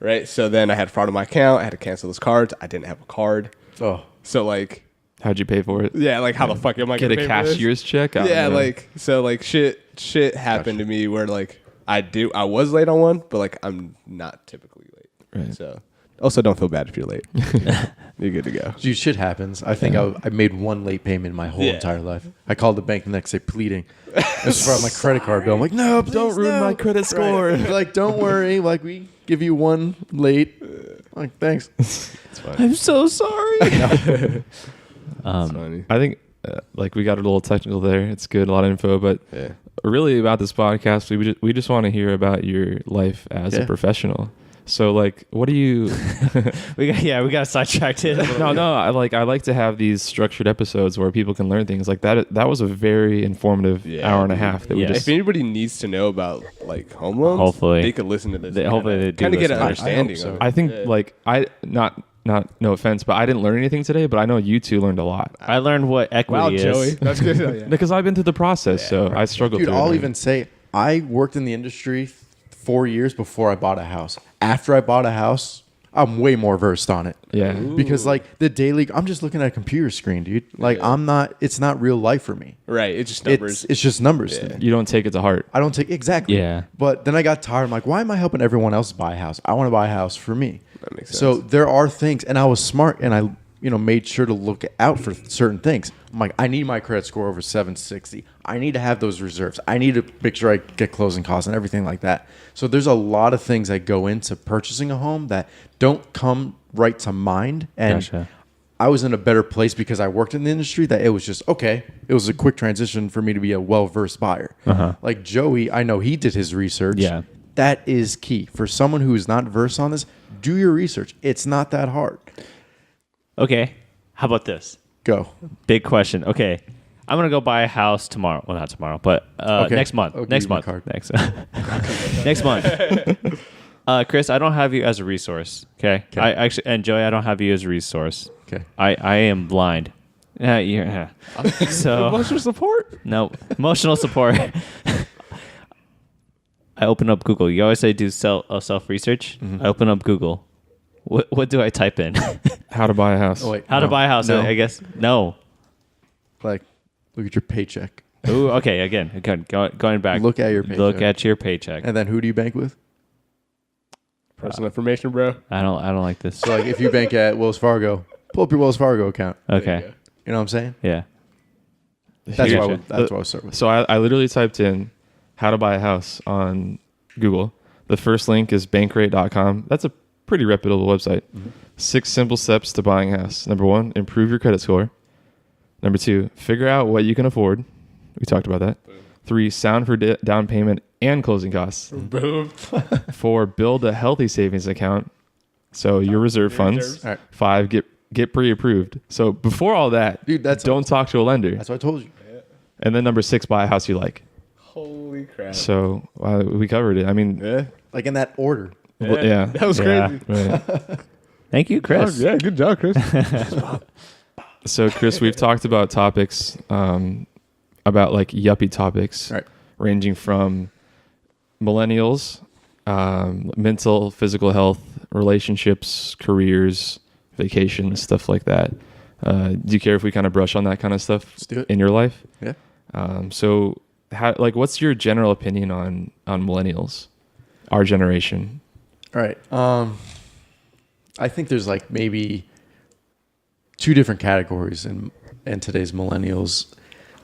Speaker 5: Right. So then I had fraud on my account. I had to cancel those cards. I didn't have a card.
Speaker 4: Oh,
Speaker 5: So like,
Speaker 3: How'd you pay for it?
Speaker 5: yeah, like how the fuck am I
Speaker 3: Get
Speaker 5: gonna
Speaker 3: a
Speaker 5: pay for this?
Speaker 3: cashier's check? I don't
Speaker 5: Yeah,
Speaker 3: know.
Speaker 5: like so like shit happened to me where like I was late on one, but like I'm not typically late.
Speaker 3: Right.
Speaker 5: So also don't feel bad if you're late. You're good to go.
Speaker 4: dude, shit happens. I think I made one late payment in my whole
Speaker 5: Yeah.
Speaker 4: entire life. I called the bank the next day pleading. It was for my credit card bill. I'm like, no, please,
Speaker 3: Don't ruin
Speaker 4: no.
Speaker 3: my credit score.
Speaker 4: Right. They're like, don't worry. Like, we give you one late. I'm like, thanks.
Speaker 5: It's fine.
Speaker 2: I'm so sorry.
Speaker 5: It's
Speaker 2: um,
Speaker 5: funny.
Speaker 3: I think like we got a little technical there. It's good, a lot of info, but
Speaker 5: Yeah.
Speaker 3: really about this podcast, we just want to hear about your life as a
Speaker 4: Yeah.
Speaker 3: professional. So like, what do you?
Speaker 2: we got sidetracked it.
Speaker 3: No. I like to have these structured episodes where people can learn things like that. That was a very informative
Speaker 5: Yeah,
Speaker 3: hour and a
Speaker 5: dude.
Speaker 3: half that we
Speaker 2: Yeah.
Speaker 3: just.
Speaker 5: If anybody needs to know about like home loans,
Speaker 2: Hopefully.
Speaker 5: they could listen to this.
Speaker 2: Hopefully they do
Speaker 5: kind of get an
Speaker 2: listen.
Speaker 5: understanding.
Speaker 4: I hope so.
Speaker 5: of it.
Speaker 3: I think
Speaker 5: Yeah.
Speaker 3: like not no offense, but I didn't learn anything today. But I know you two learned a lot
Speaker 2: I learned what equity
Speaker 5: wow,
Speaker 2: is.
Speaker 5: Joey, that's good. Oh, yeah.
Speaker 3: because I've been through the process, so I struggled.
Speaker 4: Dude,
Speaker 3: through it,
Speaker 4: I'll
Speaker 3: man.
Speaker 4: even say I worked in the industry 4 years before I bought a house. After I bought a house, I'm way more versed on it.
Speaker 3: Yeah.
Speaker 4: Because like the daily, I'm just looking at a computer screen, dude. Like it's not real life for me.
Speaker 5: Right, it's just numbers.
Speaker 4: It's just numbers to me.
Speaker 3: You don't take it to heart.
Speaker 4: I don't take exactly.
Speaker 2: Yeah.
Speaker 4: But then I got tired. I'm like, why am I helping everyone else buy a house? I want to buy a house for me.
Speaker 5: That makes
Speaker 4: So
Speaker 5: sense.
Speaker 4: there are things, and I was smart, and I made sure to look out for certain things. I'm like, I need my credit score over 760. I need to have those reserves. I need to make sure I get closing costs and everything like that. So there's a lot of things that go into purchasing a home that don't come right to mind. And
Speaker 2: Gotcha.
Speaker 4: I was in a better place because I worked in the industry that it was just, okay, it was a quick transition for me to be a well-versed buyer. Like Joey, I know he did his research.
Speaker 2: Yeah.
Speaker 4: That is key. For someone who is not versed on this, do your research. It's not that hard.
Speaker 2: Okay. How about this?
Speaker 4: Go.
Speaker 2: Big question. Okay. I'm going to go buy a house tomorrow. Well, not tomorrow, but
Speaker 4: Okay.
Speaker 2: next month.
Speaker 4: I'll give
Speaker 2: Next
Speaker 4: you my
Speaker 2: month.
Speaker 4: card.
Speaker 2: Next next month. Chris, I don't have you as a resource. Okay.
Speaker 4: Okay.
Speaker 2: I actually, and Joey, I don't have you as a resource.
Speaker 4: Okay.
Speaker 2: I am blind. So
Speaker 5: Emotional support.
Speaker 2: no emotional support. I open up Google. You always say do self research. I open up Google. What do I type in?
Speaker 3: How to buy a house.
Speaker 4: Oh, wait.
Speaker 2: How to
Speaker 4: No.
Speaker 2: buy a house?
Speaker 4: No.
Speaker 2: I guess no.
Speaker 4: Like, look at your paycheck.
Speaker 2: Ooh, okay. Again, going back.
Speaker 4: Look at your
Speaker 2: Look
Speaker 4: paycheck.
Speaker 2: at your paycheck.
Speaker 4: And then who do you bank with?
Speaker 5: Personal information, bro.
Speaker 2: I don't like this.
Speaker 4: So, like, if you bank at Wells Fargo, pull up your Wells Fargo account.
Speaker 2: Okay.
Speaker 4: You know what I'm saying?
Speaker 2: Yeah.
Speaker 4: That's
Speaker 3: Here-
Speaker 4: what I would start with.
Speaker 3: So I literally typed in how to buy a house on Google. The first link is bankrate.com. That's a pretty reputable website. 6 simple steps to buying a house. Number 1, improve your credit score. Number 2, figure out what you can afford. We talked about that. 3, sound for down payment and closing costs.
Speaker 5: Boom.
Speaker 3: 4, build a healthy savings account. So your reserve funds.
Speaker 5: reserves.
Speaker 4: All right.
Speaker 3: 5, get pre-approved. So before all that,
Speaker 4: Dude,
Speaker 3: don't talk to a lender.
Speaker 4: That's what I told you.
Speaker 3: And then number 6, buy a house you like.
Speaker 5: Holy crap.
Speaker 3: So we covered it. I mean,
Speaker 5: Yeah.
Speaker 4: Like in that order.
Speaker 3: well, yeah.
Speaker 5: That was
Speaker 2: Yeah.
Speaker 5: crazy.
Speaker 3: Right.
Speaker 2: Thank you, Chris.
Speaker 5: Yeah, good job, Chris.
Speaker 3: So, Chris, we've talked about topics, about like yuppie topics,
Speaker 4: Right.
Speaker 3: ranging from millennials, mental, physical health, relationships, careers, vacations, stuff like that. Do you care if we kind of brush on that kind of stuff
Speaker 4: Let's do it.
Speaker 3: in your life?
Speaker 4: Yeah.
Speaker 3: So, what's your general opinion on millennials, our generation?
Speaker 4: All right. I think there's like maybe 2 different categories in today's millennials.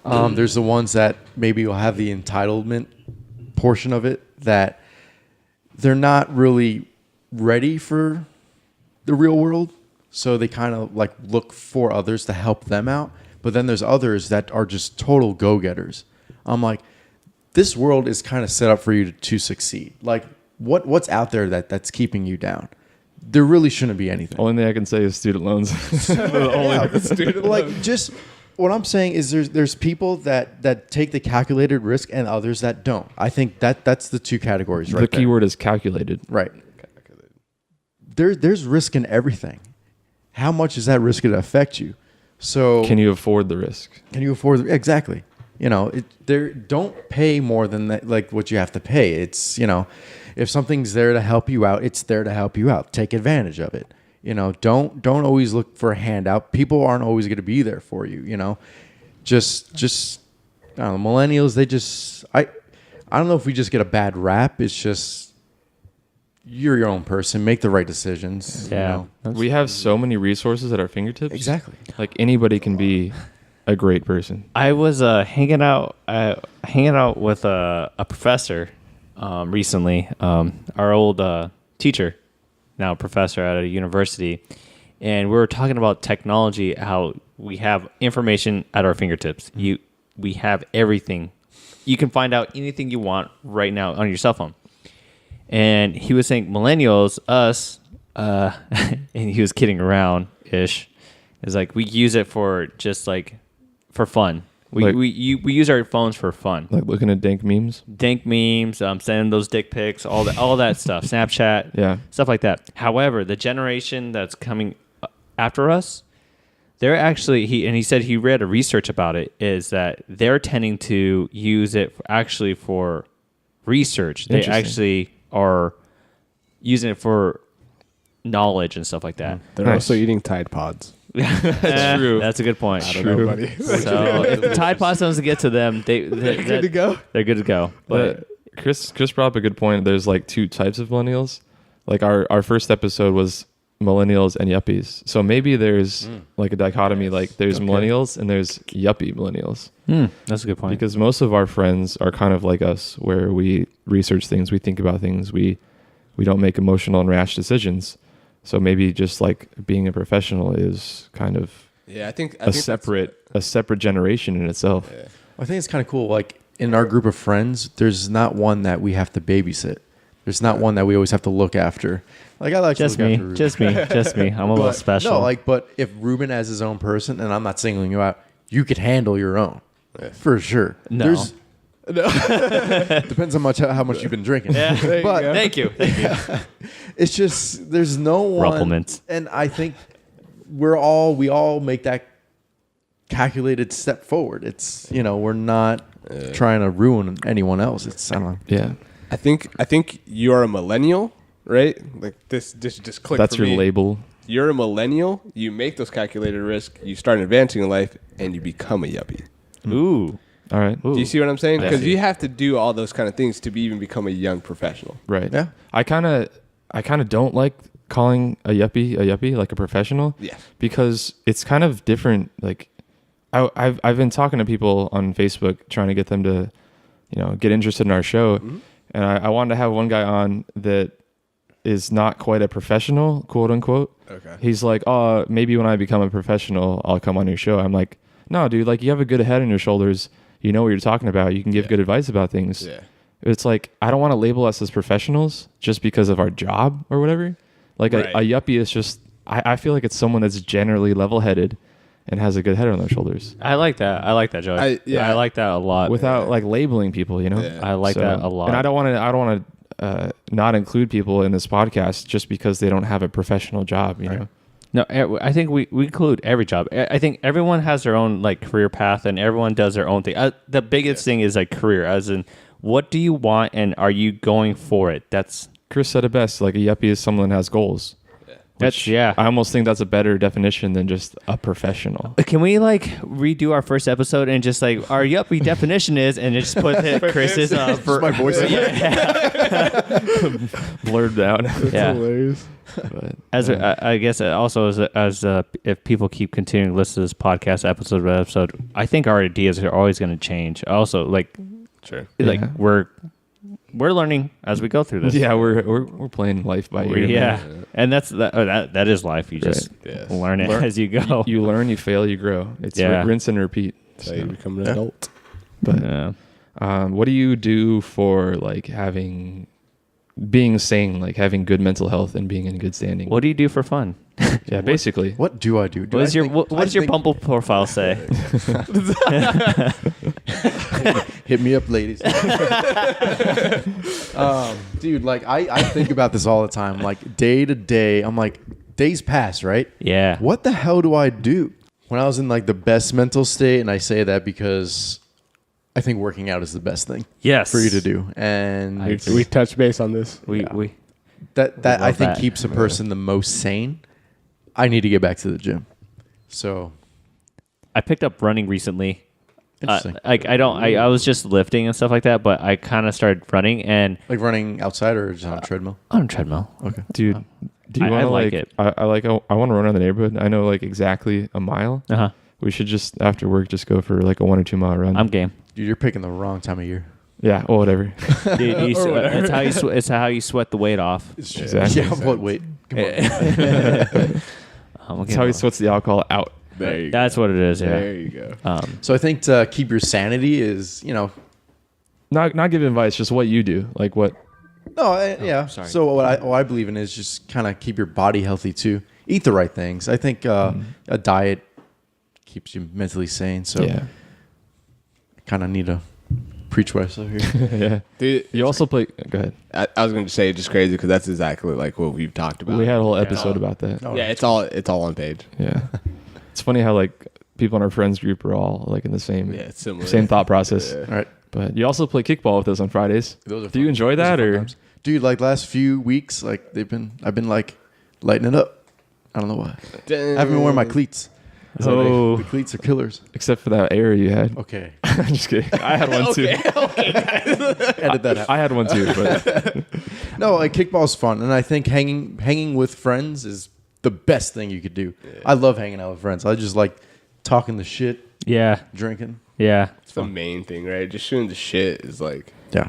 Speaker 4: There's the ones that maybe will have the entitlement portion of it, that they're not really ready for the real world. So they kind of like look for others to help them out. But then there's others that are just total go-getters. I'm like, this world is kind of set up for you to succeed. Like, what's out there that's keeping you down? there really shouldn't be anything.
Speaker 3: Only thing I can say is student loans.
Speaker 4: Like just what I'm saying is there's people that take the calculated risk and others that don't. I think that's the two categories right
Speaker 3: The
Speaker 4: there.
Speaker 3: keyword is calculated.
Speaker 4: Right. There's risk in everything. How much is that risk going to affect you? So
Speaker 3: Can you afford the risk?
Speaker 4: can you afford exactly? Don't pay more than that, like what you have to pay. It's if something's there to help you out, it's there to help you out. Take advantage of it. Don't always look for a handout. People aren't always going to be there for you. Just I don't know, millennials. I don't know if we just get a bad rap. It's just you're your own person. Make the right decisions.
Speaker 2: Yeah.
Speaker 3: We have so many resources at our fingertips.
Speaker 4: Exactly.
Speaker 3: Like anybody can be a great person.
Speaker 2: I was hanging out with a professor recently, our old teacher, now professor at a university, and we were talking about technology, how we have information at our fingertips. We have everything. You can find out anything you want right now on your cell phone. And he was saying millennials, us, and he was kidding around ish. It's like we use it for just like for fun. We use our phones for fun.
Speaker 3: Like looking at dank memes.
Speaker 2: Dank memes, sending those dick pics, all that stuff, Snapchat,
Speaker 3: Yeah.
Speaker 2: stuff like that. However, the generation that's coming after us, they're actually he said he read a research about it, is that they're tending to use it for research. They
Speaker 3: Interesting.
Speaker 2: actually are using it for knowledge and stuff like that.
Speaker 5: They're
Speaker 3: Nice.
Speaker 5: also eating Tide Pods.
Speaker 2: That's
Speaker 3: true.
Speaker 2: That's a good point.
Speaker 5: I don't know, buddy.
Speaker 2: So if the Tide Pods doesn't get to them, they're
Speaker 5: Good to go.
Speaker 2: They're good to go.
Speaker 3: But Chris brought up a good point. There's like two types of millennials. Like our first episode was millennials and yuppies. So maybe there's like a dichotomy. Like there's millennials and there's yuppie millennials.
Speaker 2: That's a good point.
Speaker 3: Because most of our friends are kind of like us, where we research things, we think about things, we don't make emotional and rash decisions. So maybe just like being a professional is kind of
Speaker 5: Yeah, I think
Speaker 3: a separate generation in itself.
Speaker 5: Yeah.
Speaker 4: I think it's kind of cool. Like in our group of friends, there's not one that we have to babysit. There's not one that we always have to look after. Like I like
Speaker 2: just
Speaker 4: to look
Speaker 2: me,
Speaker 4: after Ruben.
Speaker 2: just me. I'm a little special.
Speaker 4: No, but if Ruben as his own person, and I'm not singling you out, you could handle your own for sure.
Speaker 2: No.
Speaker 4: Depends on how much you've been drinking.
Speaker 2: Yeah.
Speaker 4: But
Speaker 2: Thank you.
Speaker 4: it's just there's no one.
Speaker 2: Rumplements.
Speaker 4: And I think we all make that calculated step forward. It's we're not trying to ruin anyone else. It's I don't know.
Speaker 3: Yeah.
Speaker 5: I think you're a millennial, right? Like this just clicked.
Speaker 3: That's
Speaker 5: for
Speaker 3: your
Speaker 5: me.
Speaker 3: label.
Speaker 5: You're a millennial. You make those calculated risks. You start advancing in life, and you become a yuppie.
Speaker 2: Ooh.
Speaker 3: All right.
Speaker 2: Ooh.
Speaker 5: Do you see what I'm saying?
Speaker 2: I
Speaker 5: Because
Speaker 2: see.
Speaker 5: you have to do all those kind of things to even become a young professional.
Speaker 3: Right.
Speaker 4: Yeah.
Speaker 3: I kind of don't like calling a yuppie, like a professional.
Speaker 5: Yeah.
Speaker 3: Because it's kind of different. Like I've been talking to people on Facebook trying to get them to, get interested in our show.
Speaker 5: Mm-hmm.
Speaker 3: And I wanted to have one guy on that is not quite a professional, quote unquote.
Speaker 5: Okay.
Speaker 3: He's like, oh, maybe when I become a professional, I'll come on your show. I'm like, no, dude, like you have a good head on your shoulders. You know what you're talking about. You can give good advice about things.
Speaker 5: Yeah.
Speaker 3: It's like, I don't want to label us as professionals just because of our job or whatever. Like
Speaker 5: Right.
Speaker 3: a yuppie is just, I feel like it's someone that's generally level-headed and has a good head on their shoulders
Speaker 2: I like that, Joey. I like that a lot.
Speaker 3: without like labeling people,
Speaker 5: Yeah.
Speaker 2: I like that a lot.
Speaker 3: And I don't want to not include people in this podcast just because they don't have a professional job, you know?
Speaker 2: No, I think we include every job. I think everyone has their own like career path, and everyone does their own thing. The biggest thing is like career, as in what do you want, and are you going for it? That's
Speaker 3: Chris said it best. Like a yuppie is someone that has goals.
Speaker 2: That's yeah.
Speaker 3: I almost think that's a better definition than just a professional.
Speaker 2: Can we like redo our first episode and just like our yuppie definition is, and just put Chris's for
Speaker 4: my voice.
Speaker 3: Blurred down.
Speaker 2: yeah.
Speaker 5: Hilarious.
Speaker 3: But,
Speaker 2: As I guess also as if people keep continuing to listen to this podcast episode by episode, I think our ideas are always going to change. Also, like
Speaker 5: Sure.
Speaker 2: like
Speaker 3: Yeah.
Speaker 2: we're learning as we go through this.
Speaker 3: yeah, we're playing life by ear.
Speaker 2: Yeah,
Speaker 3: man.
Speaker 2: and that is life. You just
Speaker 5: Yes.
Speaker 2: learn it as you go.
Speaker 3: You learn, you fail, you grow. It's
Speaker 2: Yeah.
Speaker 3: rinse and repeat.
Speaker 5: So you
Speaker 3: So,
Speaker 5: become an adult.
Speaker 3: but
Speaker 2: Yeah.
Speaker 3: what do you do for like having being sane, like having good mental health and being in good standing.
Speaker 2: What do you do for fun?
Speaker 3: Yeah, basically.
Speaker 4: What do I do?
Speaker 2: What does your Bumble profile say?
Speaker 4: Hit me up, ladies. Dude, like I think about this all the time. Like day to day, I'm like, days pass, right?
Speaker 2: Yeah.
Speaker 4: What the hell do I do? When I was in like the best mental state, and I say that because I think working out is the best thing
Speaker 2: Yes.
Speaker 4: for you to do. And
Speaker 5: We touched base on this.
Speaker 2: We
Speaker 4: that I
Speaker 2: love
Speaker 4: think
Speaker 2: that.
Speaker 4: keeps a person the most sane. I need to get back to the gym. So
Speaker 2: I picked up running recently.
Speaker 4: interesting.
Speaker 2: I was just lifting and stuff like that, but I kind of started running and
Speaker 4: Like running outside or just on a treadmill?
Speaker 2: on a treadmill.
Speaker 4: Okay.
Speaker 3: Dude, do you
Speaker 2: I
Speaker 3: want to
Speaker 2: like
Speaker 3: like
Speaker 2: it.
Speaker 3: I want to run around the neighborhood. I know like exactly a mile.
Speaker 2: Uh-huh.
Speaker 3: We should just after work just go for like a 1 or 2 mile run.
Speaker 2: I'm game.
Speaker 4: Dude, you're picking the wrong time of year.
Speaker 3: Yeah, or whatever.
Speaker 2: Dude, it's how you sweat the weight off.
Speaker 3: Exactly.
Speaker 4: Yeah, what? Wait. Come on.
Speaker 3: That's how he sweats the alcohol out.
Speaker 5: There you
Speaker 2: That's what it is.
Speaker 5: go.
Speaker 2: Yeah.
Speaker 5: There you go.
Speaker 4: So I think to keep your sanity is,
Speaker 3: Not giving advice, just what you do. Like what
Speaker 4: yeah.
Speaker 2: sorry.
Speaker 4: So what I believe in is just kind of keep your body healthy too. Eat the right things. I think a diet keeps you mentally sane. So
Speaker 3: yeah.
Speaker 4: I kind of need to preach what I say here.
Speaker 3: Yeah.
Speaker 5: Dude,
Speaker 3: You also play go ahead.
Speaker 5: I was going to say it's just crazy because that's exactly like what we've talked about.
Speaker 3: We had a whole episode about that.
Speaker 4: Oh,
Speaker 5: yeah, it's all on page.
Speaker 3: Yeah. It's funny how like people in our friends group are all like in the same
Speaker 5: Yeah, it's similar.
Speaker 3: same thought process.
Speaker 5: Yeah.
Speaker 4: All right.
Speaker 3: But you also play kickball with us on Fridays.
Speaker 4: Those are
Speaker 3: Do you
Speaker 4: fun.
Speaker 3: enjoy
Speaker 4: Those are
Speaker 3: that
Speaker 4: fun
Speaker 3: or
Speaker 4: times. Dude, like last few weeks, like I've been like lighting it up. I don't know why. I haven't been wearing my cleats.
Speaker 2: Oh.
Speaker 4: The cleats are killers.
Speaker 3: except for that error you had?
Speaker 4: Okay.
Speaker 3: I'm just kidding. I had one too.
Speaker 4: Edit that out.
Speaker 3: I had one too, but
Speaker 4: No, like kickball's fun, and I think hanging with friends is the best thing you could do. I love hanging out with friends. I just like talking the shit,
Speaker 2: Yeah.
Speaker 4: drinking.
Speaker 2: Yeah.
Speaker 5: It's the main thing, right? Just shooting the shit is like
Speaker 4: Yeah.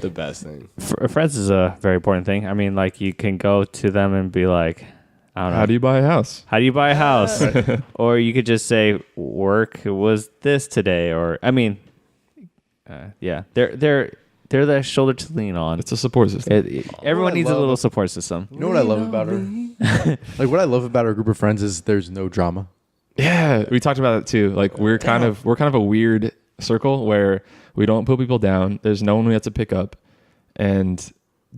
Speaker 5: the best thing.
Speaker 2: Friends is a very important thing. I mean, like you can go to them and be like, I don't know.
Speaker 3: how do you buy a house?
Speaker 2: How do you buy a house? Or you could just say, work was this today. Or, I mean, yeah, they're the shoulder to lean on.
Speaker 3: It's a support system.
Speaker 2: Everyone
Speaker 4: I
Speaker 2: needs a
Speaker 4: love-
Speaker 2: little support system.
Speaker 4: You know what I love about her? Like what I love about our group of friends is there's no drama.
Speaker 3: Yeah, we talked about it too. Like we're kind of a weird circle where we don't put people down. There's no one we have to pick up, and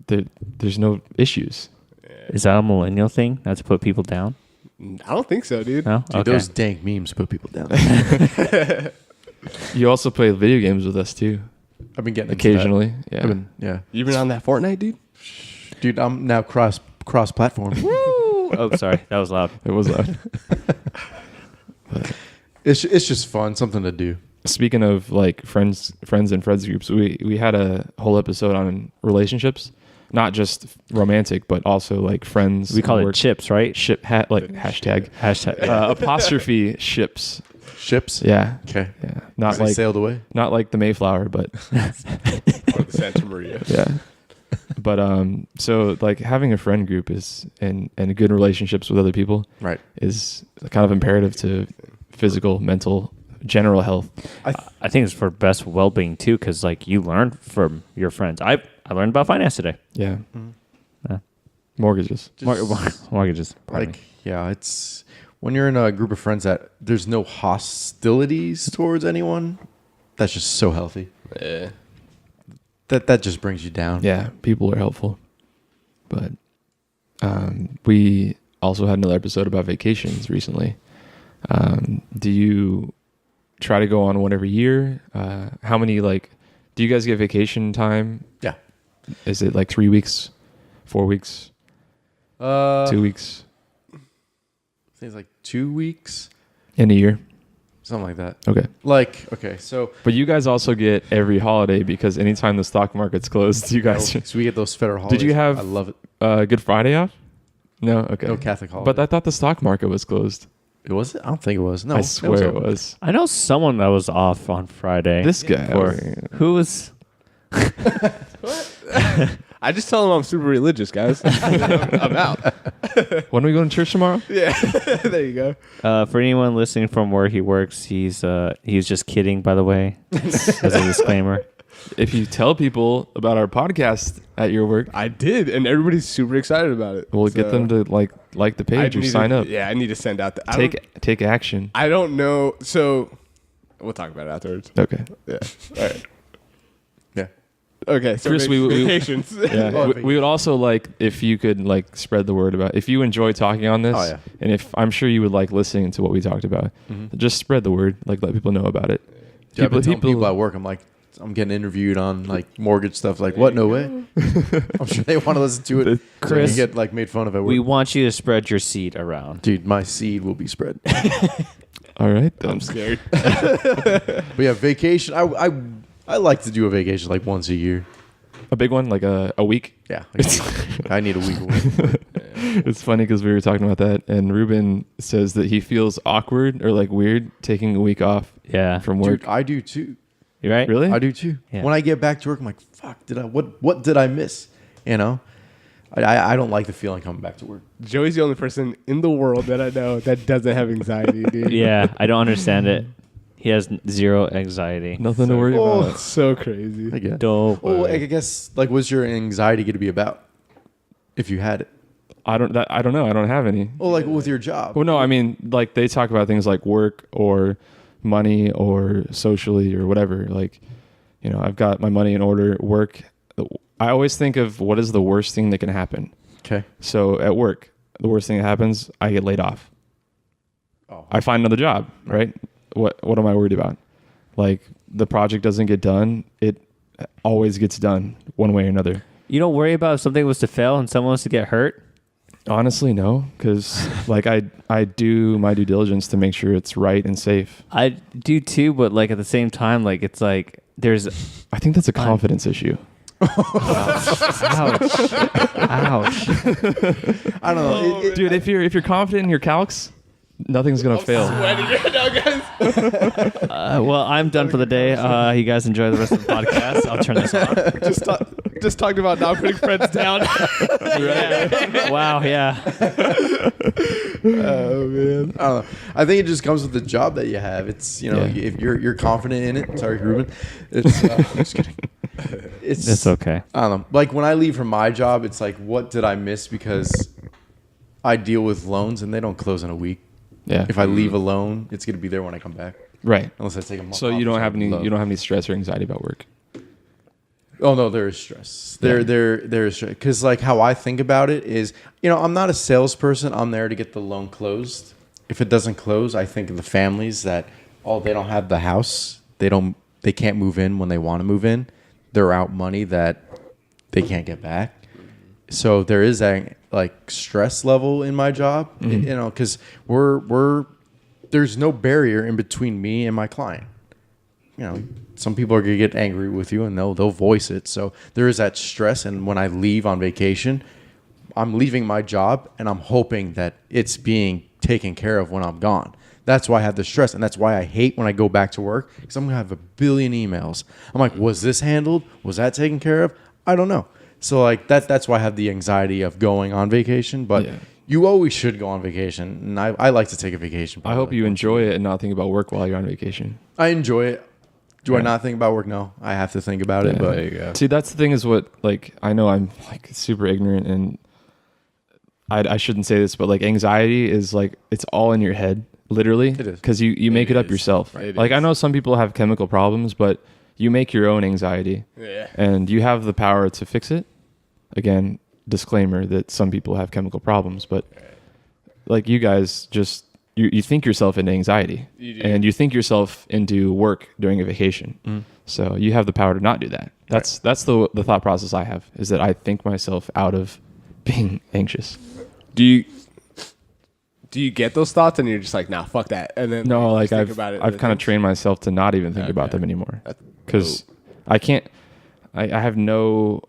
Speaker 3: there's no issues.
Speaker 2: Is that a millennial thing? Not to put people down?
Speaker 5: I don't think so, dude.
Speaker 2: No?
Speaker 4: Dude,
Speaker 2: Okay.
Speaker 4: those dank memes put people down.
Speaker 3: You also play video games with us too,
Speaker 4: I've been getting into that.
Speaker 3: occasionally. Yeah,
Speaker 4: Yeah.
Speaker 5: You been on that Fortnite, dude?
Speaker 4: Dude, I'm now cross platform.
Speaker 2: Oh, sorry. That was loud.
Speaker 3: it was loud.
Speaker 4: It's just fun, something to do.
Speaker 3: Speaking of like friends and friends groups, we had a whole episode on relationships, not just romantic, but also like friends.
Speaker 2: We call
Speaker 3: and
Speaker 2: it
Speaker 3: work.
Speaker 2: chips, right?
Speaker 3: Ship hat like hashtag
Speaker 2: Hashtag.
Speaker 3: apostrophe ships.
Speaker 4: Ships.
Speaker 3: Yeah,
Speaker 4: Okay.
Speaker 3: yeah. Not
Speaker 4: They
Speaker 3: like
Speaker 4: sailed away.
Speaker 3: not like the Mayflower, but
Speaker 5: Or the Santa Maria.
Speaker 3: yeah. But so like having a friend group is and good relationships with other people
Speaker 4: Right.
Speaker 3: is kind of imperative to physical, mental, general health.
Speaker 2: I think it's for best well-being too, because like you learn from your friends. I learned about finance today.
Speaker 3: Yeah.
Speaker 2: Yeah.
Speaker 3: Mortgages.
Speaker 2: Mortgages. Pardon
Speaker 4: Like, yeah, it's when you're in a group of friends that there's no hostilities towards anyone, that's just so healthy.
Speaker 5: Yeah.
Speaker 4: That just brings you down.
Speaker 3: Yeah, people are helpful. But we also had another episode about vacations recently. Do you try to go on one every year? How many do you guys get vacation time?
Speaker 4: Yeah.
Speaker 3: Is it like 3 weeks, 4 weeks, 2 weeks
Speaker 4: I think it's like 2 weeks,
Speaker 3: in a year?
Speaker 4: something like that.
Speaker 3: Okay.
Speaker 4: Like, okay, so
Speaker 3: But you guys also get every holiday because anytime the stock market's closed, you guys.
Speaker 4: so we get those federal holidays.
Speaker 3: Did you have
Speaker 4: I love it.
Speaker 3: Good Friday off? No. Okay.
Speaker 4: No Catholic holiday.
Speaker 3: But I thought the stock market was closed.
Speaker 4: it was it? I don't think it was. No,
Speaker 3: I swear it
Speaker 4: open.
Speaker 3: was.
Speaker 2: I know someone that was off on Friday.
Speaker 3: This guy.
Speaker 2: Or who was?
Speaker 5: I just tell them I'm super religious, guys. I'm out.
Speaker 3: When are we going to church tomorrow?
Speaker 5: Yeah. There you go.
Speaker 2: For anyone listening from where he works, he's just kidding. By the way, as a disclaimer.
Speaker 3: if you tell people about our podcast at your work,
Speaker 5: I did, and everybody's super excited about it.
Speaker 3: we'll get them to like the page or sign up.
Speaker 5: Yeah, I need to send out the
Speaker 3: Take action.
Speaker 5: I don't know. So we'll talk about it afterwards.
Speaker 3: Okay.
Speaker 5: Yeah. All right.
Speaker 4: Yeah.
Speaker 5: Okay. So
Speaker 3: Chris, we
Speaker 5: vacations.
Speaker 3: Yeah,
Speaker 4: Oh,
Speaker 3: we would also like if you could like spread the word about if you enjoy talking on this,
Speaker 4: Oh, yeah.
Speaker 3: and if I'm sure you would like listening to what we talked about, just spread the word, like let people know about it.
Speaker 4: Yeah, I've been telling people at work, I'm getting interviewed on like mortgage stuff. Like, what? No way. I'm sure they want to listen to it.
Speaker 2: Chris,
Speaker 4: so you get like made fun of at work.
Speaker 2: We want you to spread your seed around.
Speaker 4: Dude, my seed will be spread.
Speaker 3: All right, then.
Speaker 5: I'm scared.
Speaker 4: But yeah, vacation. I like to do a vacation like once a year.
Speaker 3: A big one, like a week.
Speaker 4: Yeah, I need a week away.
Speaker 3: It's funny because we were talking about that, and Ruben says that he feels awkward or like weird taking a week off.
Speaker 2: Yeah.
Speaker 3: From work.
Speaker 4: Dude, I do too.
Speaker 2: You right?
Speaker 3: Really?
Speaker 4: I do too.
Speaker 2: Yeah.
Speaker 4: When I get back to work, I'm like, fuck, what did I miss? You know? I don't like the feeling coming back to work.
Speaker 5: Joey's the only person in the world that I know that doesn't have anxiety, dude.
Speaker 2: Yeah, I don't understand it. He has zero anxiety.
Speaker 3: Nothing to worry
Speaker 4: Oh,
Speaker 3: about.
Speaker 5: It's so crazy.
Speaker 4: I guess.
Speaker 2: Don't
Speaker 4: Well,
Speaker 2: worry.
Speaker 4: I guess like, what's your anxiety going to be about if you had it?
Speaker 3: I don't know. I don't have any.
Speaker 4: Well, like with your job.
Speaker 3: Well, no, I mean, like they talk about things like work or money or socially or whatever. Like, you know, I've got my money in order. Work. I always think of what is the worst thing that can happen.
Speaker 4: Okay.
Speaker 3: So at work, the worst thing that happens, I get laid off.
Speaker 4: Oh.
Speaker 3: I find another job, right? What am I worried about? Like the project doesn't get done. It always gets done one way or another.
Speaker 2: You don't worry about if something was to fail and someone was to get hurt?
Speaker 3: Honestly, no, because like I do my due diligence to make sure it's right and safe.
Speaker 2: I do too, but like at the same time, like it's like there's
Speaker 3: I think that's a confidence issue.
Speaker 2: ouch. Ouch.
Speaker 4: I don't know.
Speaker 3: Dude, if you're confident in your calcs, nothing's gonna fail.
Speaker 5: Sweating right now, guys.
Speaker 2: Well, I'm done for the day. You guys enjoy the rest of the podcast. I'll turn this off.
Speaker 5: Just talked about not putting friends down.
Speaker 2: Yeah. Wow, yeah.
Speaker 4: Oh man, I don't know. I think it just comes with the job that you have. It's
Speaker 3: Yeah.
Speaker 4: if you're confident in it. Sorry, Ruben. It's just kidding.
Speaker 2: It's okay.
Speaker 4: I don't know. Like when I leave from my job, it's like, what did I miss? Because I deal with loans and they don't close in a week.
Speaker 3: Yeah.
Speaker 4: If I leave a loan, it's gonna be there when I come back.
Speaker 3: Right.
Speaker 4: Unless I take a month.
Speaker 3: So
Speaker 4: off
Speaker 3: you
Speaker 4: or
Speaker 3: don't have
Speaker 4: something.
Speaker 3: any you don't have any stress or anxiety about work.
Speaker 4: Oh no, there is stress. There is stress. Because like how I think about it is, I'm not a salesperson. I'm there to get the loan closed. If it doesn't close, I think of the families that they don't have the house. They can't move in when they want to move in. They're out money that they can't get back. So there is a like stress level in my job, because there's no barrier in between me and my client. Some people are gonna get angry with you and they'll voice it. So there is that stress. And when I leave on vacation, I'm leaving my job and I'm hoping that it's being taken care of when I'm gone. That's why I have the stress, and that's why I hate when I go back to work, because I'm gonna have a billion emails. I'm like, was this handled? Was that taken care of? I don't know. So like that's why I have the anxiety of going on vacation. But
Speaker 3: Yeah.
Speaker 4: you always should go on vacation, and I like to take a vacation.
Speaker 3: I hope you enjoy it and not think about work while you're on vacation.
Speaker 4: I enjoy it. Do I
Speaker 3: Yeah.
Speaker 4: not think about work? No, I have to think about it.
Speaker 3: Yeah.
Speaker 4: But
Speaker 5: There you go.
Speaker 3: See, that's the thing is what, like, I know I'm like super ignorant and I shouldn't say this, but like anxiety is like, it's all in your head, literally.
Speaker 4: It is.
Speaker 3: Because you make it up
Speaker 5: is.
Speaker 3: yourself.
Speaker 5: It
Speaker 3: Like, I
Speaker 5: is.
Speaker 3: know some people have chemical problems, but you make your own anxiety
Speaker 5: Yeah.
Speaker 3: and you have the power to fix it. Again, disclaimer that some people have chemical problems, but like you guys just, you think yourself into anxiety
Speaker 5: You do.
Speaker 3: and you think yourself into work during a vacation. So you have the power to not do that. That's the thought process I have, is that I think myself out of being anxious.
Speaker 5: Do you get those thoughts and you're just like, nah, fuck that, and then
Speaker 3: No, like
Speaker 5: just think
Speaker 3: I've
Speaker 5: about it
Speaker 3: kind of
Speaker 5: and
Speaker 3: trained myself to not even think about
Speaker 5: Okay.
Speaker 3: them anymore,
Speaker 5: That's
Speaker 3: because I can't. I have no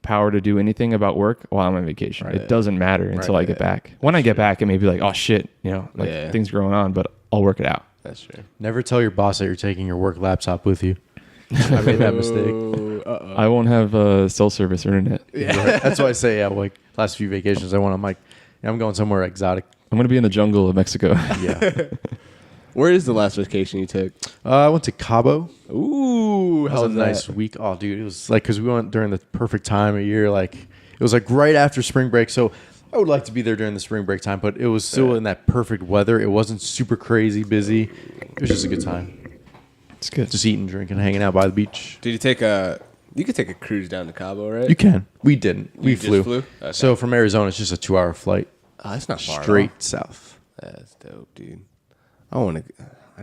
Speaker 3: power to do anything about work while I'm on vacation.
Speaker 5: Right.
Speaker 3: It doesn't matter until I get back. When I get back, it may be like, oh shit, like
Speaker 5: Yeah.
Speaker 3: things are going on, but I'll work it out.
Speaker 5: That's true.
Speaker 4: never tell your boss that you're taking your work laptop with you. I made that mistake.
Speaker 5: Uh-oh.
Speaker 3: I won't have cell service or internet.
Speaker 4: That's why I say, like last few vacations I went, I'm like, I'm going somewhere exotic.
Speaker 3: I'm gonna be in the jungle of Mexico.
Speaker 4: Yeah.
Speaker 5: Where is the last vacation you took?
Speaker 4: I went to Cabo.
Speaker 5: Ooh,
Speaker 4: That
Speaker 5: how
Speaker 4: was a nice week. Oh, dude, it was like because we went during the perfect time of year. Like it was like right after spring break. So I would like to be there during the spring break time, but it was still in that perfect weather. It wasn't super crazy busy. It was just a good time.
Speaker 3: It's good.
Speaker 4: Just eating, drinking, hanging out by the beach.
Speaker 5: Did you take a? You could take a cruise down to Cabo, right?
Speaker 4: You can. We didn't. We
Speaker 5: You just
Speaker 4: flew.
Speaker 5: flew? Okay.
Speaker 4: So from Arizona, it's just a 2-hour flight
Speaker 5: Oh, that's not far.
Speaker 4: straight south.
Speaker 5: That's dope, dude. I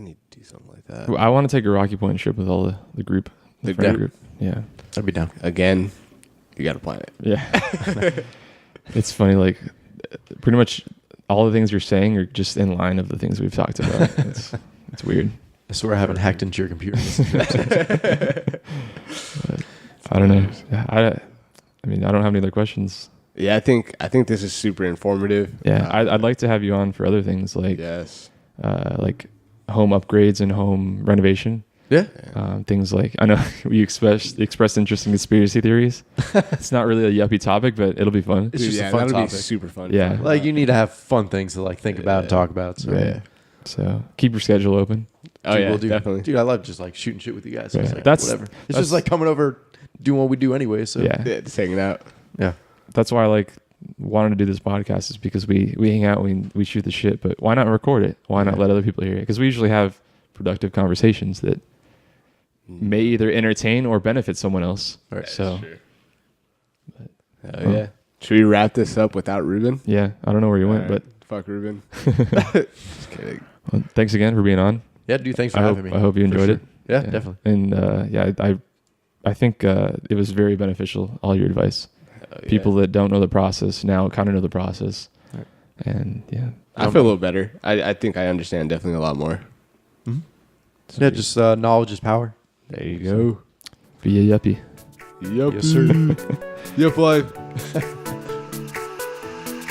Speaker 5: need to do something like that.
Speaker 3: I want to take a Rocky Point trip with all the group. The
Speaker 5: The
Speaker 3: friend
Speaker 5: group?
Speaker 3: group. Yeah.
Speaker 4: I'd be down.
Speaker 5: Again, you got to plan it.
Speaker 3: Yeah. It's funny, like pretty much all the things you're saying are just in line of the things we've talked about. It's weird.
Speaker 4: I swear I haven't hacked into your computer.
Speaker 3: I don't know. I mean, I don't have any other questions.
Speaker 5: Yeah, I think this is super informative.
Speaker 3: Yeah, I'd like to have you on for other things like
Speaker 5: Yes.
Speaker 3: like home upgrades and home renovation.
Speaker 4: Yeah.
Speaker 3: Things like I know we expressed interesting conspiracy theories. It's not really a yuppie topic, but it'll be fun.
Speaker 4: It's
Speaker 5: Dude,
Speaker 4: just
Speaker 5: yeah,
Speaker 4: a fun
Speaker 5: that'll
Speaker 4: topic.
Speaker 5: be super fun.
Speaker 3: Yeah.
Speaker 5: to talk
Speaker 4: Like
Speaker 5: about.
Speaker 4: you need to have fun things to like think about and talk about. So
Speaker 3: Right. So keep your schedule open.
Speaker 5: Oh yeah,
Speaker 4: we'll do.
Speaker 5: definitely.
Speaker 4: Dude, I love just like shooting shit with you guys. So it's
Speaker 3: Yeah.
Speaker 4: like,
Speaker 3: That's-
Speaker 4: whatever. It's
Speaker 3: that's-
Speaker 4: just like coming over, doing what we do anyway. So
Speaker 3: Yeah.
Speaker 5: Yeah, just hanging out.
Speaker 4: yeah.
Speaker 3: That's why I like wanted to do this podcast is because we hang out, we shoot the shit, but why not record it? Why not let other people hear it? Because we usually have productive conversations that may either entertain or benefit someone else.
Speaker 4: Right.
Speaker 3: So
Speaker 5: Oh yeah. Should we wrap this up without Ruben?
Speaker 3: yeah, I don't know where you went,
Speaker 5: Alright, fuck Ruben. Just kidding.
Speaker 3: but well, thanks again for being on.
Speaker 4: Yeah, dude, thanks for
Speaker 3: I
Speaker 4: having me.
Speaker 3: hope you
Speaker 4: For
Speaker 3: enjoyed
Speaker 4: sure.
Speaker 3: it.
Speaker 4: Yeah, definitely.
Speaker 3: And yeah, I think it was very beneficial. All your advice.
Speaker 5: Oh, yeah.
Speaker 3: People that don't know the process now kind of know the process.
Speaker 4: Right.
Speaker 3: And yeah,
Speaker 5: I feel a little better. I think I understand definitely a lot more.
Speaker 4: Yeah, just knowledge is power.
Speaker 5: There you go.
Speaker 3: be a yuppie.
Speaker 5: Yup.
Speaker 4: Yes, sir.
Speaker 5: Yup life.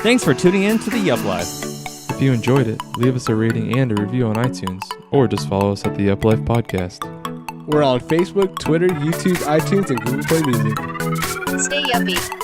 Speaker 2: Thanks for tuning in to the Yup Live.
Speaker 3: If you enjoyed it, leave us a rating and a review on iTunes, or just follow us at the Up Life Podcast.
Speaker 5: We're on Facebook, Twitter, YouTube, iTunes, and Google Play Music.
Speaker 1: Stay yuppie.